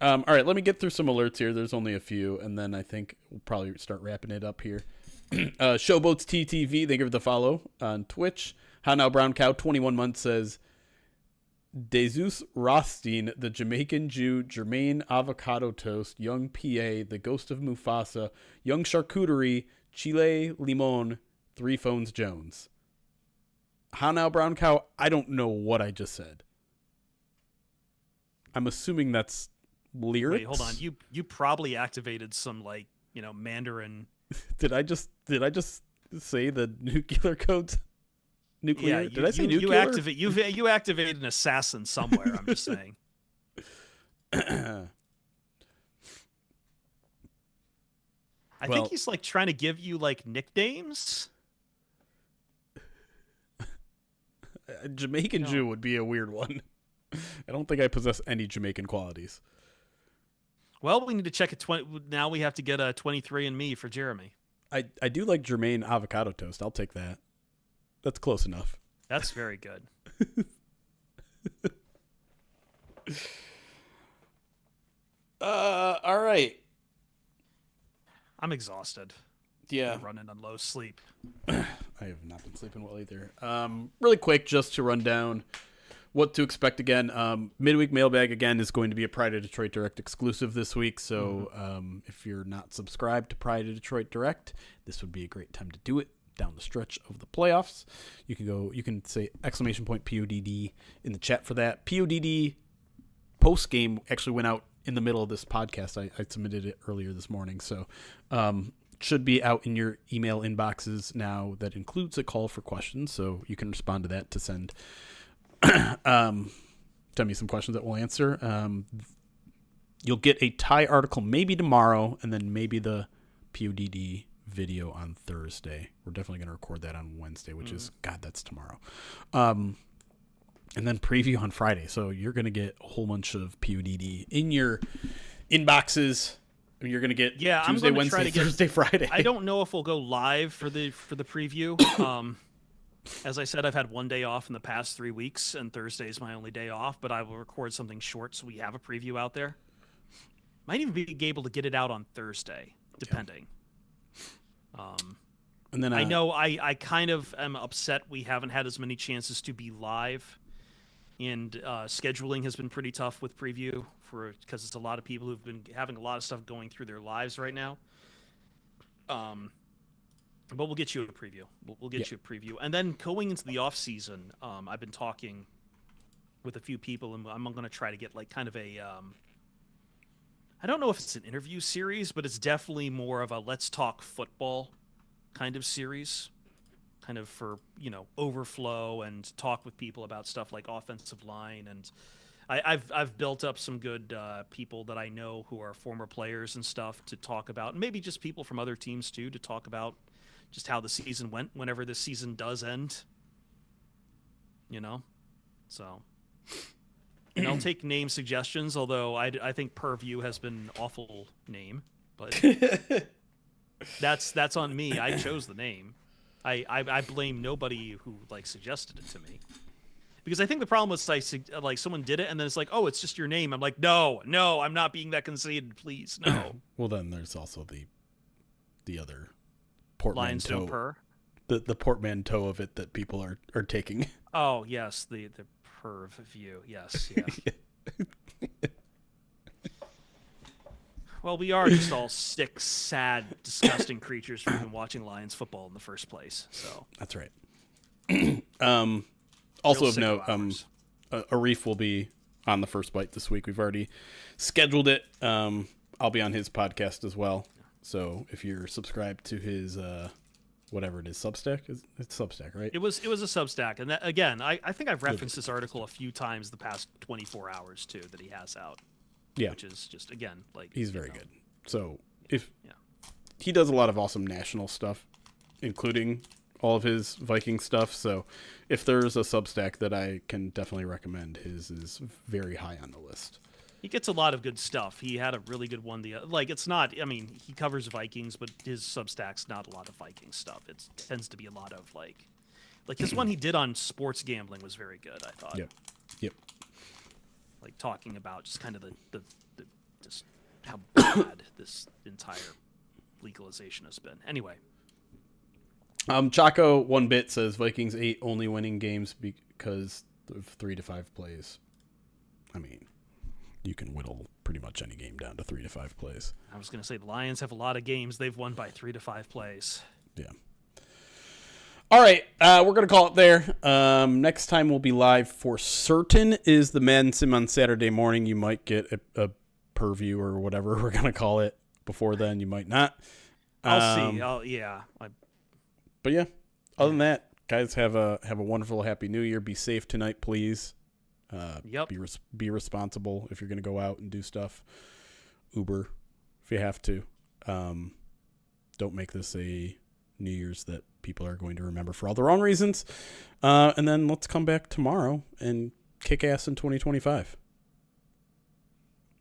All right, let me get through some alerts here. There's only a few, and then I think we'll probably start wrapping it up here. Showboats TTV, they give it the follow on Twitch. How Now Brown Cow, 21 months, says, Jesus Rothstein, the Jamaican Jew, Jermaine Avocado Toast, Young PA, the Ghost of Mufasa, Young Charcuterie, Chile Limon, 3 Phones Jones. How Now Brown Cow, I don't know what I just said. I'm assuming that's lyrics. Wait, hold on. You probably activated some, like, you know, Mandarin. Did I just say the nuclear code? Nuclear? Yeah, Did I say nuclear? You activated an assassin somewhere. I'm just saying. I think he's like trying to give you like nicknames. A Jamaican Jew would be a weird one. I don't think I possess any Jamaican qualities. Well, we need to check now we have to get a 23andMe for Jeremy. I do like Jermaine Avocado Toast. I'll take that. That's close enough. That's very good. All right. I'm exhausted. Yeah. I'm running on low sleep. I have not been sleeping well either. Really quick, just to run down what to expect again. Midweek mailbag again is going to be a Pride of Detroit Direct exclusive this week. So if you're not subscribed to Pride of Detroit Direct, this would be a great time to do it down the stretch of the playoffs. You can say !PODD in the chat for that. PODD post game actually went out in the middle of this podcast. I submitted it earlier this morning. So should be out in your email inboxes now. That includes a call for questions. So you can respond to that to send me some questions that we'll answer. You'll get a tie article maybe tomorrow, and then maybe the PODD video on Thursday. We're definitely going to record that on Wednesday, which is, God, that's tomorrow. And then preview on Friday. So you're going to get a whole bunch of PODD in your inboxes. I mean, you're going to get Tuesday, Wednesday, Thursday, Friday. I don't know if we'll go live for the preview. As I said, I've had one day off in the past 3 weeks, and Thursday is my only day off, but I will record something short so we have a preview out there. Might even be able to get it out on Thursday, depending. And then I know I kind of am upset we haven't had as many chances to be live, and scheduling has been pretty tough with preview because it's a lot of people who've been having a lot of stuff going through their lives right now. But we'll get you a preview. We'll get you a preview. And then going into the off season, I've been talking with a few people, and I'm going to try to get like kind of a I don't know if it's an interview series, but it's definitely more of a let's talk football kind of series, kind of for, you know, overflow and talk with people about stuff like offensive line. And I've built up some good people that I know who are former players and stuff to talk about, and maybe just people from other teams too, to talk about just how the season went whenever this season does end, you know? So, and I'll take name suggestions, although I think Purview has been an awful name, but that's on me. I chose the name. I blame nobody who like suggested it to me, because I think the problem was like someone did it and then it's like, oh, it's just your name. I'm like, no, I'm not being that conceited, please, no. Well, then there's also the other portmanteau. Lions don't purr. The portmanteau of it that people are taking. Oh yes, the Purview. Yes, yeah. Well, we are just all sick, sad, disgusting creatures who've been watching Lions football in the first place. So that's right. Also of note, Arif will be on the First Bite this week. We've already scheduled it. I'll be on his podcast as well. So if you're subscribed to his whatever it is, Substack, it's Substack, right? It was a Substack, and that, again, I think I've referenced this article a few times the past 24 hours too that he has out. Yeah, which is just, again, like, he's very good. So if he does a lot of awesome national stuff, including all of his Viking stuff. So if there's a Substack that I can definitely recommend, his is very high on the list. He gets a lot of good stuff. He had a really good one. It's not. I mean, he covers Vikings, but his Substack's not a lot of Viking stuff. It tends to be a lot of like this one he did on sports gambling was very good. I thought. Yep. Like talking about just kind of the just how bad this entire legalization has been. Anyway. Chaco 1 bit says Vikings 8 only winning games because of 3 to 5 plays. I mean, you can whittle pretty much any game down to 3 to 5 plays. I was going to say the Lions have a lot of games they've won by 3 to 5 plays. Yeah. All right, we're going to call it there. Next time we'll be live for certain is the Madden Sim on Saturday morning. You might get a purview or whatever we're going to call it. Before then, you might not. I'll see. But yeah, other than that, guys, have a wonderful, happy New Year. Be safe tonight, please. Yep. Be responsible if you're going to go out and do stuff. Uber if you have to. Don't make this a New Year's that people are going to remember for all the wrong reasons. And then let's come back tomorrow and kick ass in 2025.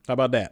How about that?